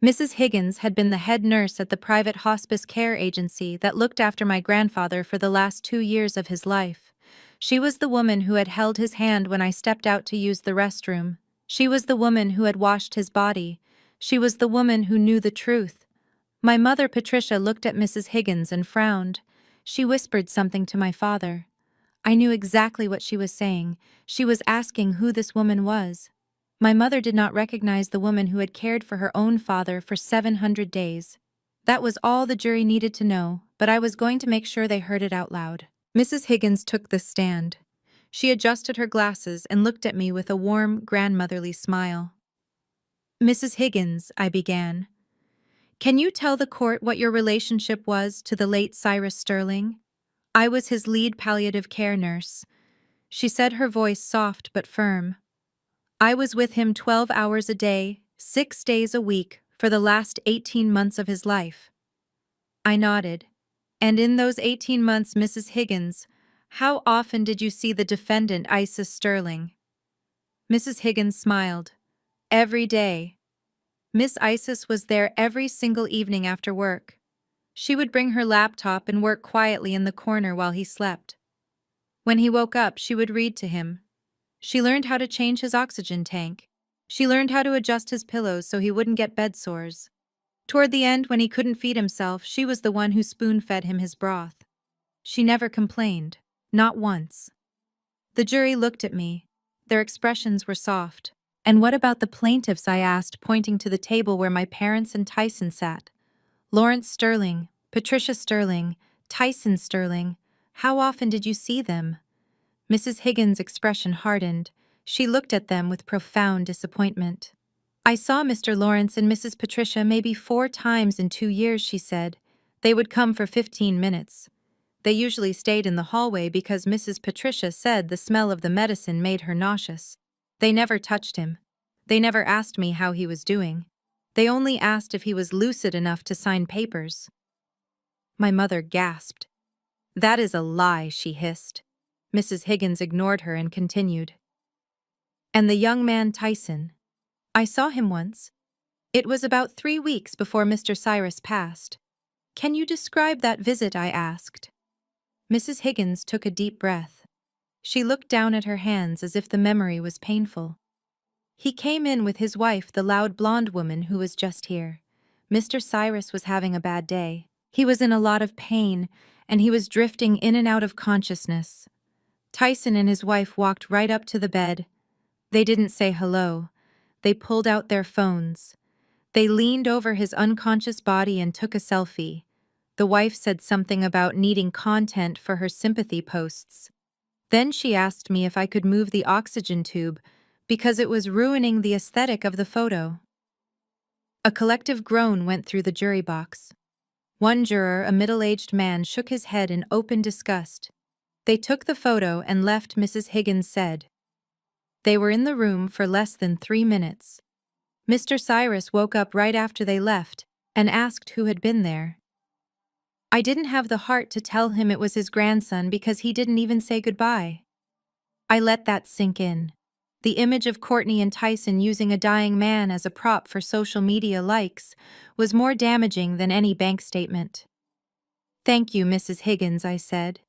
Mrs. Higgins had been the head nurse at the private hospice care agency that looked after my grandfather for the last 2 years of his life. She was the woman who had held his hand when I stepped out to use the restroom. She was the woman who had washed his body. She was the woman who knew the truth. My mother, Patricia, looked at Mrs. Higgins and frowned. She whispered something to my father. I knew exactly what she was saying. She was asking who this woman was. My mother did not recognize the woman who had cared for her own father for 700 days. That was all the jury needed to know, but I was going to make sure they heard it out loud. Mrs. Higgins took the stand. She adjusted her glasses and looked at me with a warm, grandmotherly smile. Mrs. Higgins, I began, can you tell the court what your relationship was to the late Cyrus Sterling? I was his lead palliative care nurse. She said, her voice soft but firm. I was with him 12 hours a day, 6 days a week, for the last 18 months of his life. I nodded. And in those 18 months, Mrs. Higgins, how often did you see the defendant, Isis Sterling? Mrs. Higgins smiled. Every day. Miss Isis was there every single evening after work. She would bring her laptop and work quietly in the corner while he slept. When he woke up, she would read to him. She learned how to change his oxygen tank. She learned how to adjust his pillows so he wouldn't get bed sores. Toward the end, when he couldn't feed himself, she was the one who spoon-fed him his broth. She never complained. Not once. The jury looked at me. Their expressions were soft. "And what about the plaintiffs?" I asked, pointing to the table where my parents and Tyson sat. "Lawrence Sterling, Patricia Sterling, Tyson Sterling. How often did you see them?" Mrs. Higgins' expression hardened. She looked at them with profound disappointment. "I saw Mr. Lawrence and Mrs. Patricia maybe 4 times in 2 years," she said. "They would come for 15 minutes. They usually stayed in the hallway because Mrs. Patricia said the smell of the medicine made her nauseous. They never touched him. They never asked me how he was doing. They only asked if he was lucid enough to sign papers." My mother gasped. "That is a lie," she hissed. Mrs. Higgins ignored her and continued. "And the young man Tyson? I saw him once. It was about 3 weeks before Mr. Cyrus passed. Can you describe that visit?" I asked. Mrs. Higgins took a deep breath. She looked down at her hands as if the memory was painful. "He came in with his wife, the loud blonde woman who was just here. Mr. Cyrus was having a bad day. He was in a lot of pain, and he was drifting in and out of consciousness. Tyson and his wife walked right up to the bed. They didn't say hello. They pulled out their phones. They leaned over his unconscious body and took a selfie. The wife said something about needing content for her sympathy posts. Then she asked me if I could move the oxygen tube because it was ruining the aesthetic of the photo." A collective groan went through the jury box. One juror, a middle-aged man, shook his head in open disgust. "They took the photo and left," Mrs. Higgins said. "They were in the room for less than 3 minutes. Mr. Cyrus woke up right after they left and asked who had been there. I didn't have the heart to tell him it was his grandson because he didn't even say goodbye." I let that sink in. The image of Courtney and Tyson using a dying man as a prop for social media likes was more damaging than any bank statement. "Thank you, Mrs. Higgins," I said.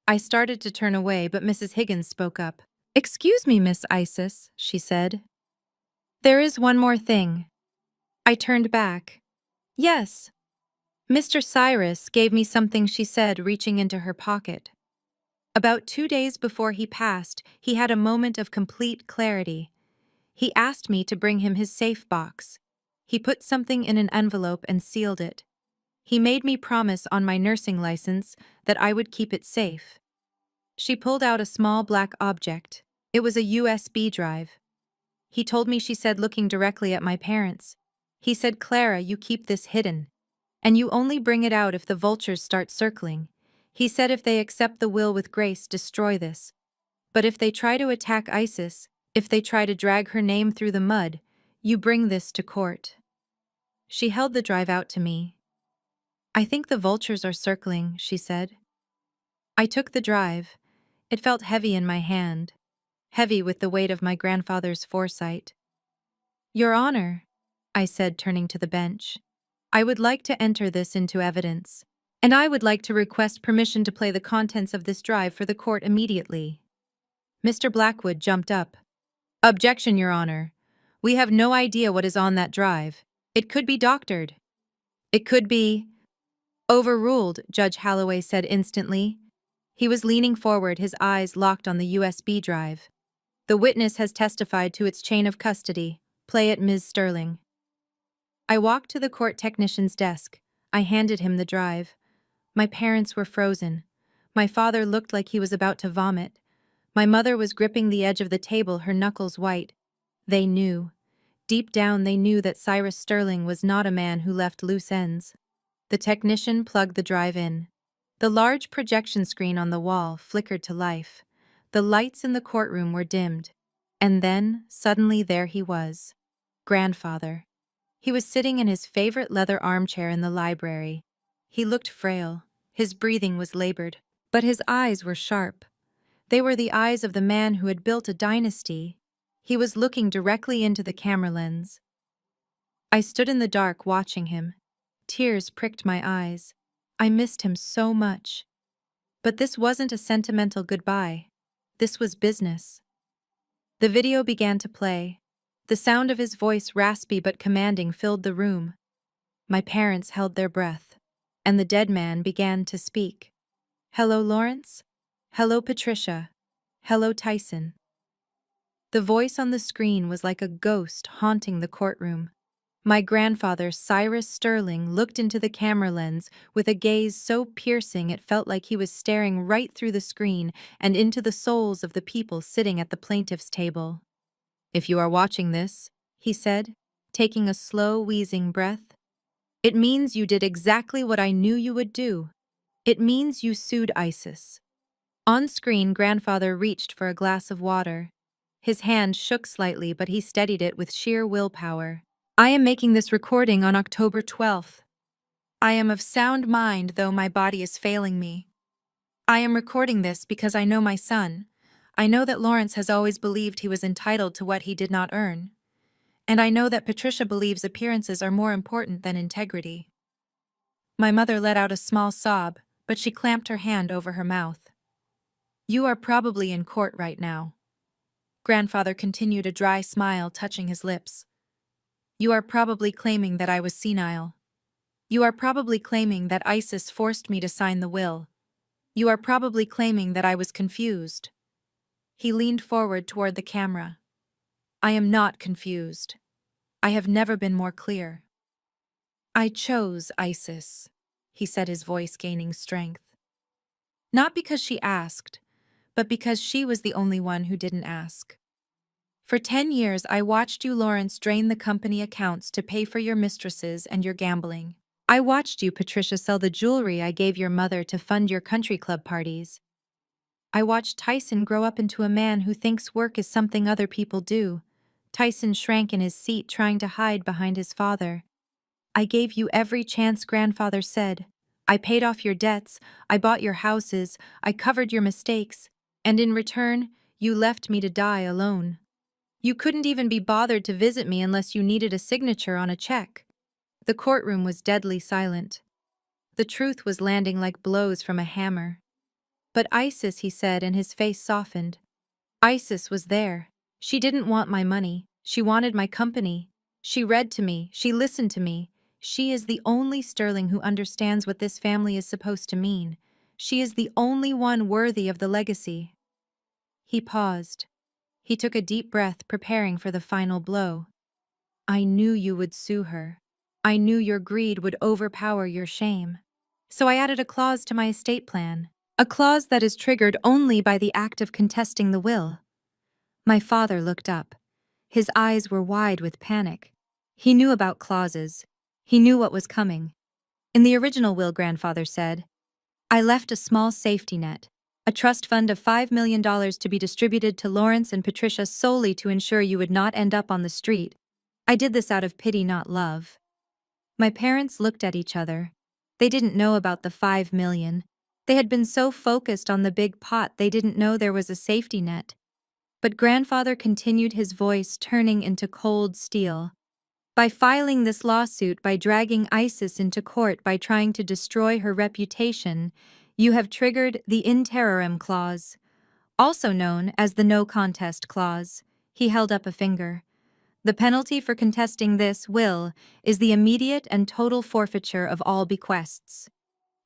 I started to turn away, but Mrs. Higgins spoke up. "Excuse me, Miss Isis," she said. "There is one more thing." I turned back. "Yes." "Mr. Cyrus gave me something," she said, reaching into her pocket. About 2 days before he passed, he had a moment of complete clarity. He asked me to bring him his safe box. He put something in an envelope and sealed it. He made me promise on my nursing license that I would keep it safe. She pulled out a small black object. It was a USB drive. He told me, she said, looking directly at my parents. He said, "Clara, you keep this hidden. And you only bring it out if the vultures start circling. He said if they accept the will with grace, destroy this. But if they try to attack Isis, if they try to drag her name through the mud, you bring this to court." She held the drive out to me. "I think the vultures are circling," she said. I took the drive. It felt heavy in my hand, heavy with the weight of my grandfather's foresight. "Your Honor," I said, turning to the bench, "I would like to enter this into evidence, and I would like to request permission to play the contents of this drive for the court immediately." Mr. Blackwood jumped up. "Objection, Your Honor. We have no idea what is on that drive. It could be doctored. It could be—" "Overruled," Judge Holloway said instantly. He was leaning forward, his eyes locked on the USB drive. "The witness has testified to its chain of custody. Play it, Ms. Sterling." I walked to the court technician's desk. I handed him the drive. My parents were frozen. My father looked like he was about to vomit. My mother was gripping the edge of the table, her knuckles white. They knew. Deep down they knew that Cyrus Sterling was not a man who left loose ends. The technician plugged the drive in. The large projection screen on the wall flickered to life. The lights in the courtroom were dimmed. And then, suddenly, there he was. Grandfather. He was sitting in his favorite leather armchair in the library. He looked frail. His breathing was labored. But his eyes were sharp. They were the eyes of the man who had built a dynasty. He was looking directly into the camera lens. I stood in the dark watching him. Tears pricked my eyes. I missed him so much. But this wasn't a sentimental goodbye. This was business. The video began to play. The sound of his voice, raspy but commanding, filled the room. My parents held their breath, and the dead man began to speak. "Hello, Lawrence? Hello, Patricia. Hello, Tyson." The voice on the screen was like a ghost haunting the courtroom. My grandfather, Cyrus Sterling, looked into the camera lens with a gaze so piercing it felt like he was staring right through the screen and into the souls of the people sitting at the plaintiff's table. "If you are watching this," he said, taking a slow, wheezing breath, "it means you did exactly what I knew you would do. It means you sued ISIS." On screen, grandfather reached for a glass of water. His hand shook slightly, but he steadied it with sheer willpower. "I am making this recording on October 12th. I am of sound mind, though my body is failing me. I am recording this because I know my son. I know that Lawrence has always believed he was entitled to what he did not earn. And I know that Patricia believes appearances are more important than integrity." My mother let out a small sob, but she clamped her hand over her mouth. "You are probably in court right now." Grandfather continued, a dry smile touching his lips. "You are probably claiming that I was senile. You are probably claiming that ISIS forced me to sign the will. You are probably claiming that I was confused." He leaned forward toward the camera. "I am not confused. I have never been more clear. I chose ISIS," he said, his voice gaining strength. "Not because she asked, but because she was the only one who didn't ask. For 10 years, I watched you, Lawrence, drain the company accounts to pay for your mistresses and your gambling. I watched you, Patricia, sell the jewelry I gave your mother to fund your country club parties. I watched Tyson grow up into a man who thinks work is something other people do." Tyson shrank in his seat, trying to hide behind his father. "I gave you every chance," grandfather said. "I paid off your debts, I bought your houses, I covered your mistakes, and in return, you left me to die alone. You couldn't even be bothered to visit me unless you needed a signature on a check." The courtroom was deadly silent. The truth was landing like blows from a hammer. "But ISIS," he said, and his face softened. "ISIS was there. She didn't want my money. She wanted my company. She read to me. She listened to me. She is the only Sterling who understands what this family is supposed to mean. She is the only one worthy of the legacy." He paused. He took a deep breath, preparing for the final blow. "I knew you would sue her. I knew your greed would overpower your shame. So I added a clause to my estate plan. A clause that is triggered only by the act of contesting the will." My father looked up. His eyes were wide with panic. He knew about clauses. He knew what was coming. "In the original will," grandfather said, "I left a small safety net, a trust fund of $5 million to be distributed to Lawrence and Patricia solely to ensure you would not end up on the street. I did this out of pity, not love." My parents looked at each other. They didn't know about the $5 million. They had been so focused on the big pot they didn't know there was a safety net. But grandfather continued, his voice turning into cold steel. "By filing this lawsuit, by dragging ISIS into court, by trying to destroy her reputation, you have triggered the in terrorem clause, also known as the no contest clause." He held up a finger. "The penalty for contesting this will is the immediate and total forfeiture of all bequests."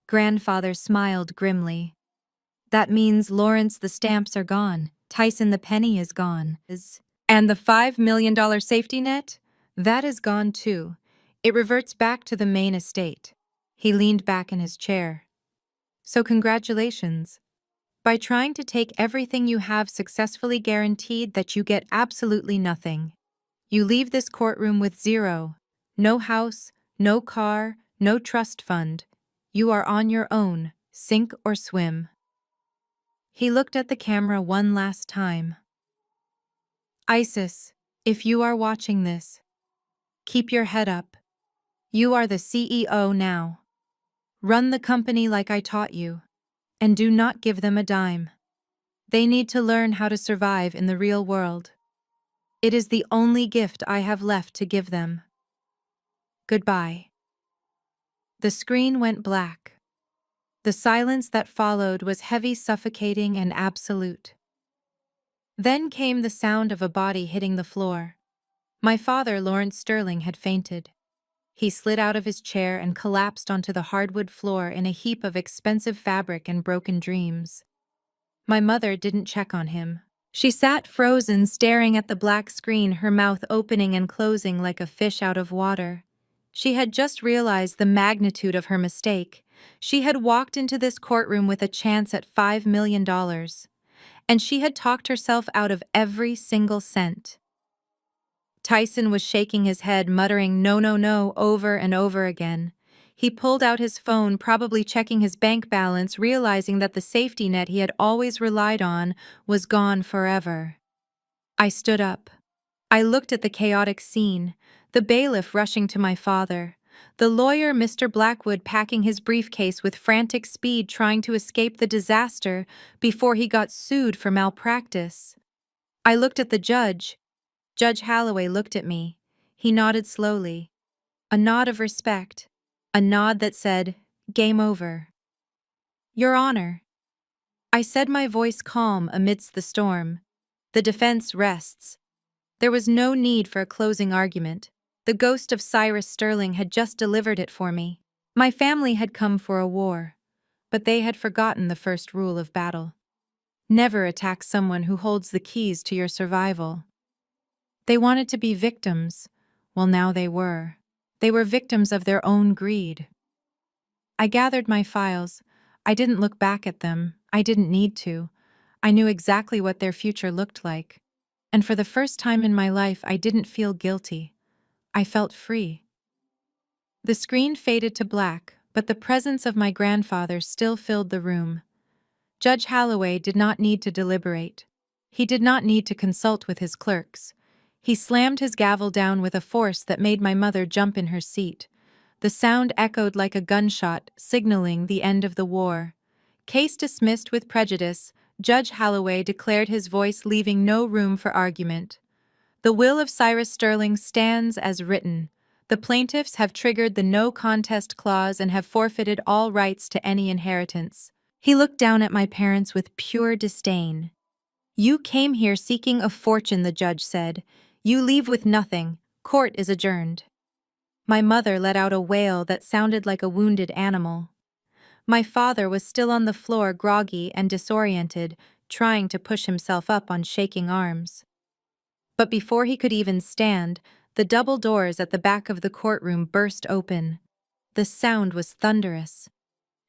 Grandfather smiled grimly. "That means, Lawrence, the stamps are gone. Tyson, the penny is gone. And the $5 million safety net? That is gone too. It reverts back to the main estate." He leaned back in his chair. "So congratulations. By trying to take everything you have successfully guaranteed that you get absolutely nothing. You leave this courtroom with zero. No house, no car, no trust fund. You are on your own, sink or swim." He looked at the camera one last time. "ISIS, if you are watching this, keep your head up. You are the CEO now. Run the company like I taught you, and do not give them a dime. They need to learn how to survive in the real world." It is the only gift I have left to give them. Goodbye. The screen went black. The silence that followed was heavy, suffocating, and absolute. Then came the sound of a body hitting the floor. My father, Lawrence Sterling, had fainted. He slid out of his chair and collapsed onto the hardwood floor in a heap of expensive fabric and broken dreams. My mother didn't check on him. She sat frozen, staring at the black screen, her mouth opening and closing like a fish out of water. She had just realized the magnitude of her mistake. She had walked into this courtroom with a chance at $5 million, and she had talked herself out of every single cent. Tyson was shaking his head, muttering "no, no, no" over and over again. He pulled out his phone, probably checking his bank balance, realizing that the safety net he had always relied on was gone forever. I stood up. I looked at the chaotic scene, the bailiff rushing to my father, the lawyer, Mr. Blackwood, packing his briefcase with frantic speed, trying to escape the disaster before he got sued for malpractice. I looked at the judge. Judge Holloway looked at me. He nodded slowly. A nod of respect. A nod that said, "Game over." "Your Honor." I said, my voice calm amidst the storm. "The defense rests." There was no need for a closing argument. The ghost of Cyrus Sterling had just delivered it for me. My family had come for a war, but they had forgotten the first rule of battle. Never attack someone who holds the keys to your survival. They wanted to be victims. Well, now they were. They were victims of their own greed. I gathered my files. I didn't look back at them. I didn't need to. I knew exactly what their future looked like. And for the first time in my life, I didn't feel guilty. I felt free. The screen faded to black, but the presence of my grandfather still filled the room. Judge Holloway did not need to deliberate. He did not need to consult with his clerks. He slammed his gavel down with a force that made my mother jump in her seat. The sound echoed like a gunshot, signaling the end of the war. Case dismissed with prejudice, Judge Holloway declared, his voice leaving no room for argument. The will of Cyrus Sterling stands as written. The plaintiffs have triggered the no contest clause and have forfeited all rights to any inheritance. He looked down at my parents with pure disdain. "You came here seeking a fortune," the judge said. "You leave with nothing. Court is adjourned." My mother let out a wail that sounded like a wounded animal. My father was still on the floor, groggy and disoriented, trying to push himself up on shaking arms. But before he could even stand, the double doors at the back of the courtroom burst open. The sound was thunderous.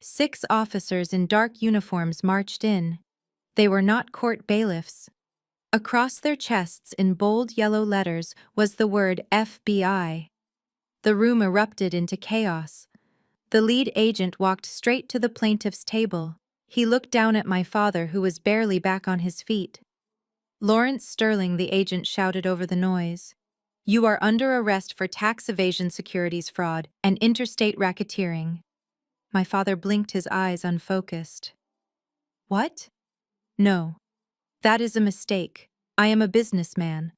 6 officers in dark uniforms marched in. They were not court bailiffs. Across their chests in bold yellow letters was the word FBI. The room erupted into chaos. The lead agent walked straight to the plaintiff's table. He looked down at my father, who was barely back on his feet. "Lawrence Sterling," the agent shouted over the noise. "You are under arrest for tax evasion, securities fraud, and interstate racketeering." My father blinked, his eyes unfocused. "What?" "No. That is a mistake. I am a businessman."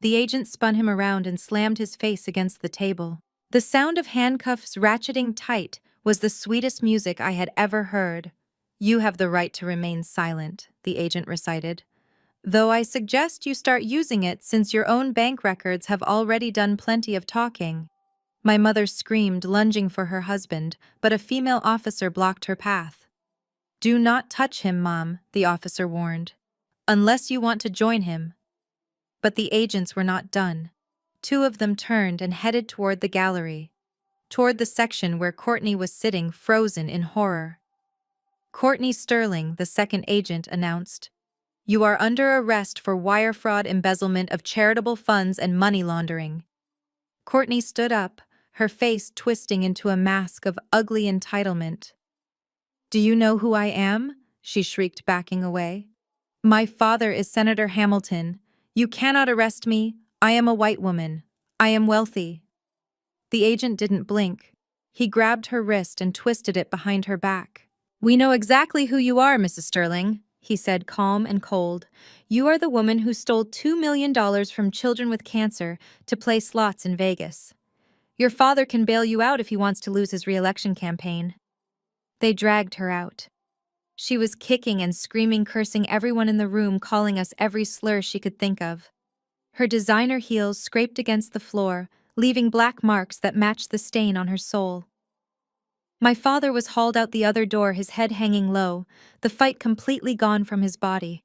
The agent spun him around and slammed his face against the table. The sound of handcuffs ratcheting tight was the sweetest music I had ever heard. "You have the right to remain silent," the agent recited. "Though I suggest you start using it, since your own bank records have already done plenty of talking." My mother screamed, lunging for her husband, but a female officer blocked her path. "Do not touch him, Mom," the officer warned. "Unless you want to join him." But the agents were not done. 2 of them turned and headed toward the gallery, toward the section where Courtney was sitting, frozen in horror. "Courtney Sterling," the second agent announced. "You are under arrest for wire fraud, embezzlement of charitable funds, and money laundering." Courtney stood up, her face twisting into a mask of ugly entitlement. "Do you know who I am?" she shrieked, backing away. "My father is Senator Hamilton. You cannot arrest me. I am a white woman. I am wealthy." The agent didn't blink. He grabbed her wrist and twisted it behind her back. "We know exactly who you are, Mrs. Sterling," he said, calm and cold. "You are the woman who stole $2 million from children with cancer to play slots in Vegas. Your father can bail you out if he wants to lose his re-election campaign." They dragged her out. She was kicking and screaming, cursing everyone in the room, calling us every slur she could think of. Her designer heels scraped against the floor, leaving black marks that matched the stain on her sole. My father was hauled out the other door, his head hanging low, the fight completely gone from his body.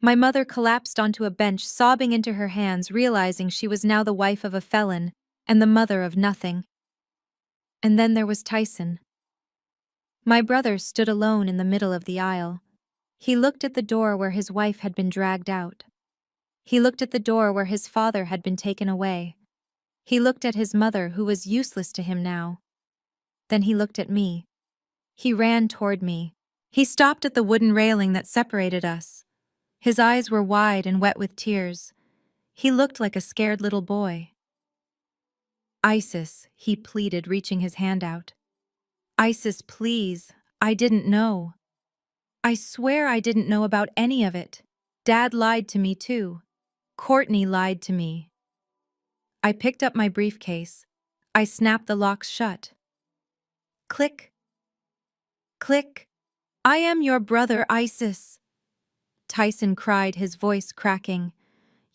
My mother collapsed onto a bench, sobbing into her hands, realizing she was now the wife of a felon and the mother of nothing. And then there was Tyson. My brother stood alone in the middle of the aisle. He looked at the door where his wife had been dragged out. He looked at the door where his father had been taken away. He looked at his mother, who was useless to him now. Then he looked at me. He ran toward me. He stopped at the wooden railing that separated us. His eyes were wide and wet with tears. He looked like a scared little boy. "Isis," he pleaded, reaching his hand out. "Isis, please. I didn't know. I swear I didn't know about any of it. Dad lied to me too. Courtney lied to me." I picked up my briefcase. I snapped the locks shut. Click. Click. "I am your brother, Isis," Tyson cried, his voice cracking.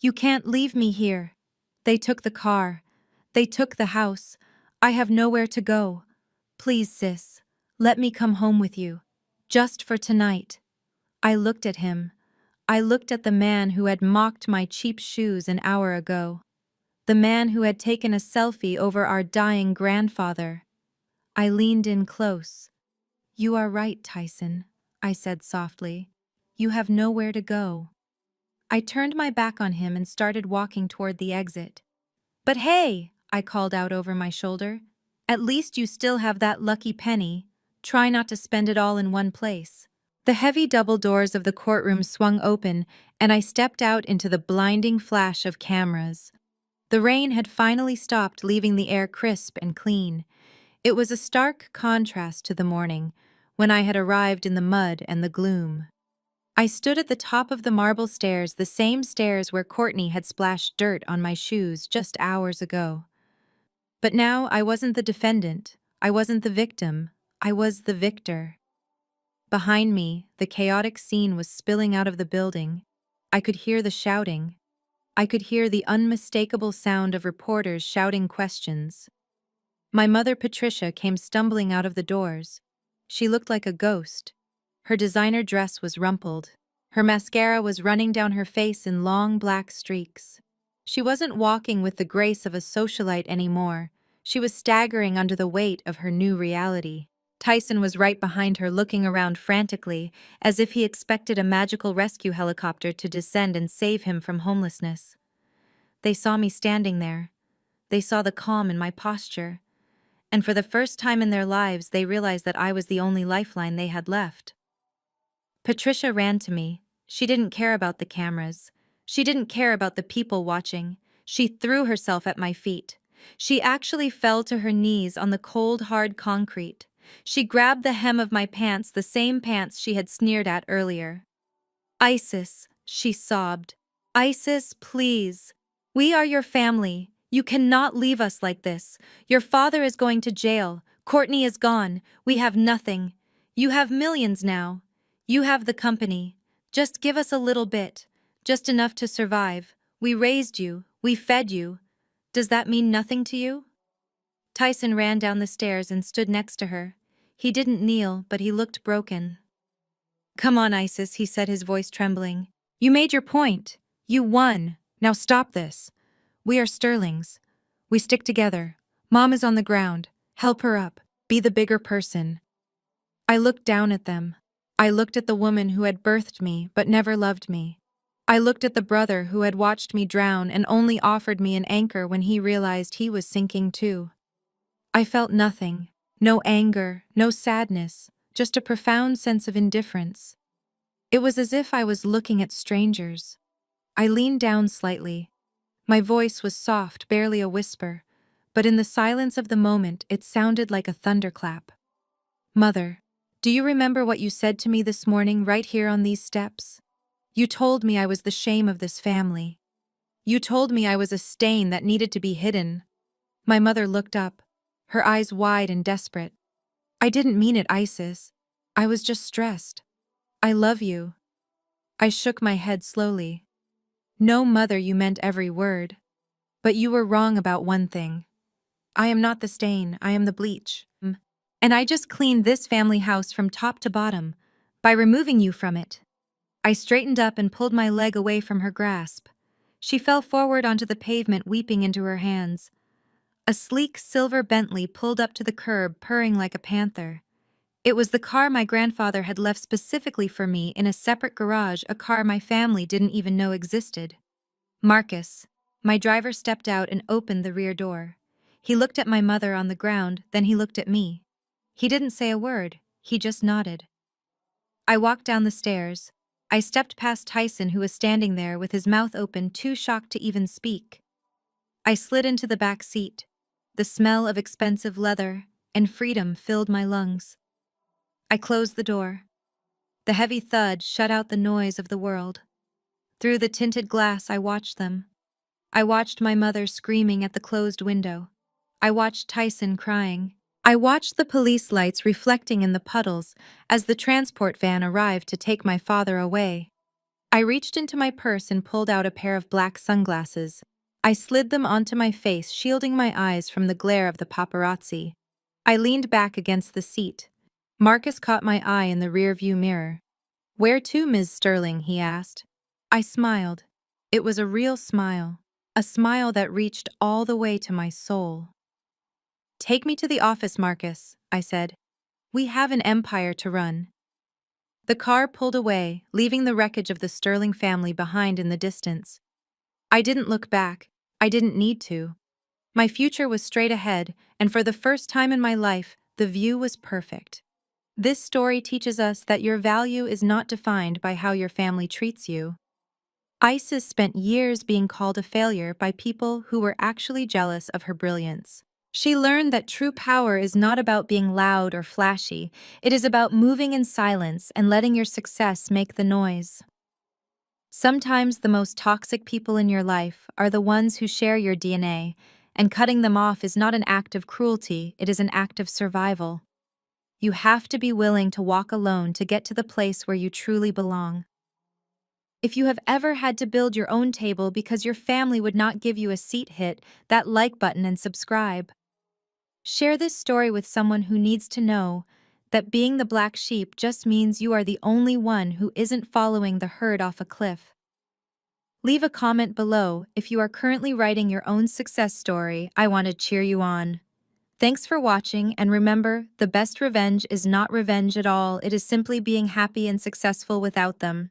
"You can't leave me here. They took the car. They took the house. I have nowhere to go. Please, sis, let me come home with you. Just for tonight." I looked at him. I looked at the man who had mocked my cheap shoes an hour ago. The man who had taken a selfie over our dying grandfather. I leaned in close. "You are right, Tyson," I said softly. "You have nowhere to go." I turned my back on him and started walking toward the exit. "But hey," I called out over my shoulder, "at least you still have that lucky penny. Try not to spend it all in one place." The heavy double doors of the courtroom swung open, and I stepped out into the blinding flash of cameras. The rain had finally stopped, leaving the air crisp and clean. It was a stark contrast to the morning, when I had arrived in the mud and the gloom. I stood at the top of the marble stairs, the same stairs where Courtney had splashed dirt on my shoes just hours ago. But now I wasn't the defendant, I wasn't the victim, I was the victor. Behind me, the chaotic scene was spilling out of the building. I could hear the shouting. I could hear the unmistakable sound of reporters shouting questions. My mother, Patricia, came stumbling out of the doors. She looked like a ghost. Her designer dress was rumpled. Her mascara was running down her face in long black streaks. She wasn't walking with the grace of a socialite anymore. She was staggering under the weight of her new reality. Tyson was right behind her, looking around frantically, as if he expected a magical rescue helicopter to descend and save him from homelessness. They saw me standing there. They saw the calm in my posture. And for the first time in their lives, they realized that I was the only lifeline they had left. Patricia ran to me. She didn't care about the cameras. She didn't care about the people watching. She threw herself at my feet. She actually fell to her knees on the cold, hard concrete. She grabbed the hem of my pants, the same pants she had sneered at earlier. "Isis," she sobbed. "Isis, please. We are your family. You cannot leave us like this. Your father is going to jail. Courtney is gone. We have nothing. You have millions now. You have the company. Just give us a little bit. Just enough to survive. We raised you. We fed you. Does that mean nothing to you?" Tyson ran down the stairs and stood next to her. He didn't kneel, but he looked broken. "Come on, Isis," he said, his voice trembling. "You made your point. You won. Now stop this. We are Sterlings. We stick together. Mom is on the ground. Help her up. Be the bigger person." I looked down at them. I looked at the woman who had birthed me but never loved me. I looked at the brother who had watched me drown and only offered me an anchor when he realized he was sinking too. I felt nothing. No anger, no sadness, just a profound sense of indifference. It was as if I was looking at strangers. I leaned down slightly. My voice was soft, barely a whisper, but in the silence of the moment it sounded like a thunderclap. "Mother, Do you remember what you said to me this morning right here on these steps? You told me I was the shame of this family. You told me I was a stain that needed to be hidden. My mother looked up, her eyes wide and desperate. I didn't mean it, Isis. I was just stressed. I love you. I shook my head slowly. No, mother, you meant every word. But you were wrong about one thing. I am not the stain, I am the bleach. And I just cleaned this family house from top to bottom, by removing you from it. I straightened up and pulled my leg away from her grasp. She fell forward onto the pavement, weeping into her hands. A sleek silver Bentley pulled up to the curb, purring like a panther. It was the car my grandfather had left specifically for me in a separate garage, a car my family didn't even know existed. Marcus, my driver, stepped out and opened the rear door. He looked at my mother on the ground, then he looked at me. He didn't say a word, he just nodded. I walked down the stairs. I stepped past Tyson, who was standing there with his mouth open, too shocked to even speak. I slid into the back seat. The smell of expensive leather and freedom filled my lungs. I closed the door. The heavy thud shut out the noise of the world. Through the tinted glass, I watched them. I watched my mother screaming at the closed window. I watched Tyson crying. I watched the police lights reflecting in the puddles as the transport van arrived to take my father away. I reached into my purse and pulled out a pair of black sunglasses. I slid them onto my face, shielding my eyes from the glare of the paparazzi. I leaned back against the seat. Marcus caught my eye in the rearview mirror. "Where to, Ms. Sterling?" he asked. I smiled. It was a real smile, a smile that reached all the way to my soul. "Take me to the office, Marcus," I said. "We have an empire to run." The car pulled away, leaving the wreckage of the Sterling family behind in the distance. I didn't look back. I didn't need to. My future was straight ahead, and for the first time in my life, the view was perfect. This story teaches us that your value is not defined by how your family treats you. Isis spent years being called a failure by people who were actually jealous of her brilliance. She learned that true power is not about being loud or flashy. It is about moving in silence and letting your success make the noise. Sometimes the most toxic people in your life are the ones who share your DNA, and cutting them off is not an act of cruelty, it is an act of survival. You have to be willing to walk alone to get to the place where you truly belong. If you have ever had to build your own table because your family would not give you a seat, hit that like button and subscribe. Share this story with someone who needs to know that being the black sheep just means you are the only one who isn't following the herd off a cliff. Leave a comment below if you are currently writing your own success story. I want to cheer you on. Thanks for watching, and remember, the best revenge is not revenge at all, it is simply being happy and successful without them.